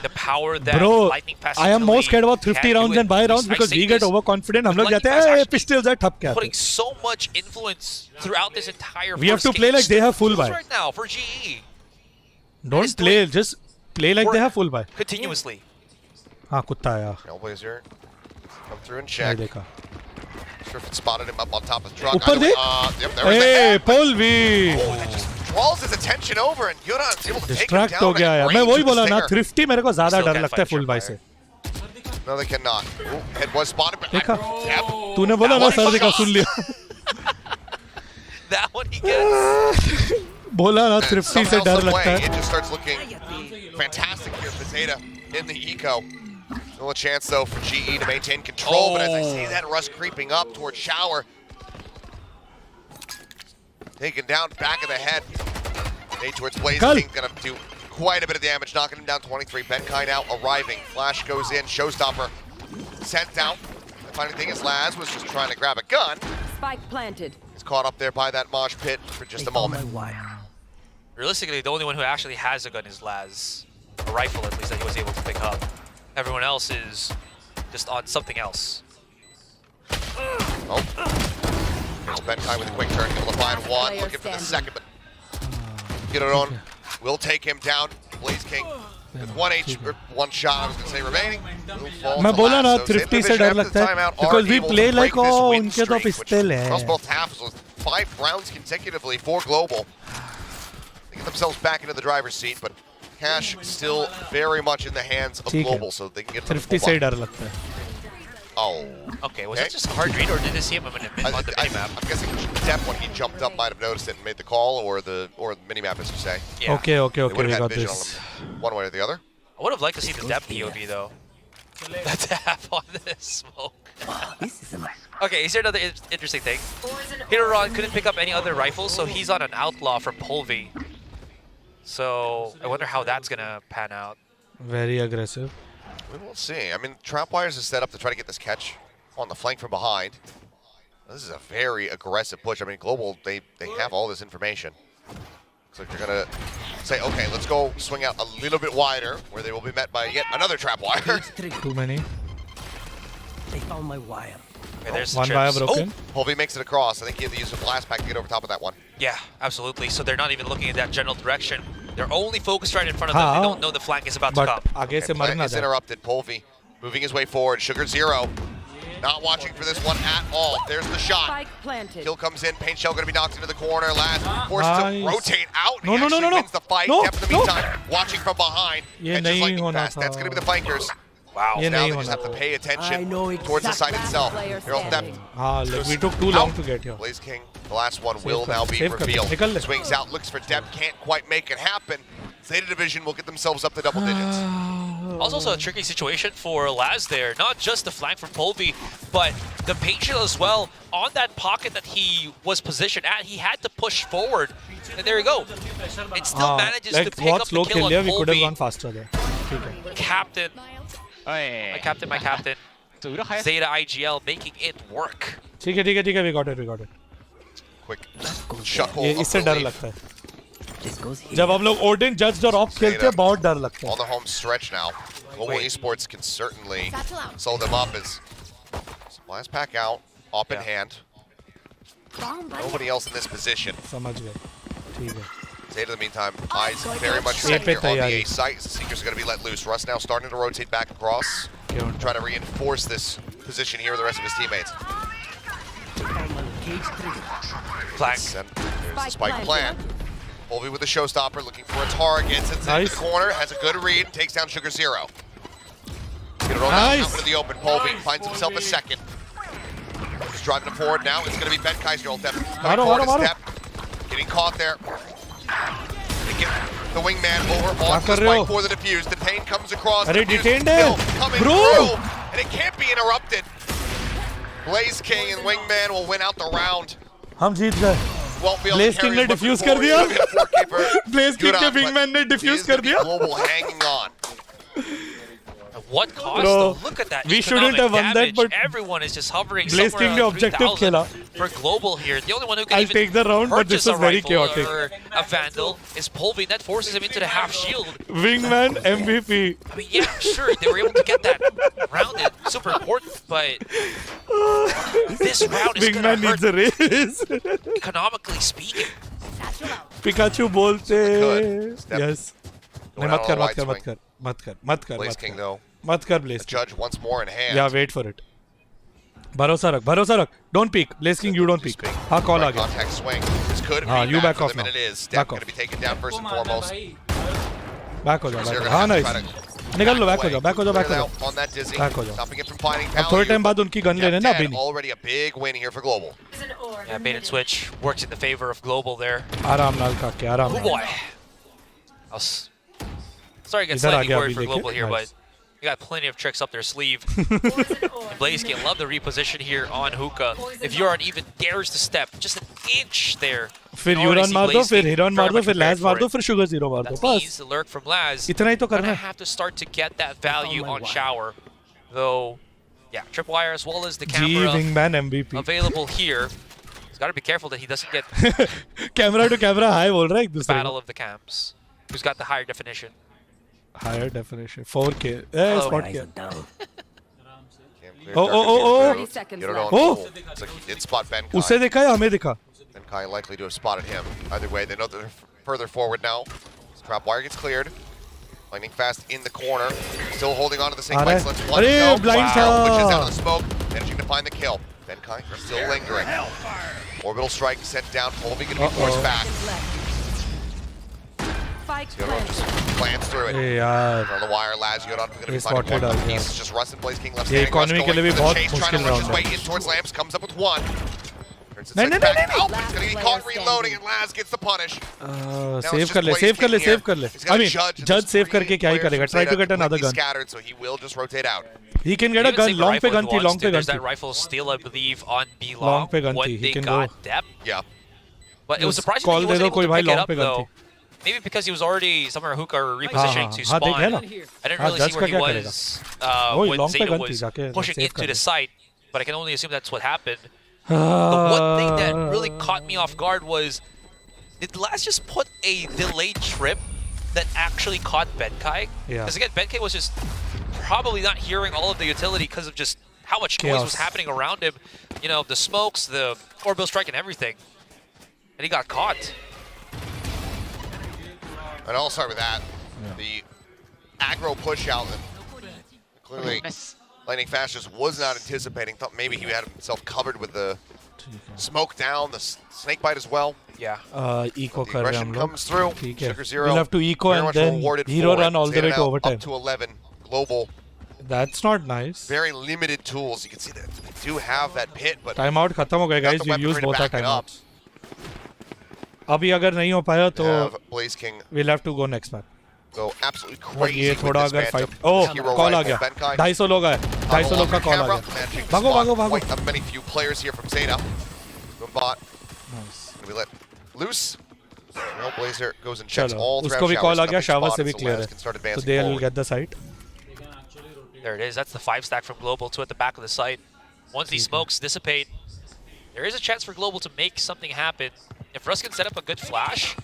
the power that Bro, lightning pass I am more scared about thrifty can rounds do and it. buy rounds I because say we get this, overconfident. हम with लोग जाते lightning हैं, pass "Hey, actually pistols are ठप क्या putting so much influence throughout this entire We have first to play game. like they have full buy. Right now for GE. Don't play, just play like they have full buy." Continuously. हाँ कुत्ता आया। Trailblazer come through and नहीं check. देखा। Griffin spotted him up on top of the truck. ऊपर दे। Yep, there was the Hey, head. Polvi. Oh, that just draws his attention over, and Yuran's able to take him distract down. हो गया at यार। range मैं वही with the बोला ना, stinger. thrifty मेरे को ज़्यादा Still डर can't लगता है fight full buy से। No, they cannot. Ooh, head was spotted. But देखा? Yep. तूने बोला ना सर देखा सुन लिया। That one he gets. बोला ना And thrifty से somehow, डर some लगता way, है। it just starts looking fantastic here for Zeta in the eco. Still a chance though for GE to maintain control, but as I see that Russ creeping up towards Shower, taken down back of the head. Nate towards Blaze King, gonna do quite a bit of damage, knocking him down 23. Benkai now arriving. Flash goes in, Showstopper sent out. The funny thing is Laz was just trying to grab a gun. Spike planted. He's caught up there by that mosh pit for just a moment. Realistically, the only one who actually has a gun is Laz. A rifle, at least, that he was able to pick up. Everyone else is just on something else. Oh. Here's Benkai with a quick turn, able to find one, looking for the second, but Giron will take him down. Blaze King with one shot, I was going to say, remaining. मैं बोला ना thrifty से डर लगता है because we play like oh उनके तो पिस्तौल है। Across both halves with 5 rounds consecutively for Global. They get themselves back into the driver's seat, but Cash still very much in the hands of Global, so they can get thrifty से डर लगता है। Oh. Okay, was it just a hard read, or did they see him on the minimap? I'm guessing Depp, when he jumped up, might have noticed it and made the call, or the minimap, as you say. Yeah. Okay, They would we have got had vision this. on them one way or the other. I would have liked to see the depth POV though. The tap on this smoke. Okay, is there another interesting thing? Hiroron couldn't pick up any other rifles, so he's on an outlaw from Polvi. So I wonder how that's gonna pan out. Very aggressive. We will see. I mean, Trapwires is set up to try to get this catch on the flank from behind. This is a very aggressive push. I mean, Global, they have all this information. Looks like they're going to say, okay, let's go swing out a little bit wider, where they will be met by yet another Trapwire. Too many. They found my wire. Okay, there's One the wire chips. broken. Polvi makes it across. I think he had to use a blast pack to get over top of that one. Yeah, absolutely. So they're not even looking in that general direction. They're only focused right in front of them. They don't know the flank is about to come. आगे से Plan मरना is था। interrupted. Polvi moving his way forward. Sugar Zero not watching for this one at all. There's the shot. Spike planted. Kill comes in. Paint Shell going to be knocked into the corner. Last forced to rotate out. No, He actually no. wins the fight. No, Depp in the meantime, watching from behind. ये And just नहीं lightning होना fast. That's going to be the flankers. Wow. ये Now नहीं they just होना have to pay attention exactly towards the site itself. Hero Depp. हाँ, like we took too long to get here. Blaze King, the last one will now be Save कर, revealed. निकल ले। Swings out, looks for Depp, can't quite make it happen. Zeta Division will get themselves up to double digits. Also a tricky situation for Laz there. Not just the flank from Polvi, but the patient as well. On that pocket that he was positioned at, he had to push forward. And there you go. It still manages to like pick बहुत up the slow kill खेल on लिया, we could have Polvi. gone faster there. ठीक है। Captain. My captain. Zeta IGL making it work. ठीक है, we got it. Quick chuckle. ये इससे डर लगता है। जब हम लोग Odin judged और off खेलते हैं बहुत डर लगता है। On the home stretch now. Global Esports can certainly slow them up as blast pack out, up in hand. Nobody else in this position. समझ गए, ठीक है। Zeta, in the meantime, eyes very much set here on the A site. Seekers are going to be let loose. Russ now starting to rotate back across, try to reinforce this position here with the rest of his teammates. Flag. And there's the spike plan. Polvi with the showstopper, looking for a target. Sits in the corner, has a good read, takes down Sugar Zero. Get it all out into the open. Polvi finds himself a second. He's driving him forward now. It's going to be Benkai's roll. Coming forward a step. Getting caught there. They get the wingman over on the spike for the defuse. The pain comes across. Arey, detained Kill hai. coming Bro. through. And it can't be interrupted. Blaze King and Wingman will win out the round. हम जीत गए. Won't be able Blaze to King carry ने us diffuse moving कर दिया. forward. Blaze King के Good wingman ने but diffuse he is कर gonna be दिया. Global hanging on. At what cost Bro, though? Look at that. we shouldn't economic have won that, damage. but Everyone is just hovering Blaze somewhere King ने around objective 3,000 खेला. for global here. The only one who can I'll even take the round, but this purchase was a very rifle chaotic. or a Vandal is Polvi. That forces him into the half shield. Wingman MVP. I mean, yeah, sure, they were able to get that rounded. Super important, but this round is going to Wingman needs a raise. hurt economically speaking. Pikachu बोलते. Step. Yes. Going नहीं out मत on कर a मत कर wide मत कर मत कर मत कर Blaze मत King कर though. मत कर Blaze The King. judge once more in hand. Yeah, wait for it. भरोसा रख. Don't peek. Blaze King, you don't peek. हाँ call आ गया. Contact swing. This could हाँ, be you bad back for off them, and now. it is. Step Back going off. to be taken down first and foremost. Back हो जाओ. So you're Back gonna हाँ have to nice. try to निकल लो back हो जाओ. Back हो clear जाओ. out on that dizzy. Back हो जाओ. Stopping it from finding अब value. थोड़े टाइम बाद उनकी गन लेने ना अभी नहीं. Already a big win here for Global. Yeah, bait and switch works in the favor of global there. आराम नाल खा के आराम. Oh boy. Sorry to get इधर आ slightly गया worried अभी for global देखे. here, Nice. but you got plenty of tricks up their sleeve. And Blaze can love the reposition here on Hookah. If Euron even dares to step just an inch there, फिर यूरन मार दो, फिर हिरन मार दो, फिर lace मार दो, फिर शुगर जीरो मार दो. that बस means the lurk from Laz. इतना ही तो करना Gonna है. have to start to get that value on Shower, though. Yeah, tripwire as well as the G camera Wingman MVP. available here. He's got to be careful that he doesn't get camera to camera hi बोल रहा है एक दूसरे battle को. of the cams. Who's got the higher definition? Higher definition 4K. Spot किया. Clear Oh, target oh, oh, here. oh. Get it on Oh. goal. It's like he did spot Benkai. उसे देखा या हमें देखा? Benkai likely to have spotted him. Either way, they know that they're further forward now. Trap wire gets cleared. Lightning fast in the corner. Still holding on to the same place. Let's one अरे go. blind था. Pushes out of the smoke. Managing to find the kill. Benkai still lingering. Orbital strike sent down. Polvi going to be forced back. Yoron just plans through it. ए यार. On the wire, Laz Yoron going to be He finding spotted one us, piece. yeah. Just Russ and Blaze King left ये standing. Russ economy के going लिए भी for the बहुत chase, trying मुश्किल to rush his round way है. in towards Lamps. Comes up with one. Turns it नहीं, six नहीं, back. नहीं, नहीं. Oh, he's going to get caught reloading, and Laz gets the punish. Save कर ले, save कर ले, सेव कर ले. I mean, judge सेव करके क्या ही करेगा? Try to get another gun. Scattered, so he will just rotate out. He can get a Even gun. take the Long पे rifle gun if he थी, long wants पे to. gun There's that थी. rifle still, I believe, on B Long long. पे gun When थी. He they can got go. depth. Yeah. But it was Just surprising call that he they wasn't दो able कोई to भाई pick it long up पे gun though. थी. Maybe because he was already somewhere Hookah or repositioning to हाँ, देख है spawn. ना. I didn't हाँ, really judge see where का he क्या was वही when long पे Zeta gun थी, was जाके pushing save into कर the ले. site. But I can only assume that's what happened. The one thing that really caught me off guard was, did Laz just put a delayed trip that actually caught Benkai? Yeah. Because again, Benkai was just probably not hearing all of the utility because of just how much noise was Chaos. happening around him. You know, the smokes, the orbital strike, and everything. And he got caught. And I'll start with that. The aggro push out that clearly Lightning Fast just was not anticipating. Thought maybe he had himself covered with the smoke down, the snake bite as well. Yeah. Eco The कर रहे हैं aggression हम लोग. comes through. ठीक है. Sugar Zero We'll have to eco very and much then rewarded hero for run it. all the Zeta way to now overtime. Up to 11. Global. That's not nice. Very limited tools. You can see that they do have that pit, but Timeout खत्म हो गया got guys. the We've used weaponry to both our back it up. timeouts. अभी अगर नहीं हो पाया तो Have Blaze King we'll have to go next map. go absolutely और crazy ये with थोड़ा this अगर phantom. fight. Oh, Hero call आ rifle. गया. Benkai 250 लोग आए. 250 लोग का call आ camera, गया. managing to भागो spot भागो भागो. quite a many few players here from Zeta. Bot. Nice. We let loose. Trailblazer goes and checks चलो all उसको भी trap call आ showers. गया. Nothing शावर से spotted, भी so clear Laz है. can start So advancing they'll forward. get the site. There it is. That's the 5 stack from Global, 2 at the back of the site. Once these smokes dissipate, there is a chance for Global to make something happen. If Russ can set up a good flash.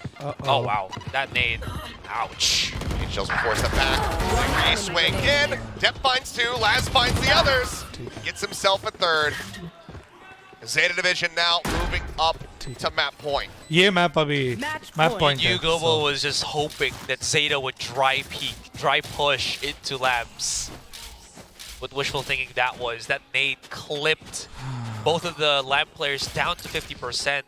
Oh, wow. That nade. Ouch. He shells before a step back. A swing in. Depp finds 2. Laz finds the others. Gets himself a 3rd. Zeta Division now moving up to map point. ये map अभी map point You है. Global So, was just hoping that Zeta would dry peek, dry push into labs. With wishful thinking that was, that nade clipped both of the lamp players down to 50%.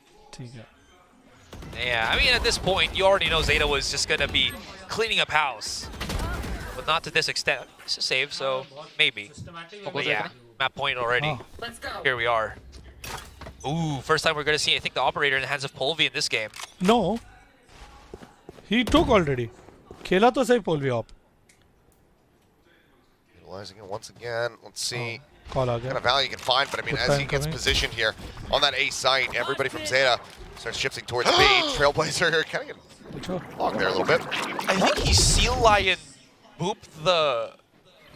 Yeah, I mean, at this point, you already know Zeta was just going to be cleaning up house. But not to this extent. It's a save, so maybe. But yeah, map point already. Here we are. Ooh, first time we're going to see, I think, the operator in the hands of Polvi in this game. No. He took already. Khela to save Polvi op. Utilizing it once again. Let's see Call what kind of value you can find. But I mean, as he gets positioned here on that A site, everybody from Zeta starts shifting towards B. Trailblazer kind of getting locked there a little bit. I think he Seal Lion booped the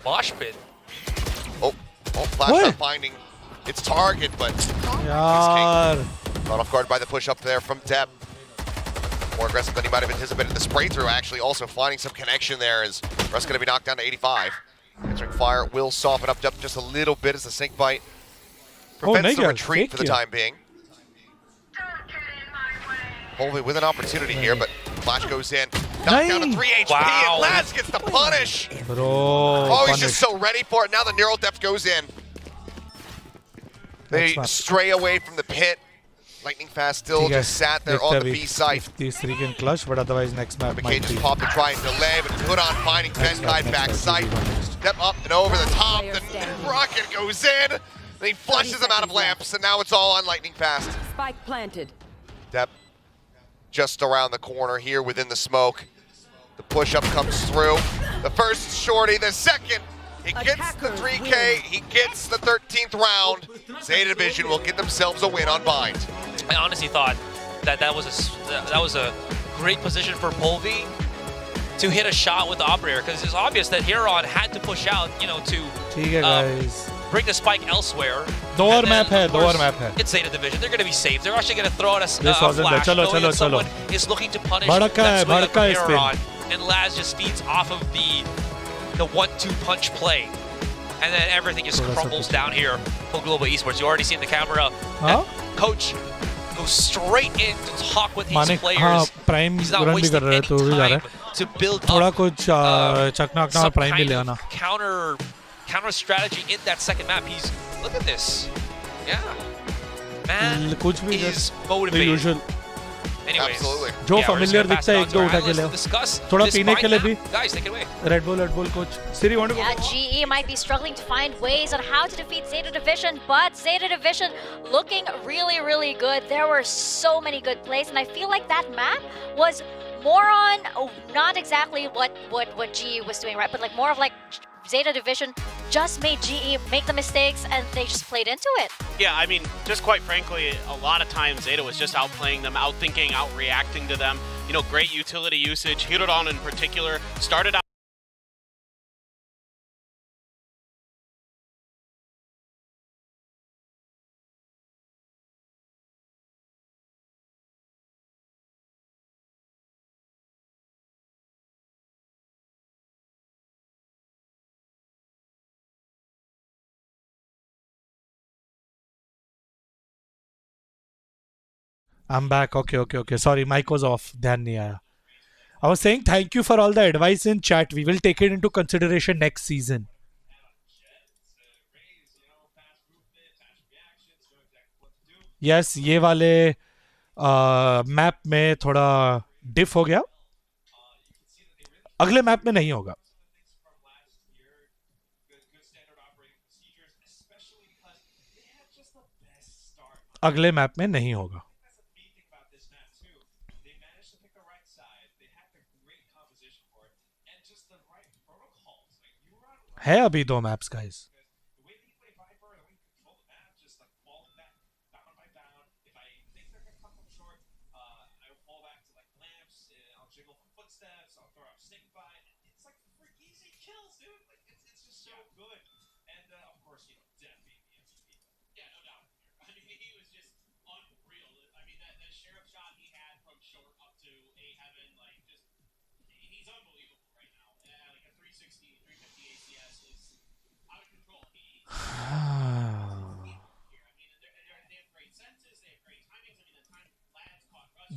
mosh pit. Oh, flash not finding its target, but Yaar. caught off guard by the push up there from Deb. More aggressive than he might have anticipated. The spray through actually also finding some connection there as Russ going to be knocked down to 85. Answering fire will soften up Deb just a little bit as the Sync Bite prevents the retreat for the time being. Polvi with an opportunity here, but flash goes in. Knocked down to 3 HP, and Laz gets the punish. Bro, oh, he's just so ready for it. Now the neural depth goes in. They stray away from the pit. Lightning Fast still just sat there on the B site. These three can clutch, but otherwise next map McKay might just be. popped to try and delay, but put on finding Benkai back sight. Step up and over the top. The rocket goes in. Then he flushes him out of lamps, and now it's all on Lightning Fast. Spike planted. Dep just around the corner here within the smoke. The push-up comes through. The first shorty, the second. He gets the 3K, he gets the 13th round. Zeta Division will get themselves a win on Bind. I honestly thought that was a great position for Polvi to hit a shot with the operator, because it's obvious that Huron had to push out, you know, to bring the spike elsewhere. दो और map है. It's Zeta Division. They're going to be safe. They're actually going to throw out a flash. Chalo. Someone is looking to punish Bhadka hai Huron, and Laz just feeds off of the 1-2 punch play. And then everything just crumbles down here for Global Esports. You already see in the camera that Coach goes straight in to talk with his players. He's not wasting any time to build up some kind of counter strategy in that second map. Look at this. Yeah. Man is motivated. Anyways, जो familiar दिखता है एक दो उठा के ले थोड़ा पीने के लिए भी guys take it away. Red Bull coach Siri want to go? GE might be struggling to find ways on how to defeat Zeta Division, but Zeta Division looking really good. There were so many good plays, and I feel like that map was more on not exactly what GE was doing, right, but like more of like Zeta Division just made GE make the mistakes and they just played into it. Yeah, I mean, just quite frankly, a lot of times Zeta was just outplaying them, outthinking, outreacting to them. You know, great utility usage. Hirodon in particular started out I'm back. Okay. Sorry, mic was off. ध्यान नहीं आया. I was saying thank you for all the advice in chat. We will take it into consideration next season. Yes, ये वाले map में थोड़ा डिफ हो गया. अगले मैप में नहीं होगा. अगले मैप में नहीं होगा. है अभी दो मैप्स गाइस.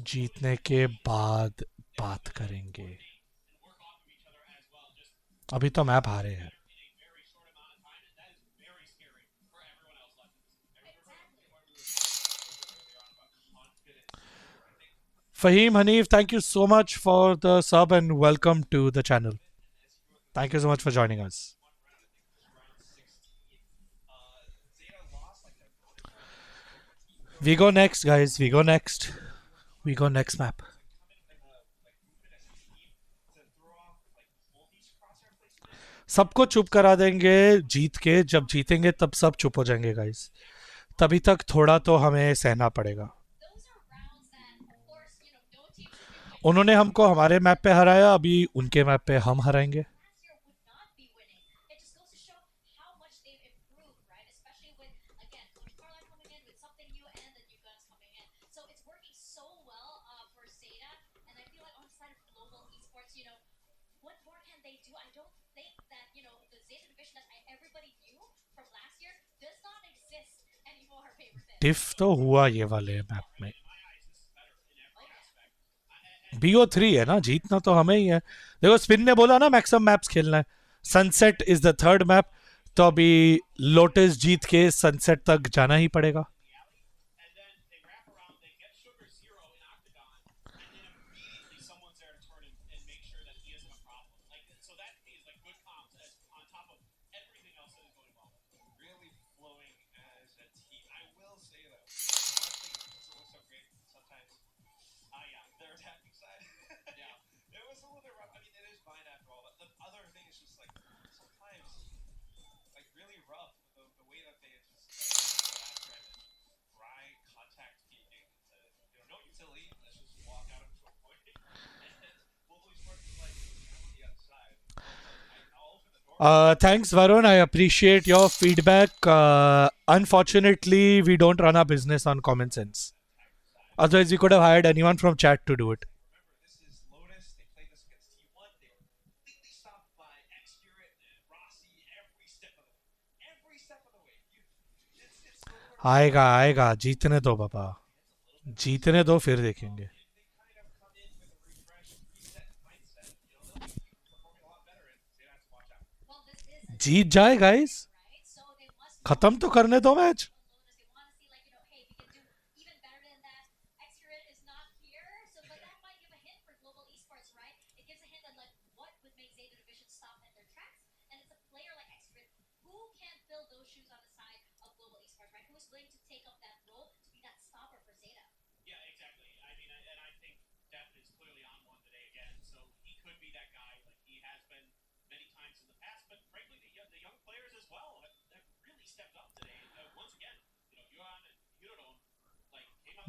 जीतने के बाद बात करेंगे. अभी तो मैप हारे हैं. Fahim Hanif, thank you so much for the sub and welcome to the channel. Thank you so much for joining us. We go next, guys. We go next. We go next map. सबको चुप करा देंगे जीत के. जब जीतेंगे तब सब चुप हो जाएंगे गाइस. तभी तक थोड़ा तो हमें सहना पड़ेगा. उन्होंने हमको हमारे मैप पे हराया, अभी उनके मैप पे हम हराएंगे. टिफ तो हुआ ये वाले मैप में. BO3 है ना, जीतना तो हमें ही है. देखो स्पिन ने बोला ना मैक्सिमम मैप्स खेलना है. Sunset is the third map, तो अभी लोटस जीत के सनसेट तक जाना ही पड़ेगा. Thanks, Varun. I appreciate your feedback. Unfortunately, we don't run our business on common sense. Otherwise, we could have hired anyone from chat to do it. आएगा आएगा, जीतने दो बाबा, जीतने दो फिर देखेंगे. जीत जाए गाइस, खत्म तो करने दो मैच.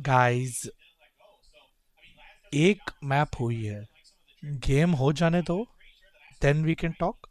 गाइस एक मैप हुई है, गेम हो जाने दो, then we can talk.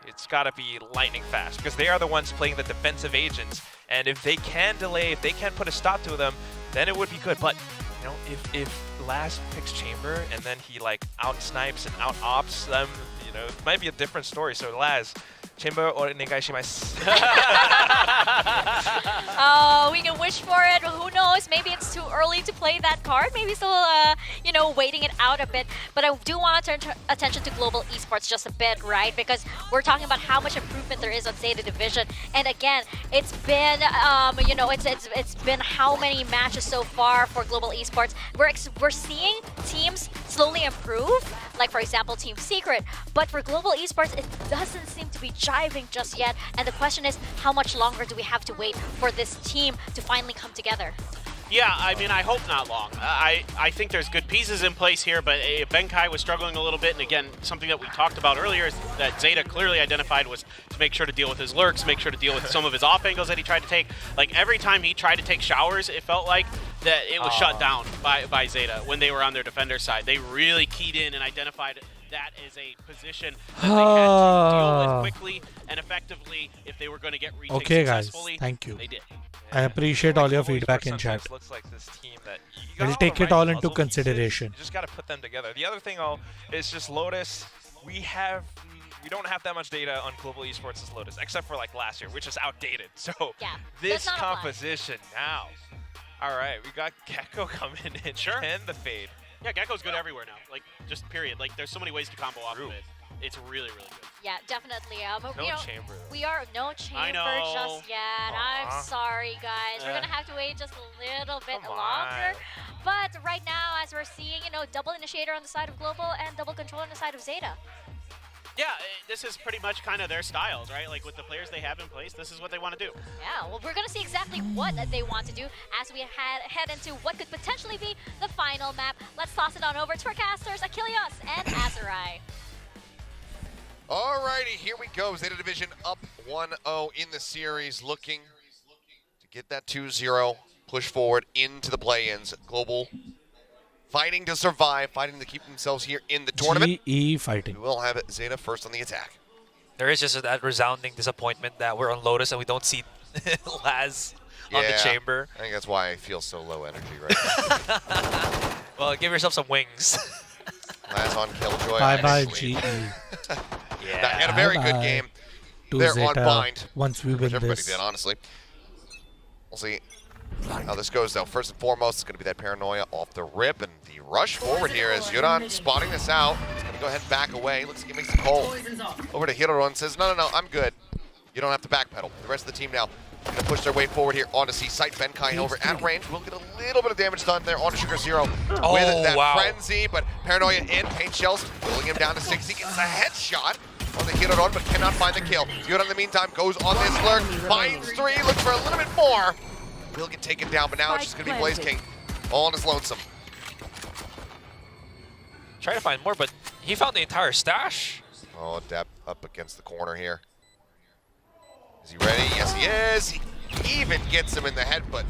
It's got to be lightning fast because they are the ones playing the defensive agents, and if they can delay, if they can put a stop to them, then it would be good. But you know, if Laz picks Chamber and then he like out snipes and out ops them, you know, it might be a different story. So Laz, Chamber or onegai shimasu. We can wish for it, but who knows? Maybe it's too early to play that card. Maybe still you know, waiting it out a bit. But I do want to turn attention to global esports just a bit, right? Because we're talking about how much improvement there is on Zeta Division. And again, it's been, you know, it's been how many matches so far for global esports. We're seeing teams slowly improve, like for example, Team Secret. But for global esports, it doesn't seem to be jiving just yet. And the question is, how much longer do we have to wait for this team to finally come together? Yeah, I mean, I hope not long. I think there's good pieces in place here, but Benkai was struggling a little bit, and again, something that we talked about earlier is that Zeta clearly identified was to make sure to deal with his lurks, make sure to deal with some of his off angles that he tried to take. Like, every time he tried to take showers, it felt like that it was shut down by Zeta when they were on their defender side. They really keyed in and identified that is a position that they had to deal with quickly and effectively if they were going to get retakes Okay, guys, successfully. thank you. They did. I appreciate all your feedback in chat. Looks like this team that We'll take it all into consideration. You just got to put them together. The other thing, is just Lotus. We don't have that much data on global esports as Lotus, except for like last year, which is outdated. So yeah, this composition now. All right, we got Gecko coming in and the fade. Yeah, Gecko's good everywhere now. Like, just period. Like, there's so many ways to combo off of it. It's really, really good. Yeah, definitely. No you know, chamber. We are no chamber just yet. I'm sorry, guys. We're gonna have to wait just a little bit longer. But right now, as we're seeing, you know, double initiator on the side of global and double control on the side of Zeta. Yeah, this is pretty much kind of their styles, right? Like, with the players they have in place, this is what they want to do. Yeah, well, we're going to see exactly what they want to do as we head into what could potentially be the final map. Let's toss it on over to our casters, Achilles and Azurai. Alrighty, here we go. Zeta Division up 1-0 in the series, looking to get that 2-0, push forward into the play-ins. Global fighting to survive, fighting to keep themselves here in the tournament. GE fighting. We will have Zeta first on the attack. There is just that resounding disappointment that we're on Lotus and we don't see Laz on the chamber. I think that's why I feel so low energy right now. Well, give yourself some wings. Laz on Killjoy. Bye-bye, GE. Yeah. Had a very good game. They're on bind. Once we win everybody this. did, honestly. We'll see how this goes, though. First and foremost, it's going to be that paranoia off the rip, and the rush forward here is Yuran spotting this out. He's going to go ahead and back away. Looks like he makes the call over to Hiroron and says, no, I'm good. You don't have to backpedal. The rest of the team now going to push their way forward here onto C-Site. Benkai over at range. We'll get a little bit of damage done there onto Sugar Zero with that frenzy, but paranoia in. Paint shells pulling him down to 60. Gets a headshot on the Hiroron, but cannot find the kill. Yuran, in the meantime, goes on this lurk, finds 3, looks for a little bit more. Will get taken down, but now it's just going to be Blaze King all on his lonesome. Try to find more, but he found the entire stash. Oh, Depp up against the corner here. Is he ready? Yes, he is. He even gets him in the head, but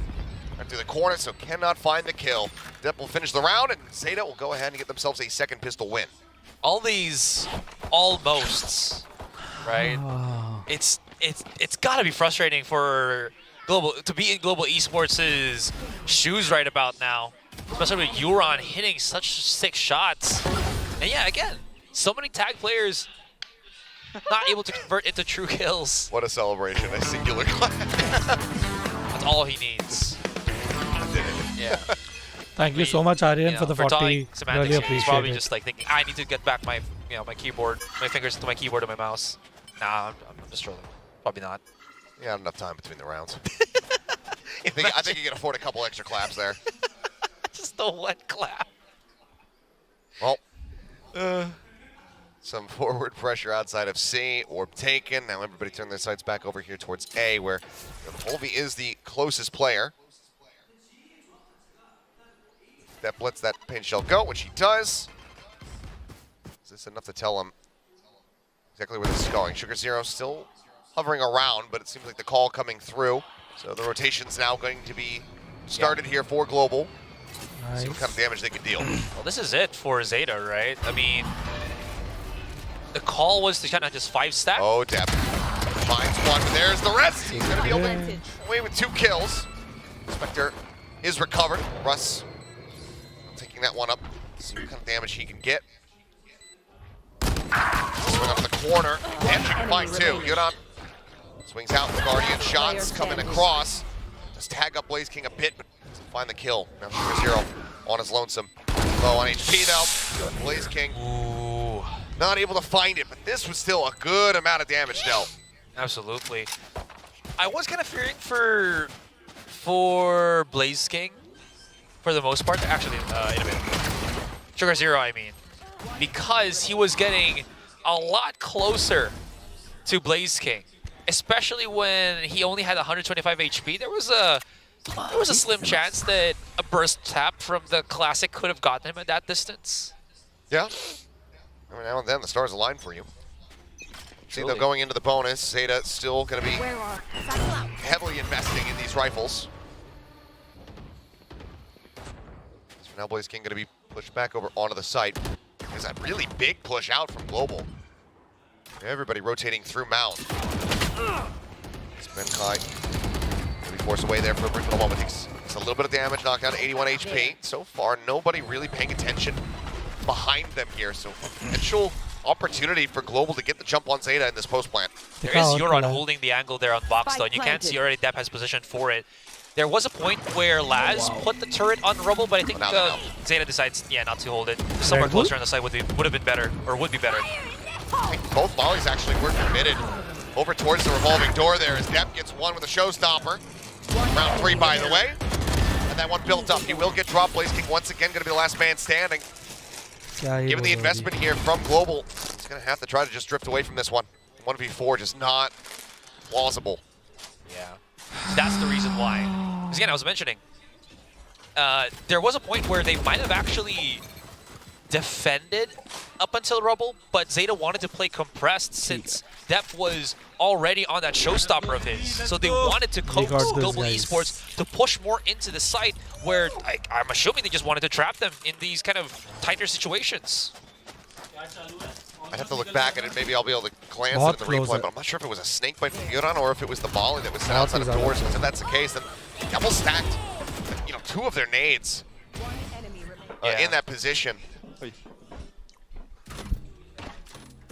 right through the corner, so cannot find the kill. Depp will finish the round, and Zeta will go ahead and get themselves a second pistol win. All these almosts, right? It's got to be frustrating for global to be in global esports' shoes right about now, especially with Euron hitting such sick shots. And yeah, again, so many tag players not able to convert into true kills. What a celebration, a singular clap. That's all he needs. Yeah. Thank you so much, Aryan, for the 40. Really appreciate he's probably it. just like thinking, I need to get back my, my keyboard, my fingers to my keyboard and my mouse. Nah, I'm just trolling. Probably not. Yeah, not enough time between the rounds. I think you can afford a couple extra claps there. Just the one clap. Well, some forward pressure outside of C. Orb taken. Now everybody turn their sights back over here towards A, where Volvi is the closest player. That lets that paint shell go, which he does. Is this enough to tell him exactly where this is going? Sugar Zero still hovering around, but it seems like the call coming through. So the rotation's now going to be started here for Global. Nice. See what kind of damage they can deal. Well, this is it for Zeta, right? I mean, the call was to kind of just 5-stack. Oh, Depp finds one, but there's the rest. He's going to be able to away with 2 kills. Spectre is recovered. Russ taking that one up. See what kind of damage he can get. Swing onto the corner. And she can find 2. Yuran swings out. The Guardian shots coming across. Just tag up Blaze King a bit, but doesn't find the kill. Now Sugar Zero on his lonesome. Low on HP though. Blaze King not able to find it, but this was still a good amount of damage dealt. Absolutely. I was kind of fearing for Blaze King for the most part. Actually, in a minute. Sugar Zero, I mean. Because he was getting a lot closer to Blaze King. Especially when he only had 125 HP. There was a slim chance that a burst tap from the Classic could have gotten him at that distance. Yeah. Every now and then the stars align for you. See, though, going into the bonus, Zeta still going to be heavily investing in these rifles. So now Blaze King going to be pushed back over onto the site. There's a really big push out from Global. Everybody rotating through Mount. Benkai going to be forced away there for a brief little moment. It's a little bit of damage, knocked down to 81 HP. So far, nobody really paying attention behind them here. So potential opportunity for Global to get the jump on Zeta in this post plant. There is Euron holding the angle there on box though, and you can't see already Depp has positioned for it. There was a point where Laz put the turret on Rubble, but I think Zeta decides, not to hold it. Somewhere closer on the side would have been better, or would be better. Both volleys actually were committed over towards the revolving door there as Depp gets one with a showstopper. Round 3, by the way. And that one built up. He will get dropped. Blaze King once again going to be the last man standing. Given the investment here from Global, he's going to have to try to just drift away from this one. 1v4 just not plausible. Yeah, that's the reason why. Because again, I was mentioning, there was a point where they might have actually defended up until Rubble, but Zeta wanted to play compressed since Depp was already on that showstopper of his. So they wanted to coax Global Esports to push more into the site where I'm assuming they just wanted to trap them in these kind of tighter situations. I'd have to look back at it. Maybe I'll be able to glance at it in the replay, but I'm not sure if it was a snake bite from Yuran or if it was the volley that was sent outside of doors. If that's the case, then double stacked, 2 of their nades in that position.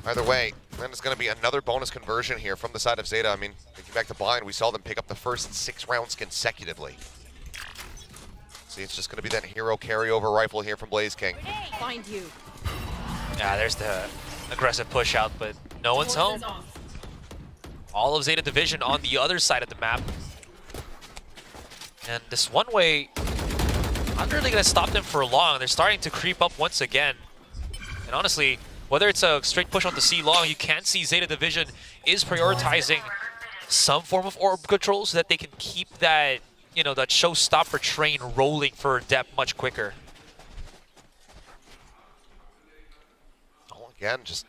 Either way, then it's going to be another bonus conversion here from the side of Zeta. I mean, thinking back to Blind, we saw them pick up the first 6 rounds consecutively. See, it's just going to be that hero carryover rifle here from Blaze King. Find you. Yeah, there's the aggressive push out, but no one's home. All of Zeta Division on the other side of the map. And this one way, not really going to stop them for long. They're starting to creep up once again. And honestly, whether it's a straight push onto C long, you can see Zeta Division is prioritizing some form of orb control so that they can keep that, that showstopper train rolling for Depp much quicker. Again, just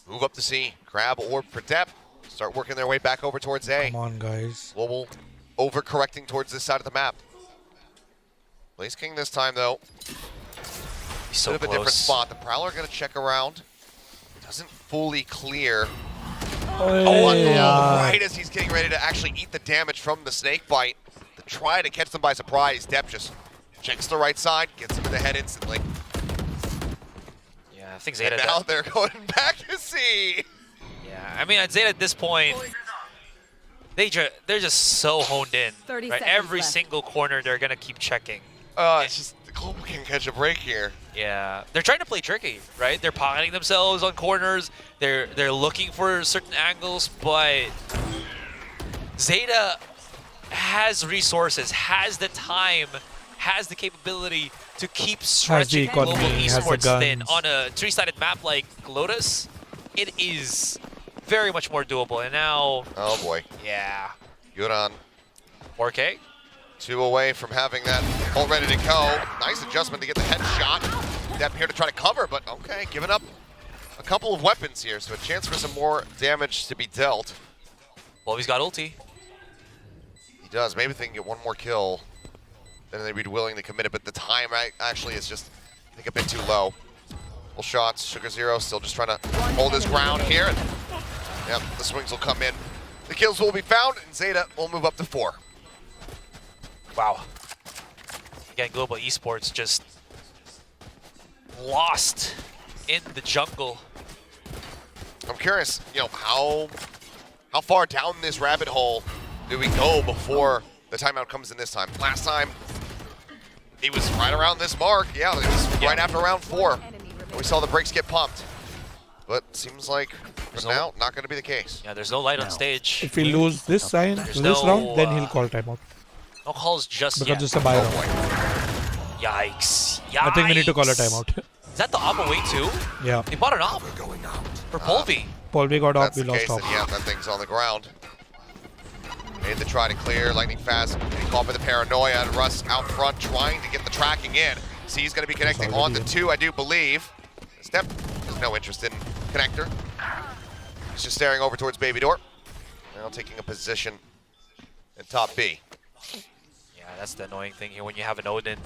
move up to C, grab orb for Depp, start working their way back over towards A. Come on, guys. Global overcorrecting towards this side of the map. Blaze King this time, though. He's so bit of a different spot. The Prowler going to check around. Doesn't fully clear. Right as he's getting ready to actually eat the damage from the snake bite. To try to catch them by surprise, Depp just checks the right side, gets him in the head instantly. Yeah, I think Zeta... And now they're going back to C. Yeah, I mean, at Zeta at this point, they're just so honed in. 30 right? seconds Every left. single corner, they're going to keep checking. It's just the Global can catch a break here. Yeah, they're trying to play tricky, right? They're pocketing themselves on corners. They're looking for certain angles, but Zeta has resources, has the time, has the capability to keep stretching Global Esports thin on a 3-sided map like Lotus. It is very much more doable, and now... Oh boy. Yeah. Yuran. 4K? 2 away from having that all ready to go. Nice adjustment to get the headshot. Depp here to try to cover, but okay, giving up a couple of weapons here, so a chance for some more damage to be dealt. Well, he's got ulti. He does. Maybe if they can get one more kill, then they'd be willing to commit it, but the time actually is just, I think, a bit too low. Full shots. Sugar Zero still just trying to hold his ground here. And, yep, the swings will come in. The kills will be found, and Zeta will move up to 4. Wow. Again, Global Esports just lost in the jungle. I'm curious, how far down this rabbit hole do we go before the timeout comes in this time? Last time, He was right around this mark. Yeah, it was right after round 4. We saw the brakes get pumped. But seems like for now, not going to be the case. Yeah, there's no light on stage. If he lose this sign, this round, then he'll call timeout. No calls just because yet. it's a buy round. Yikes. Yikes. I think we need to call a timeout. Is that the op away too? Yeah. They bought an op. For Polvi. Polvi got off, That's we the lost case, off. then, yeah, that thing's on the ground. Made the try to clear, lightning fast, getting caught by the paranoia, and Russ out front trying to get the tracking in. See, he's going to be connecting on the 2, I do believe. Step has no interest in connector. He's just staring over towards Baby Door. Now taking a position in top B. Yeah, that's the annoying thing here when you have an Odin.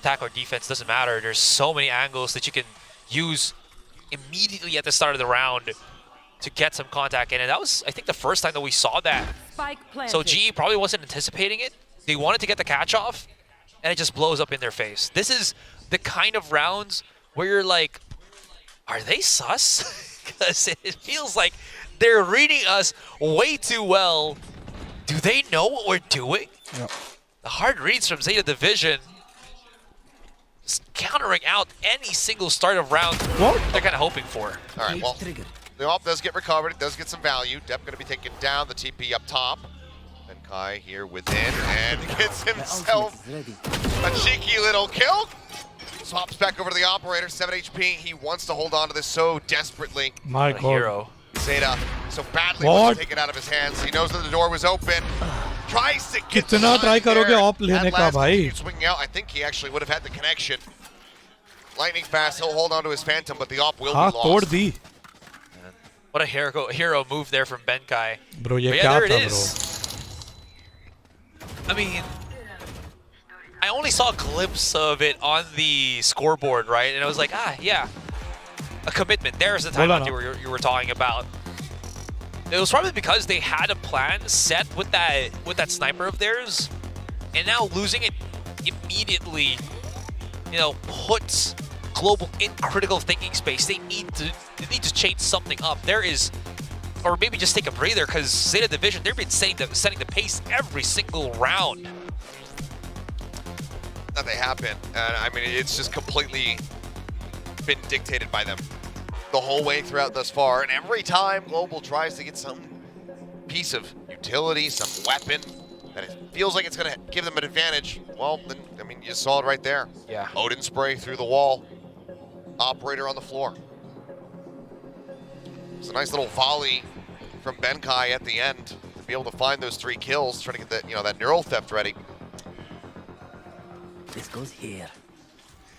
Attack or defense doesn't matter. There's so many angles that you can use immediately at the start of the round to get some contact in. And that was, I think, the first time that we saw that. Spike planted. So GE probably wasn't anticipating it. They wanted to get the catch off, and it just blows up in their face. This is the kind of rounds where you're like, are they sus? Because it feels like they're reading us way too well. Do they know what we're doing? Yeah. The hard reads from Zeta Division, just countering out any single start of round they're kind of hoping for. All right, well, the op does get recovered. It does get some value. Depp going to be taken down. The TP up top. And Kai here within and gets himself a cheeky little kill. Swaps back over to the operator. 7 HP. He wants to hold on to this so desperately. My God. Hero. Zeta so badly wants to take it out of his hands. He knows that the door was open. Tries to get कितना try करोगे op लेने का भाई? Swinging out. I think he actually would have had the connection. Lightning fast. He'll hold on to his Phantom, but the op will be lost. तोड़ दी. What a hero move there from Benkai. Bro, ये But yeah, क्या there था, it is. I mean, I only saw a glimpse of it on the scoreboard, right? And I was like, yeah, a commitment. There's the timeout you were talking about. It was probably because they had a plan set with that sniper of theirs, and now losing it immediately, you know, puts Global in critical thinking space. They need to change something up. There is, or maybe just take a breather, because Zeta Division, they've been setting the pace every single round. That they have been, and I mean, it's just completely been dictated by them the whole way throughout thus far. And every time Global tries to get some piece of utility, some weapon that it feels like it's going to give them an advantage, well, then, I mean, you saw it right there. Yeah. Odin spray through the wall. Operator on the floor. It's a nice little volley from Benkai at the end to be able to find those 3 kills, trying to get that, that neural theft ready. This goes here.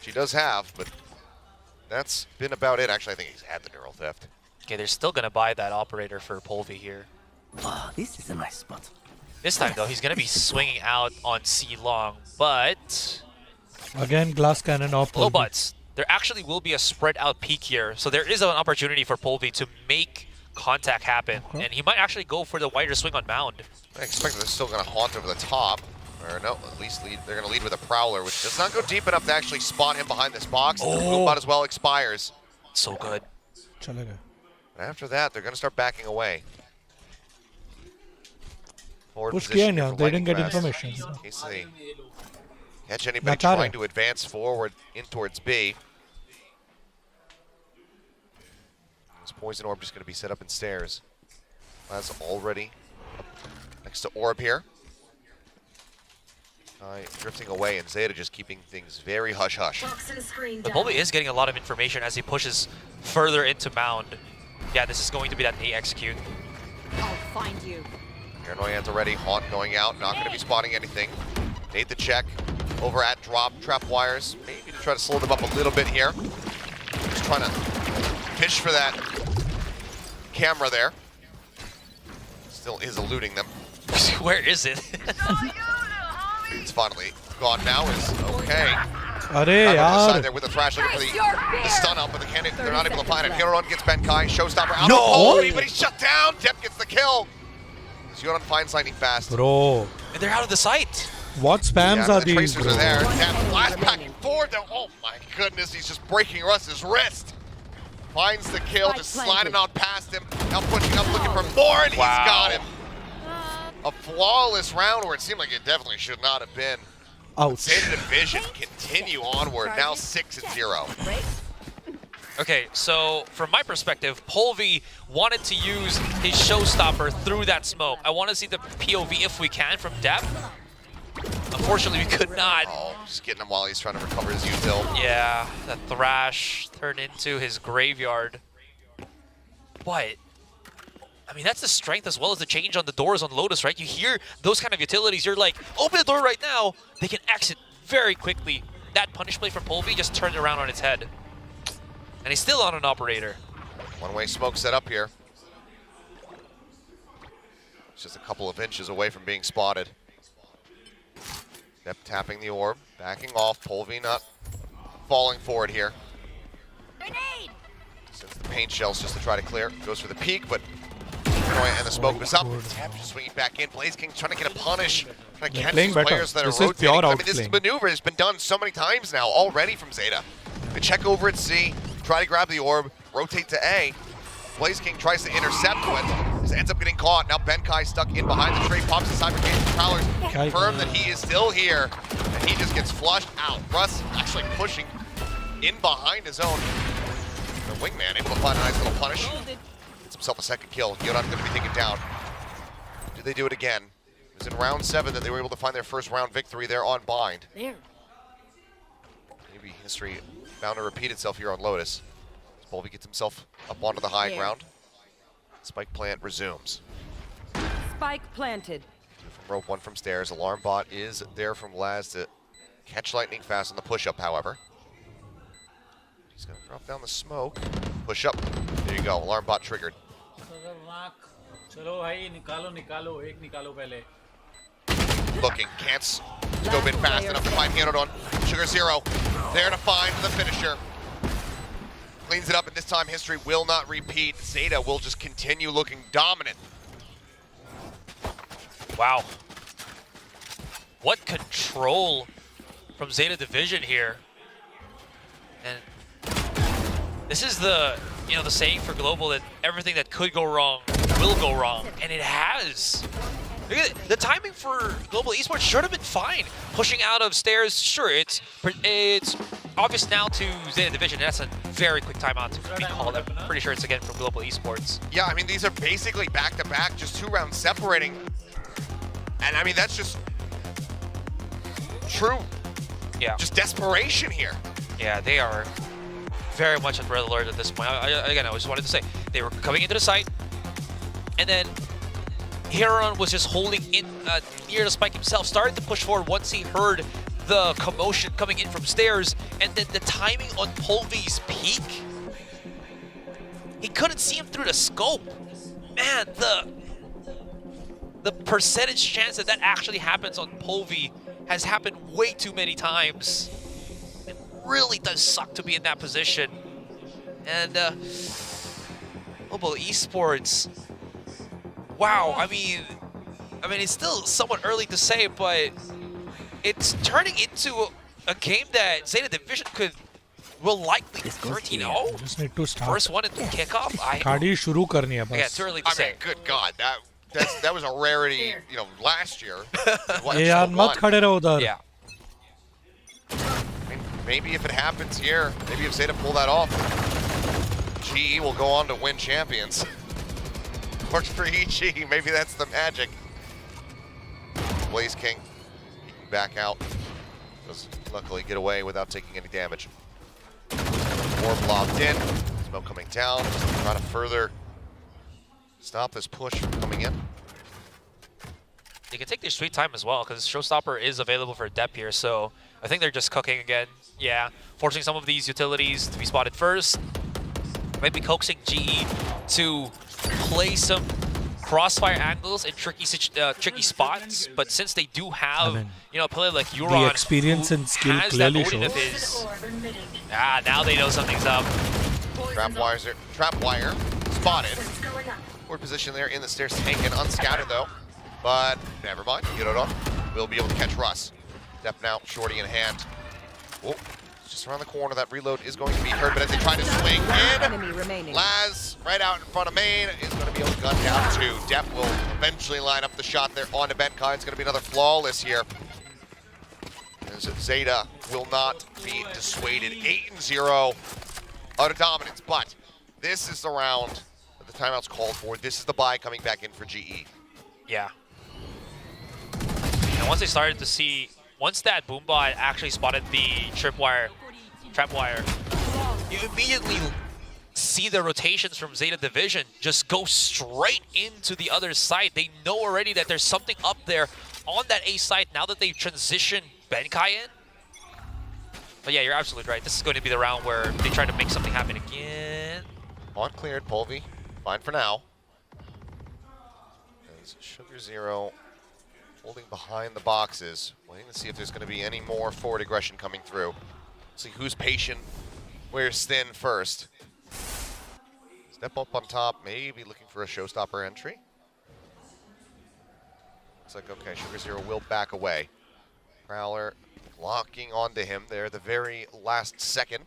She does have, but that's been about it. Actually, I think he's had the neural theft. Okay, they're still gonna buy that operator for Polvi here. Wow, this is a nice spot. This time though, he's gonna be swinging out on C long, but again glass cannon off. Low butts. There actually will be a spread out peak here, so there is an opportunity for Polvi to make contact happen, and he might actually go for the wider swing on Mound. I expect they're still going to haunt over the top, or no, at least they're going to lead with a Prowler, which does not go deep enough to actually spot him behind this box. The Moombot as well expires. So good. And after that, they're going to start backing away. Forward Push position kiya here na, for they didn't get Lightning information. Fast. In case they catch anybody trying to advance forward in towards B. This Poison Orb just going to be set up in stairs. That's already up next to Orb here. Drifting away, and Zeta just keeping things very hush-hush. The Polvi is getting a lot of information as he pushes further into Mound. Yeah, this is going to be that A execute. I'll find you. Paranoia's already. Haunt going out, not going to be spotting anything. Made the check over at drop, trap wires. Maybe to try to slow them up a little bit here. Just trying to fish for that camera there. Still is eluding them. Where is it? It's finally gone now. Is okay. Arey yaar. There with the thrash looking for the stun up, but they're not able to find it. Hiron gets Benkai, showstopper out No! of Polvi, but he's shut down. Depp gets the kill. Zioron finds lightning fast. Bro. And they're out of the sight. What spams are the these, tracers bro? are there. Depp blast back and forth. Oh my goodness, he's just breaking Russ's wrist. Finds the kill, just sliding on past him. Now pushing up, looking for more, and he's got him. A flawless round where it seemed like it definitely should not have been. Ouch. Zeta Division continue onward, now 6-0. Okay, so from my perspective, Polvi wanted to use his showstopper through that smoke. I want to see the POV if we can from depth. Unfortunately, we could not. Oh, just getting him while he's trying to recover his util. Yeah, that Thrash turned into his graveyard. But, I mean, that's the strength as well as the change on the doors on Lotus, right? You hear those kind of utilities, you're like, open the door right now. They can exit very quickly. That punish play from Polvi just turned it around on its head. And he's still on an operator. One-way smoke set up here. It's just a couple of inches away from being spotted. Dep tapping the orb, backing off. Polvi not falling for it here. Grenade! Since the paint shells just to try to clear. Goes for the peak, but and the smoke was up. Tap just swinging back in. Blaze King trying to get a punish. Trying to catch these players that are rotating. I mean, this maneuver has been done so many times now already from Zeta. They check over at C, try to grab the orb, rotate to A. Blaze King tries to intercept, but ends up getting caught. Now Benkai stuck in behind the tree, pops the Cyber Cage Prowlers, confirm that he is still here, and he just gets flushed out. Russ actually pushing in behind his own. The wingman able to find a nice little punish. Gets himself a second kill. Yodan going to be taken down. Do they do it again? It was in round 7 that they were able to find their first round victory there on Bind. There. Maybe history bound to repeat itself here on Lotus. Polvi gets himself up onto the high ground. Spike plant resumes. Spike planted. 2 from rope, 1 from stairs. Alarm bot is there from Laz to catch lightning fast on the push-up, however. He's going to drop down the smoke. Push up. There you go. Alarm bot triggered. Looking. Can't scope in fast enough to find Hyunodon. Sugar Zero there to find the finisher. Cleans it up, and this time history will not repeat. Zeta will just continue looking dominant. Wow. What control from Zeta Division here. And this is the, the saying for Global that everything that could go wrong will go wrong, and it has. Look at it. The timing for Global Esports should have been fine. Pushing out of stairs, sure, it's obvious now to Zeta Division. That's a very quick timeout to be called. I'm pretty sure it's again from Global Esports. Yeah, I mean, these are basically back-to-back, just 2 rounds separating. And I mean, that's just true. Yeah. Just desperation here. Yeah, they are very much at red alert at this point. Again, I just wanted to say, they were coming into the site, and then Heron was just holding in near the spike himself, started to push forward once he heard the commotion coming in from stairs, and then the timing on Polvi's peak, he couldn't see him through the scope. Man, the percentage chance that that actually happens on Polvi has happened way too many times. It really does suck to be in that position. And Global Esports, wow, I mean, it's still somewhat early to say, but it's turning into a game that Zeta Division will likely 13-0. Just need to start. First one into kickoff. Kadi shuru karni hai bas. Yeah, too early to say. I mean, good God, that was a rarity, last year. Ye yaar, mat khade raho udhar. Yeah. I mean, maybe if it happens here, maybe if Zeta pull that off, GE will go on to win champions. Works for EG, maybe that's the magic. Blaze King back out. Does luckily get away without taking any damage. Orb lobbed in. Smoke coming down. Trying to further stop this push from coming in. They can take their sweet time as well, because Showstopper is available for Dep here, so I think they're just cooking again. Yeah, forcing some of these utilities to be spotted first. Maybe coaxing GE to play some crossfire angles in tricky spots, but since they do have a player like Euron, the experience and skill clearly shows. Now they know something's up. Trap wire spotted. Forward position there in the stairs, taken unscouted though, but never mind. Yorodon will be able to catch Russ. Step now, shorty in hand. Oh, just around the corner. That reload is going to be hurt, but as they try to swing in, Laz right out in front of main is going to be able to gun down too. Dep will eventually line up the shot there onto Benkai. It's going to be another flawless here. as Zeta will not be dissuaded. 8-0 out of dominance, but this is the round that the timeout's called for. This is the bye coming back in for GE. Yeah. And once they started to see, once that Boombot actually spotted the trap wire, you immediately see the rotations from Zeta Division just go straight into the other side. They know already that there's something up there on that A side now that they've transitioned Benkai in. But yeah, you're absolutely right. This is going to be the round where they try to make something happen again. On cleared, Polvi, fine for now. As Sugar Zero holding behind the boxes, waiting to see if there's going to be any more forward aggression coming through. See who's patient, where's thin first. Step up on top, maybe looking for a showstopper entry. Looks like, okay, Sugar Zero will back away. Prowler locking onto him there the very last second.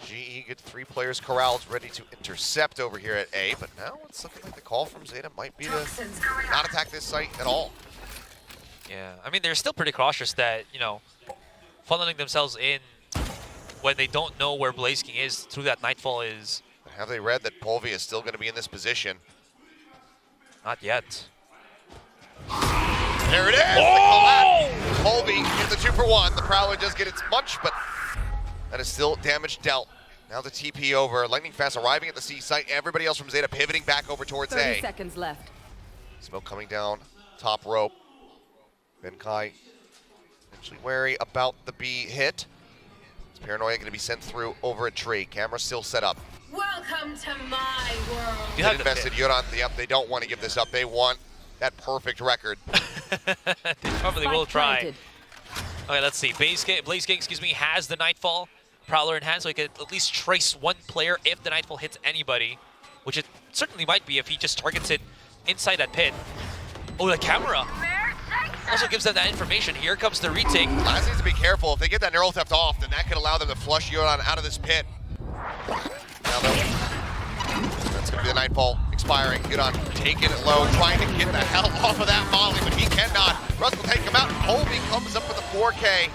GE get 3 players corralled, ready to intercept over here at A, but now it's looking like the call from Zeta might be to not attack this site at all. Yeah, I mean, they're still pretty cautious that, you know, funneling themselves in when they don't know where Blaze King is through that Nightfall is... Have they read that Polvi is still going to be in this position? Not yet. There it is! Oh! Polvi gets the 2-for-1. The Prowler does get its munch, but that is still damage dealt. Now the TP over. Lightning Fast arriving at the C site. Everybody else from Zeta pivoting back over towards 30 A. seconds left. Smoke coming down top rope. Benkai potentially wary about the B hit. It's Paranoia going to be sent through over a tree. Camera still set up. Welcome to my world. You have invested Yuran. Yep, they don't want to give this up. They want that perfect record. They probably will try. Okay, let's see. Blaze King, has the Nightfall. Prowler in hand, so he can at least trace one player if the Nightfall hits anybody, which it certainly might be if he just targets it inside that pit. Oh, the camera also gives them that information. Here comes the retake. Laz needs to be careful. If they get that Neural Theft off, then that could allow them to flush Yuran out of this pit. Now that's going to be the Nightfall expiring. Yuran taking it low, trying to get the hell off of that Molly, but he cannot. Russ will take him out. Colby comes up with a 4K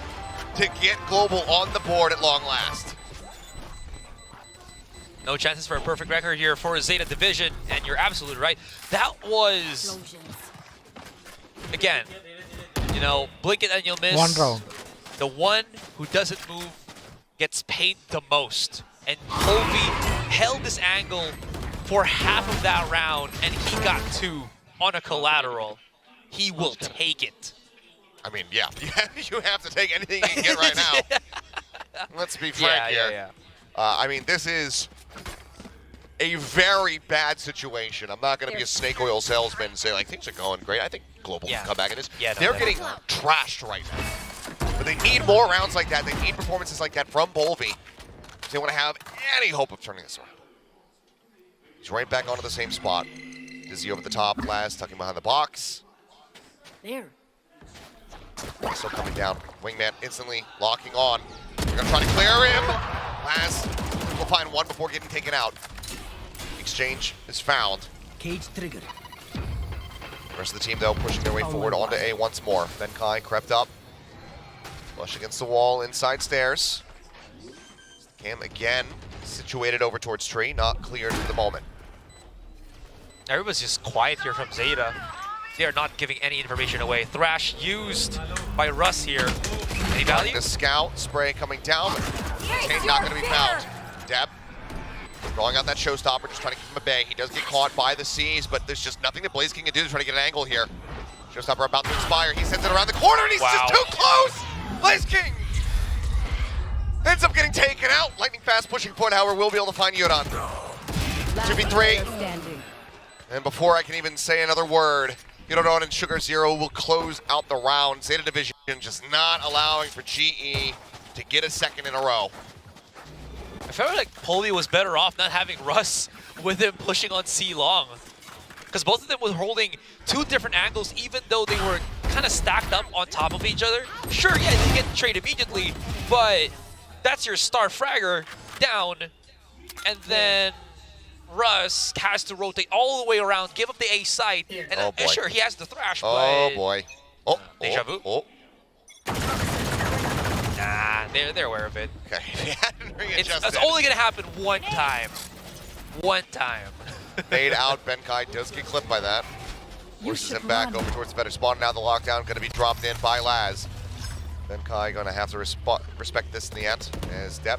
to get Global on the board at long last. No chances for a perfect record here for Zeta Division, and you're absolutely right. That was, again, you know, blink it and you'll miss. One round. The one who doesn't move gets paid the most. And Colby held this angle for half of that round, and he got 2 on a collateral. He will take it. I mean, yeah, you have to take anything you can get right now. Let's be frank here. I mean, this is a very bad situation. I'm not going to be a snake oil salesman and say, like, things are going great. I think Global can come back in this. Yeah, no, they're getting trashed right now. But they need more rounds like that. They need performances like that from Bolvi if they want to have any hope of turning this around. He's right back onto the same spot. Dizzy over the top, Laz tucking behind the box. There. Still coming down. Wingman instantly locking on. They're gonna try to clear him. Laz will find one before getting taken out. Exchange is found. Cage trigger. The rest of the team, though, pushing their way forward onto A once more. Benkai crept up. Flush against the wall, inside stairs. Cam again situated over towards tree, not cleared for the moment. Everybody's just quiet here from Zeta. They are not giving any information away. Thrash used by Russ here. Any value? The scout spray coming down, but Kane not going to be found. Deb drawing out that showstopper, just trying to keep him at bay. He does get caught by the C's, but there's just nothing that Blaze King can do to try to get an angle here. Showstopper about to expire. He sends it around the corner, and he's just too close! Blaze King ends up getting taken out. Lightning Fast pushing point, however, will be able to find Yuran. 2v3. And before I can even say another word, Yuran and Sugar Zero will close out the round. Zeta Division just not allowing for GE to get a second in a row. I felt like Poli was better off not having Russ with him pushing on C long. Because both of them were holding 2 different angles, even though they were kind of stacked up on top of each other. Sure, yeah, they get the trade immediately, but that's your star fragger down, and then Russ has to rotate all the way around, give up the A site, and sure, he has the Thrash, Oh but boy. Deja vu? Nah, they're aware of it. Okay. It's only gonna happen one time. One time. Fade out. Benkai does get clipped by that. Forces him back over towards the better spawn. Now the lockdown going to be dropped in by Laz. Benkai going to have to respect this in the end as Depp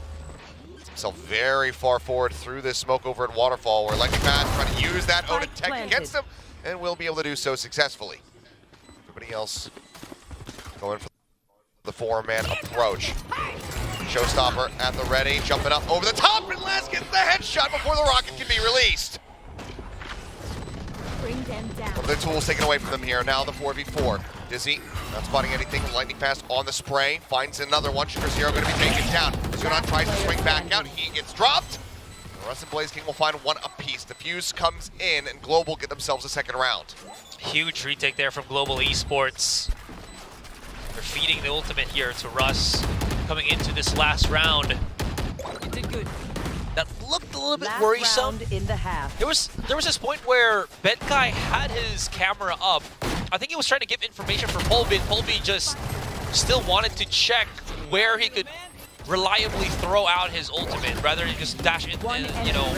gets himself very far forward through this smoke over at Waterfall, where Lightning Fast trying to use that Odin tech against him and will be able to do so successfully. Everybody else going for the four-man approach. Showstopper at the ready, jumping up over the top, and Laz gets the headshot before the rocket can be released. Bring them down. One of their tools taken away from them here. Now the 4v4. Dizzy not spotting anything. Lightning Fast on the spray. Finds another one. Sugar Zero going to be taken down. Zero tries to swing back out. He gets dropped. The Russ and Blaze King will find one apiece. The Fuse comes in, and Global get themselves a second round. Huge retake there from Global Esports. They're feeding the ultimate here to Russ coming into this last round. He did good. That looked a little bit worrisome. In the half. There was this point where Benkai had his camera up. I think he was trying to give information for Polvi. Polvi just still wanted to check where he could reliably throw out his ultimate rather than just dash in and, you know,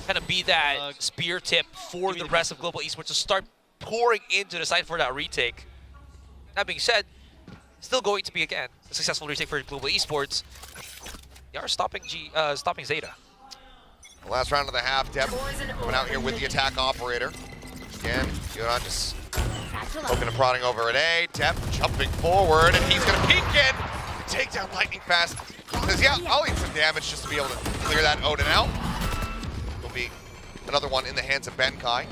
kind of be that spear tip for the rest of Global Esports to start pouring into the side for that retake. That being said, still going to be, again, a successful retake for Global Esports. They are stopping Zeta. The last round of the half, Depp coming out here with the attack operator. Again, Yoran just poking and prodding over at A. Depp jumping forward, and he's going to peek in. Take down Lightning Fast. Says, yeah, I'll eat some damage just to be able to clear that Odin out. There'll be another one in the hands of Benkai.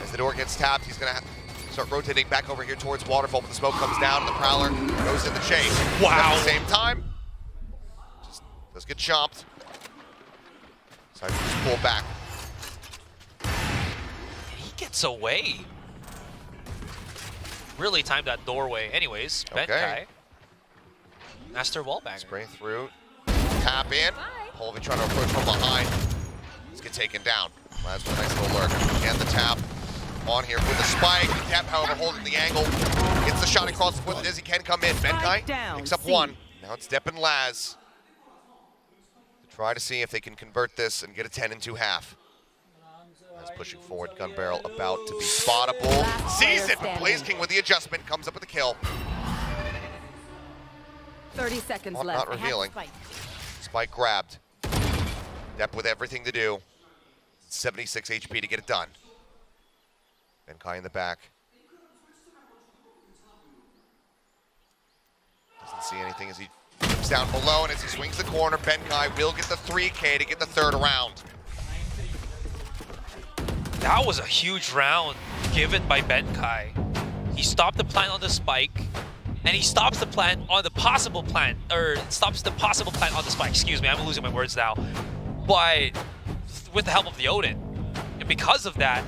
As the door gets tapped, he's going to start rotating back over here towards Waterfall, but the smoke comes down, and the Prowler goes in the chase. Wow. At the same time, just does get chomped. So I just pull back. He gets away. Really timed that doorway. Anyways, Benkai. Master wallbanger. Spray through. Tap in. Polvi trying to approach from behind. Let's get taken down. Laz with a nice little lurk. And the tap on here with the spike. Tap, however, holding the angle. Gets the shot across before the Dizzy can come in. Benkai picks up one. Now it's Depp and Laz. Try to see if they can convert this and get a 10 into half. As pushing forward, gun barrel about to be spottable. Sees it, but Blaze King with the adjustment comes up with a kill. 30 seconds left. Not revealing. Spike grabbed. Depp with everything to do. 76 HP to get it done. Benkai in the back. Doesn't see anything as he comes down below, and as he swings the corner, Benkai will get the 3K to get the third round. That was a huge round given by Benkai. He stopped the plant on the spike, and he stops the plant on the possible plant, or stops the possible plant on the spike. Excuse me, I'm losing my words now. But with the help of the Odin, and because of that,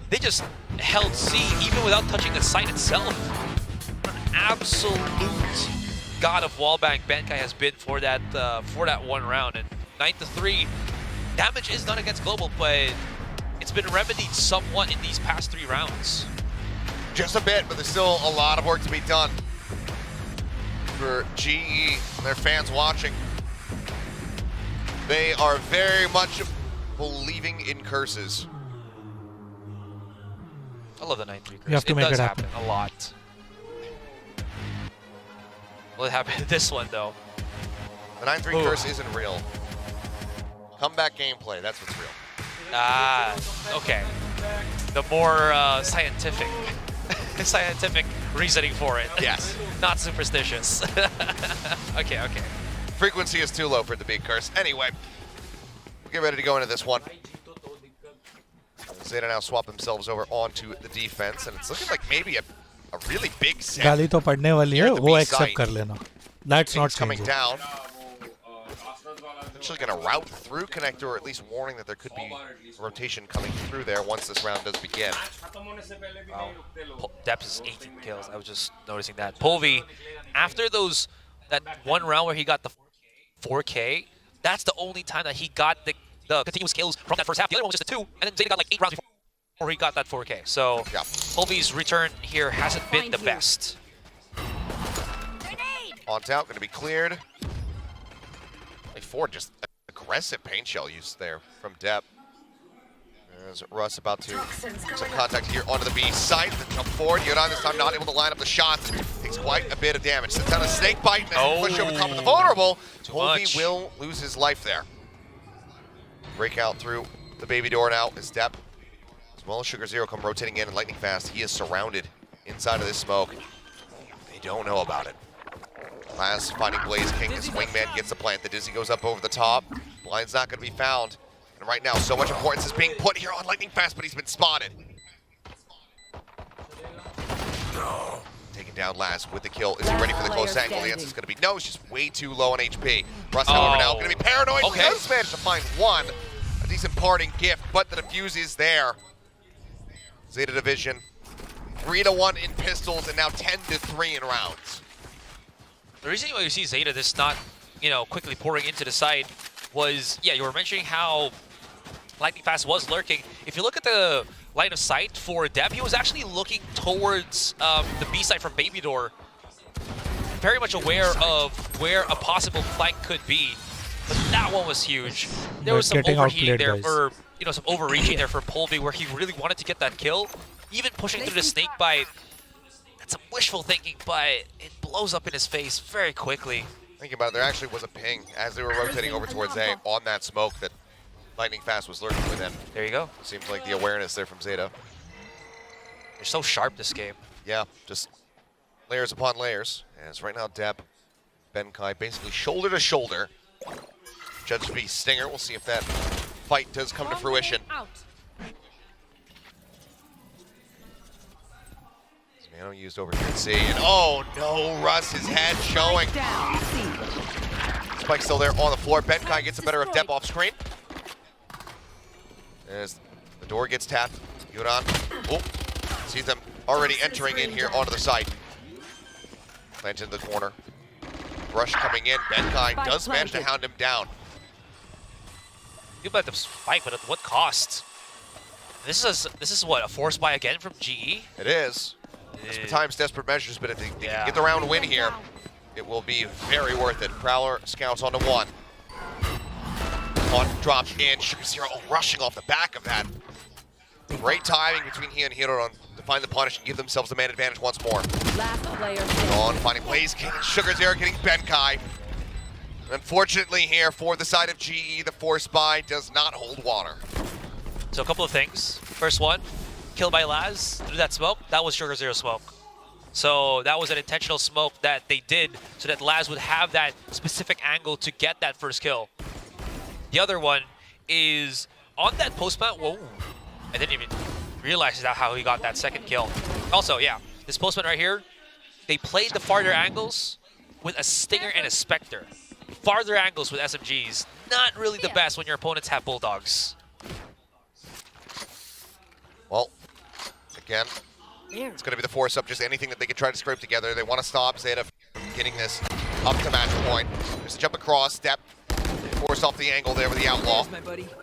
they just held C even without touching the site itself. An absolute god of wallbang Benkai has been for that one round, and 9-3 damage is done against Global, but it's been remedied somewhat in these past 3 rounds. Just a bit, but there's still a lot of work to be done for GE and their fans watching. They are very much believing in curses. I love the 9-3 curse. You have to make does it happen a lot. Will it happen to this one, though? The 9-3 curse isn't real. Comeback gameplay, that's what's real. Ah, okay. The more scientific reasoning for it. Yes. Not superstitious. Okay. Frequency is too low for it to be a curse. Anyway, we'll get ready to go into this one. Zeta now swap themselves over onto the defense, and it's looking like maybe a really big set. गाली तो पड़ने वाली है, वो accept कर लेना. That's not coming changing. down. Actually going to route through connector, or at least warning that there could be a rotation coming through there once this round does begin. Wow. Depth is 18 kills. I was just noticing that. Polvi, after that one round where he got the 4K, that's the only time that he got the continuous kills from that first half. The other one was just a 2, and then Zeta got like 8 rounds before he got that 4K. So yeah. Polvi's return here hasn't been the best. On out, going to be cleared. Ford, just aggressive paint shell use there from Depp. As Russ about to some contact here onto the B site. The jump forward. Yodan this time not able to line up the shots. Takes quite a bit of damage. Sits down a snake bite and push over top of the vulnerable. Polvi will lose his life there. Break out through the baby door now as Depp, as well as Sugar Zero, come rotating in and lightning fast. He is surrounded inside of this smoke. They don't know about it. Last finding Blaze King. This wingman gets the plant. The Dizzy goes up over the top. Blind's not going to be found. And right now, so much importance is being put here on lightning fast, but he's been spotted. Taking down Laz with the kill. Is he ready for the close angle? The answer is going to be no. He's just way too low on HP. Russ, however, now going to be paranoid. Okay. He does manage to find one. A decent parting gift, but the defuse is there. Zeta Division 3-1 in pistols and now 10-3 in rounds. The reason why you see Zeta this not, quickly pouring into the side was, you were mentioning how lightning fast was lurking. If you look at the line of sight for Depp, he was actually looking towards the B side from Baby Door, very much aware of where a possible flank could be. But that one was huge. There was some overheating there, or some overreaching there for Polvi, where he really wanted to get that kill. Even pushing through the snake bite. That's some wishful thinking, but it blows up in his face very quickly. Thinking about it, there actually was a ping as they were rotating over towards A on that smoke that lightning fast was lurking within. There you go. It seems like the awareness there from Zeta. They're so sharp this game. Yeah, just layers upon layers. As right now, Depp, Benkai basically shoulder to shoulder. Judge v Stinger. We'll see if that fight does come to fruition. Mano used over here at C, and oh no, Russ, his head showing. Spike still there on the floor. Benkai gets the better of Depp off screen. As the door gets tapped, Yuran, sees them already entering in here onto the site. Plant into the corner. Rush coming in. Benkai does manage to hound him down. You let them spike, but at what cost? This is what, a force buy again from GE? It is. Desperate times, desperate measures, but if they can get the round win here, it will be very worth it. Prowler scouts onto one. On drops in. Sugar Zero rushing off the back of that. Great timing between he and Hiroron to find the punish and give themselves the man advantage once more. Last player on finding Blaze King and Sugar Zero getting Benkai. Unfortunately here for the side of GE, the force buy does not hold water. So a couple of things. First one, killed by Laz through that smoke. That was Sugar Zero smoke. So that was an intentional smoke that they did so that Laz would have that specific angle to get that first kill. The other one is on that post-plant. Whoa. I didn't even realize how he got that second kill. Also, this post-plant right here, they played the farther angles with a Stinger and a Spectre. Farther angles with SMGs, not really the best when your opponents have Bulldogs. Well, again, it's going to be the force up, just anything that they can try to scrape together. They want to stop Zeta from getting this up to match point. Just a jump across, step, force off the angle there with the Outlaw.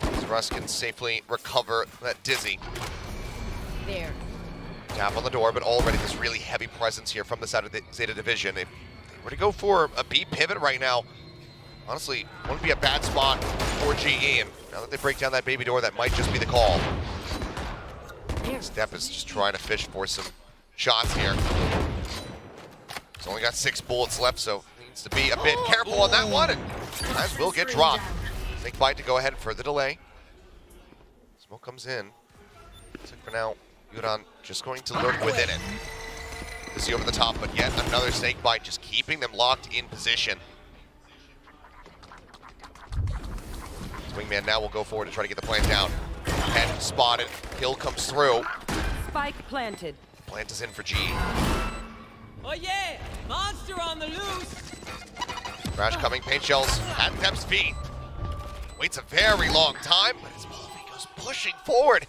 As Russ can safely recover that Dizzy. There. Tap on the door, but already this really heavy presence here from the side of the Zeta Division. If they were to go for a B pivot right now, honestly, wouldn't be a bad spot for GE. And now that they break down that baby door, that might just be the call. Step is just trying to fish for some shots here. He's only got 6 bullets left, so needs to be a bit careful on that one. And Laz will get dropped. Snake bite to go ahead for the delay. Smoke comes in. So for now, Yuran just going to lurk within it. To see over the top, but yet another snake bite, just keeping them locked in position. Wingman now will go forward to try to get the plant down. Head spotted, kill comes through. Spike planted. Plant is in for G. Oh yeah, monster on the loose. Crash coming, paint shells at Depp's feet. Waits a very long time, but his Polvi goes pushing forward.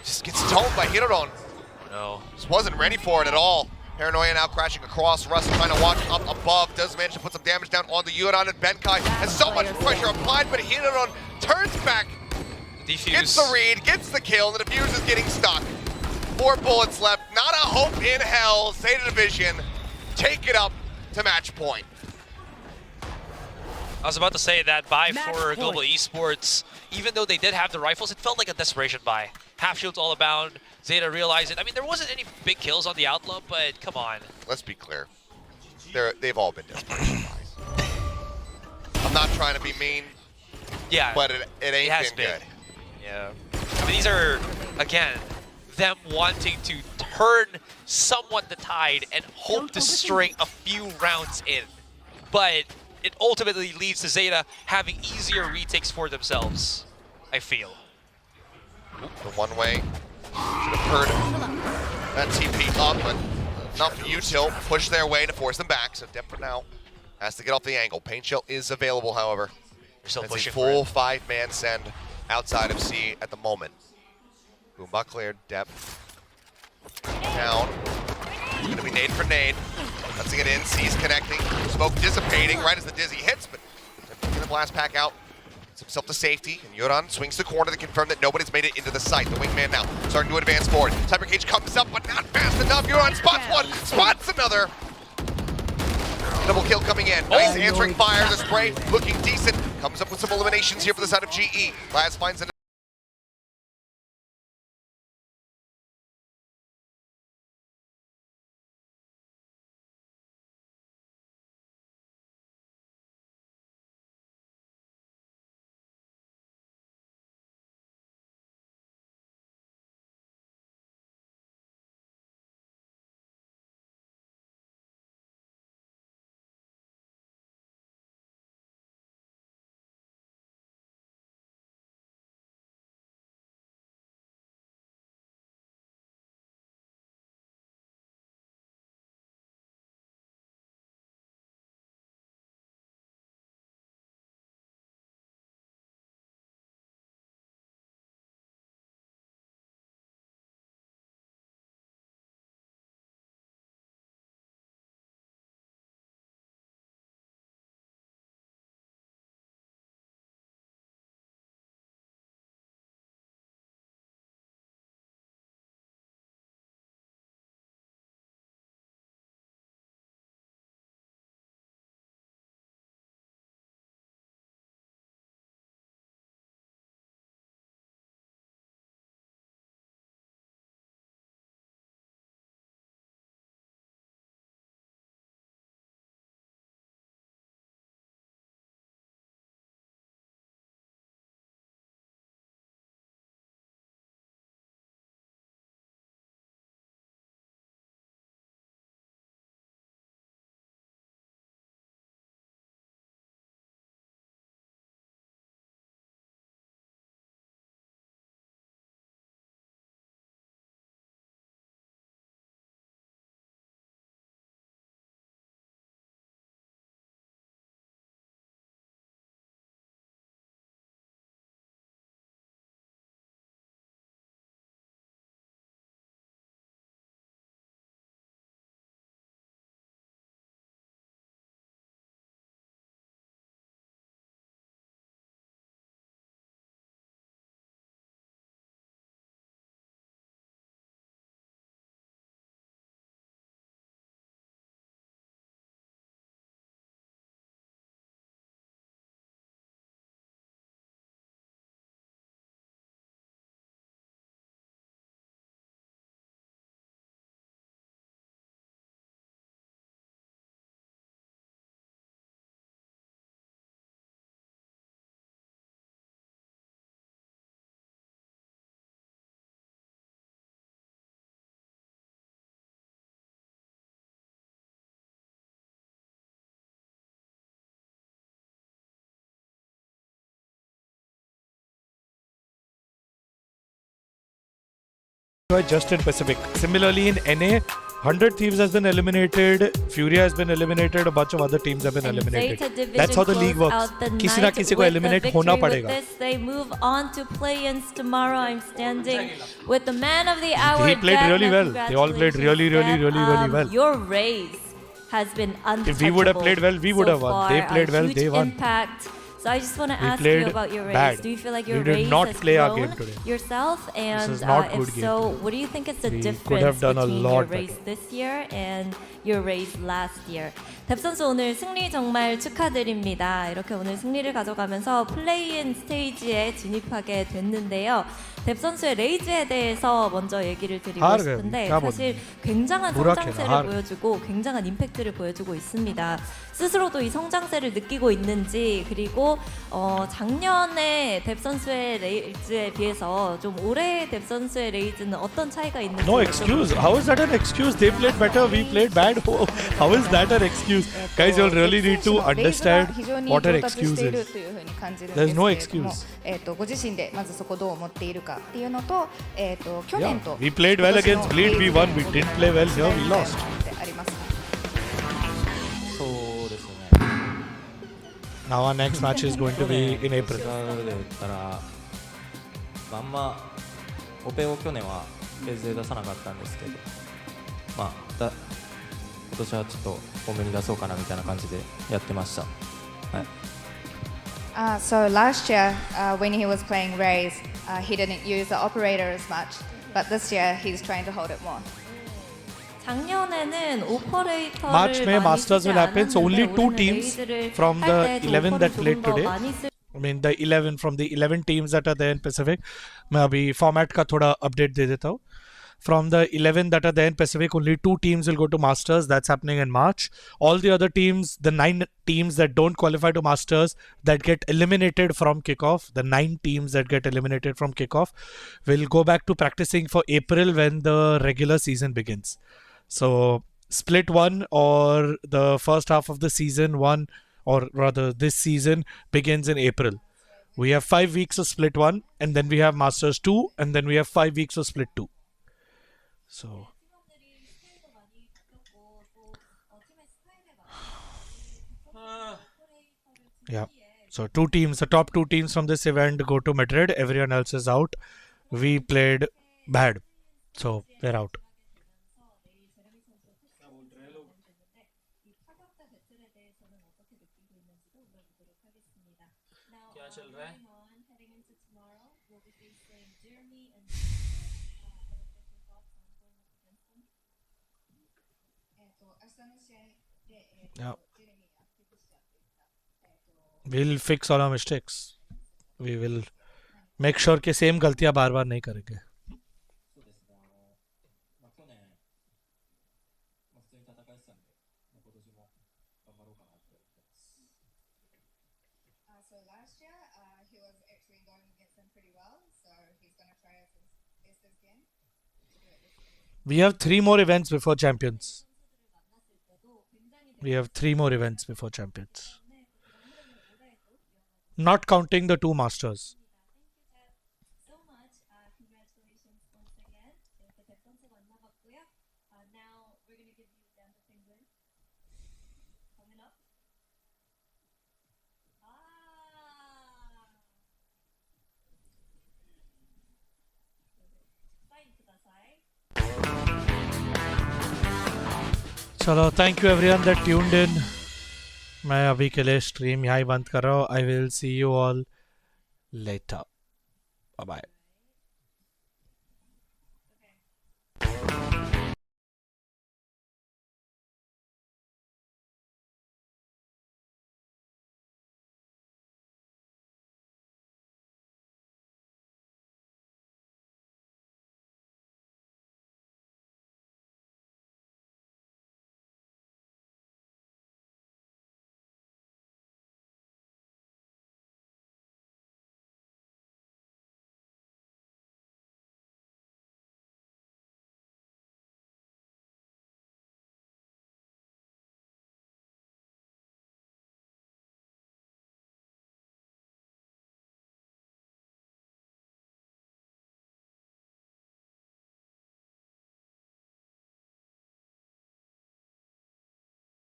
Just gets toned by Hiroron. No. Just wasn't ready for it at all. Paranoia now crashing across. Russ trying to watch up above. Does manage to put some damage down on the Yuran, and Benkai has so much pressure applied, but Hiroron turns back. Defuse. Gets the read, gets the kill, and the defuse is getting stuck. 4 bullets left. Not a hope in hell. Zeta Division take it up to match point. I was about to say that buy Match for point. Global Esports, even though they did have the rifles, it felt like a desperation buy. Half shields all abound. Zeta realized it. I mean, there wasn't any big kills on the outlaw, but come on. Let's be clear. They've all been desperation buys. I'm not trying to be mean, Yeah, but it ain't has been good. Yeah. I mean, these are, again, them wanting to turn somewhat the tide and hope to string a few rounds in. But it ultimately leads to Zeta having easier retakes for themselves, I feel. The one-way. Should have heard that TP up, but enough util push their way to force them back. So Dep for now has to get off the angle. Pain Shell is available, however. Still It's a pushing full for 5-man send outside of C at the moment. Boombot cleared. Dep down. It's going to be nade for nade. Let's get in. C's connecting. Smoke dissipating right as the Dizzy hits, but taking the blast pack out. Gets himself to safety, and Yoran swings the corner to confirm that nobody's made it into the site. The wingman now starting to advance forward. Cyber Cage comes up, but not fast enough. Yoran spots one, spots another. Double kill coming in. Nice answering fire. The spray looking decent. Comes up with some eliminations here for the side of GE. Laz finds an just in Pacific. Similarly, in NA, 100 Thieves has been eliminated, Furia has been eliminated, a bunch of other teams have been eliminated. That's how the league works. किसी ना किसी को eliminate होना पड़ेगा. They move on to play-ins tomorrow. I'm standing with the man of the hour. He played really well. They all played really well. Your race has been untouchable. If we would have played well, we would have won. They played well, they won. Impact. So I just want to ask played you about your race. bad. Do you feel like your We did race not has play our grown game today. yourself? And is not if good game so, today. what do you think is the We could difference have done a between lot your race this year and your race last year? 뎁 선수 오늘 승리 정말 축하드립니다. 이렇게 오늘 승리를 가져가면서 플레이인 스테이지에 진입하게 됐는데요. 뎁 선수의 레이즈에 대해서 먼저 얘기를 드리고 싶은데 사실 굉장한 성장세를 보여주고 굉장한 임팩트를 보여주고 있습니다. 스스로도 이 성장세를 느끼고 있는지 그리고 작년에 뎁 선수의 레이즈에 비해서 좀 올해 뎁 선수의 레이즈는 어떤 차이가 있는지 No excuse. How is that an excuse? They played better, we played bad. How is that an excuse? Guys, you all really need to understand what an excuse is. There's no excuse. ご自身でまずそこどう思っているかっていうのと、去年と We played well against Bleed, we won. We didn't play well here, we lost. あります。そうですね。 Now our next match is going to be in April. で言ったら、あんまオペを去年はフェーズで出さなかったんですけど、今年はちょっと多めに出そうかなみたいな感じでやってました。はい。So last year, when he was playing Rays, he didn't use the operator as much, but this year he's trying to hold it more. 작년에는 오퍼레이터를 March May 많이 Masters 쓰지 will happen, so only 않았는데 two 올해는 teams 레이즈를 from 할 the 때 11 that 오퍼를 played 조금 더 today. 많이 쓸 I mean the 11 from the 11 teams that are there in Pacific. मैं अभी format का थोड़ा update दे देता हूँ. From the 11 that are there in Pacific, only 2 teams will go to Masters. That's happening in March. All the other teams, the 9 teams that don't qualify to Masters, that get eliminated from kickoff, the 9 teams that get eliminated from kickoff, will go back to practicing for April when the regular season begins. So split 1 or the first half of the season 1, or rather this season begins in April. We have 5 weeks of split 1, and then we have Masters 2, and then we have 5 weeks of split 2. So yeah, so 2 teams, the top 2 teams from this event go to Madrid. Everyone else is out. We played bad, so we're out. Yeah. We'll fix all our mistakes. We will make sure कि same गलतियां बार बार नहीं करेंगे. So last year, he was actually going against them pretty well, so he's going to try his best again to do it this year. We have 3 more events before champions. We have 3 more events before champions. Not counting the 2 masters. चलो thank you everyone that tuned in. मैं अभी के लिए stream यहाँ ही बंद कर रहा हूँ. I will see you all later. Bye bye.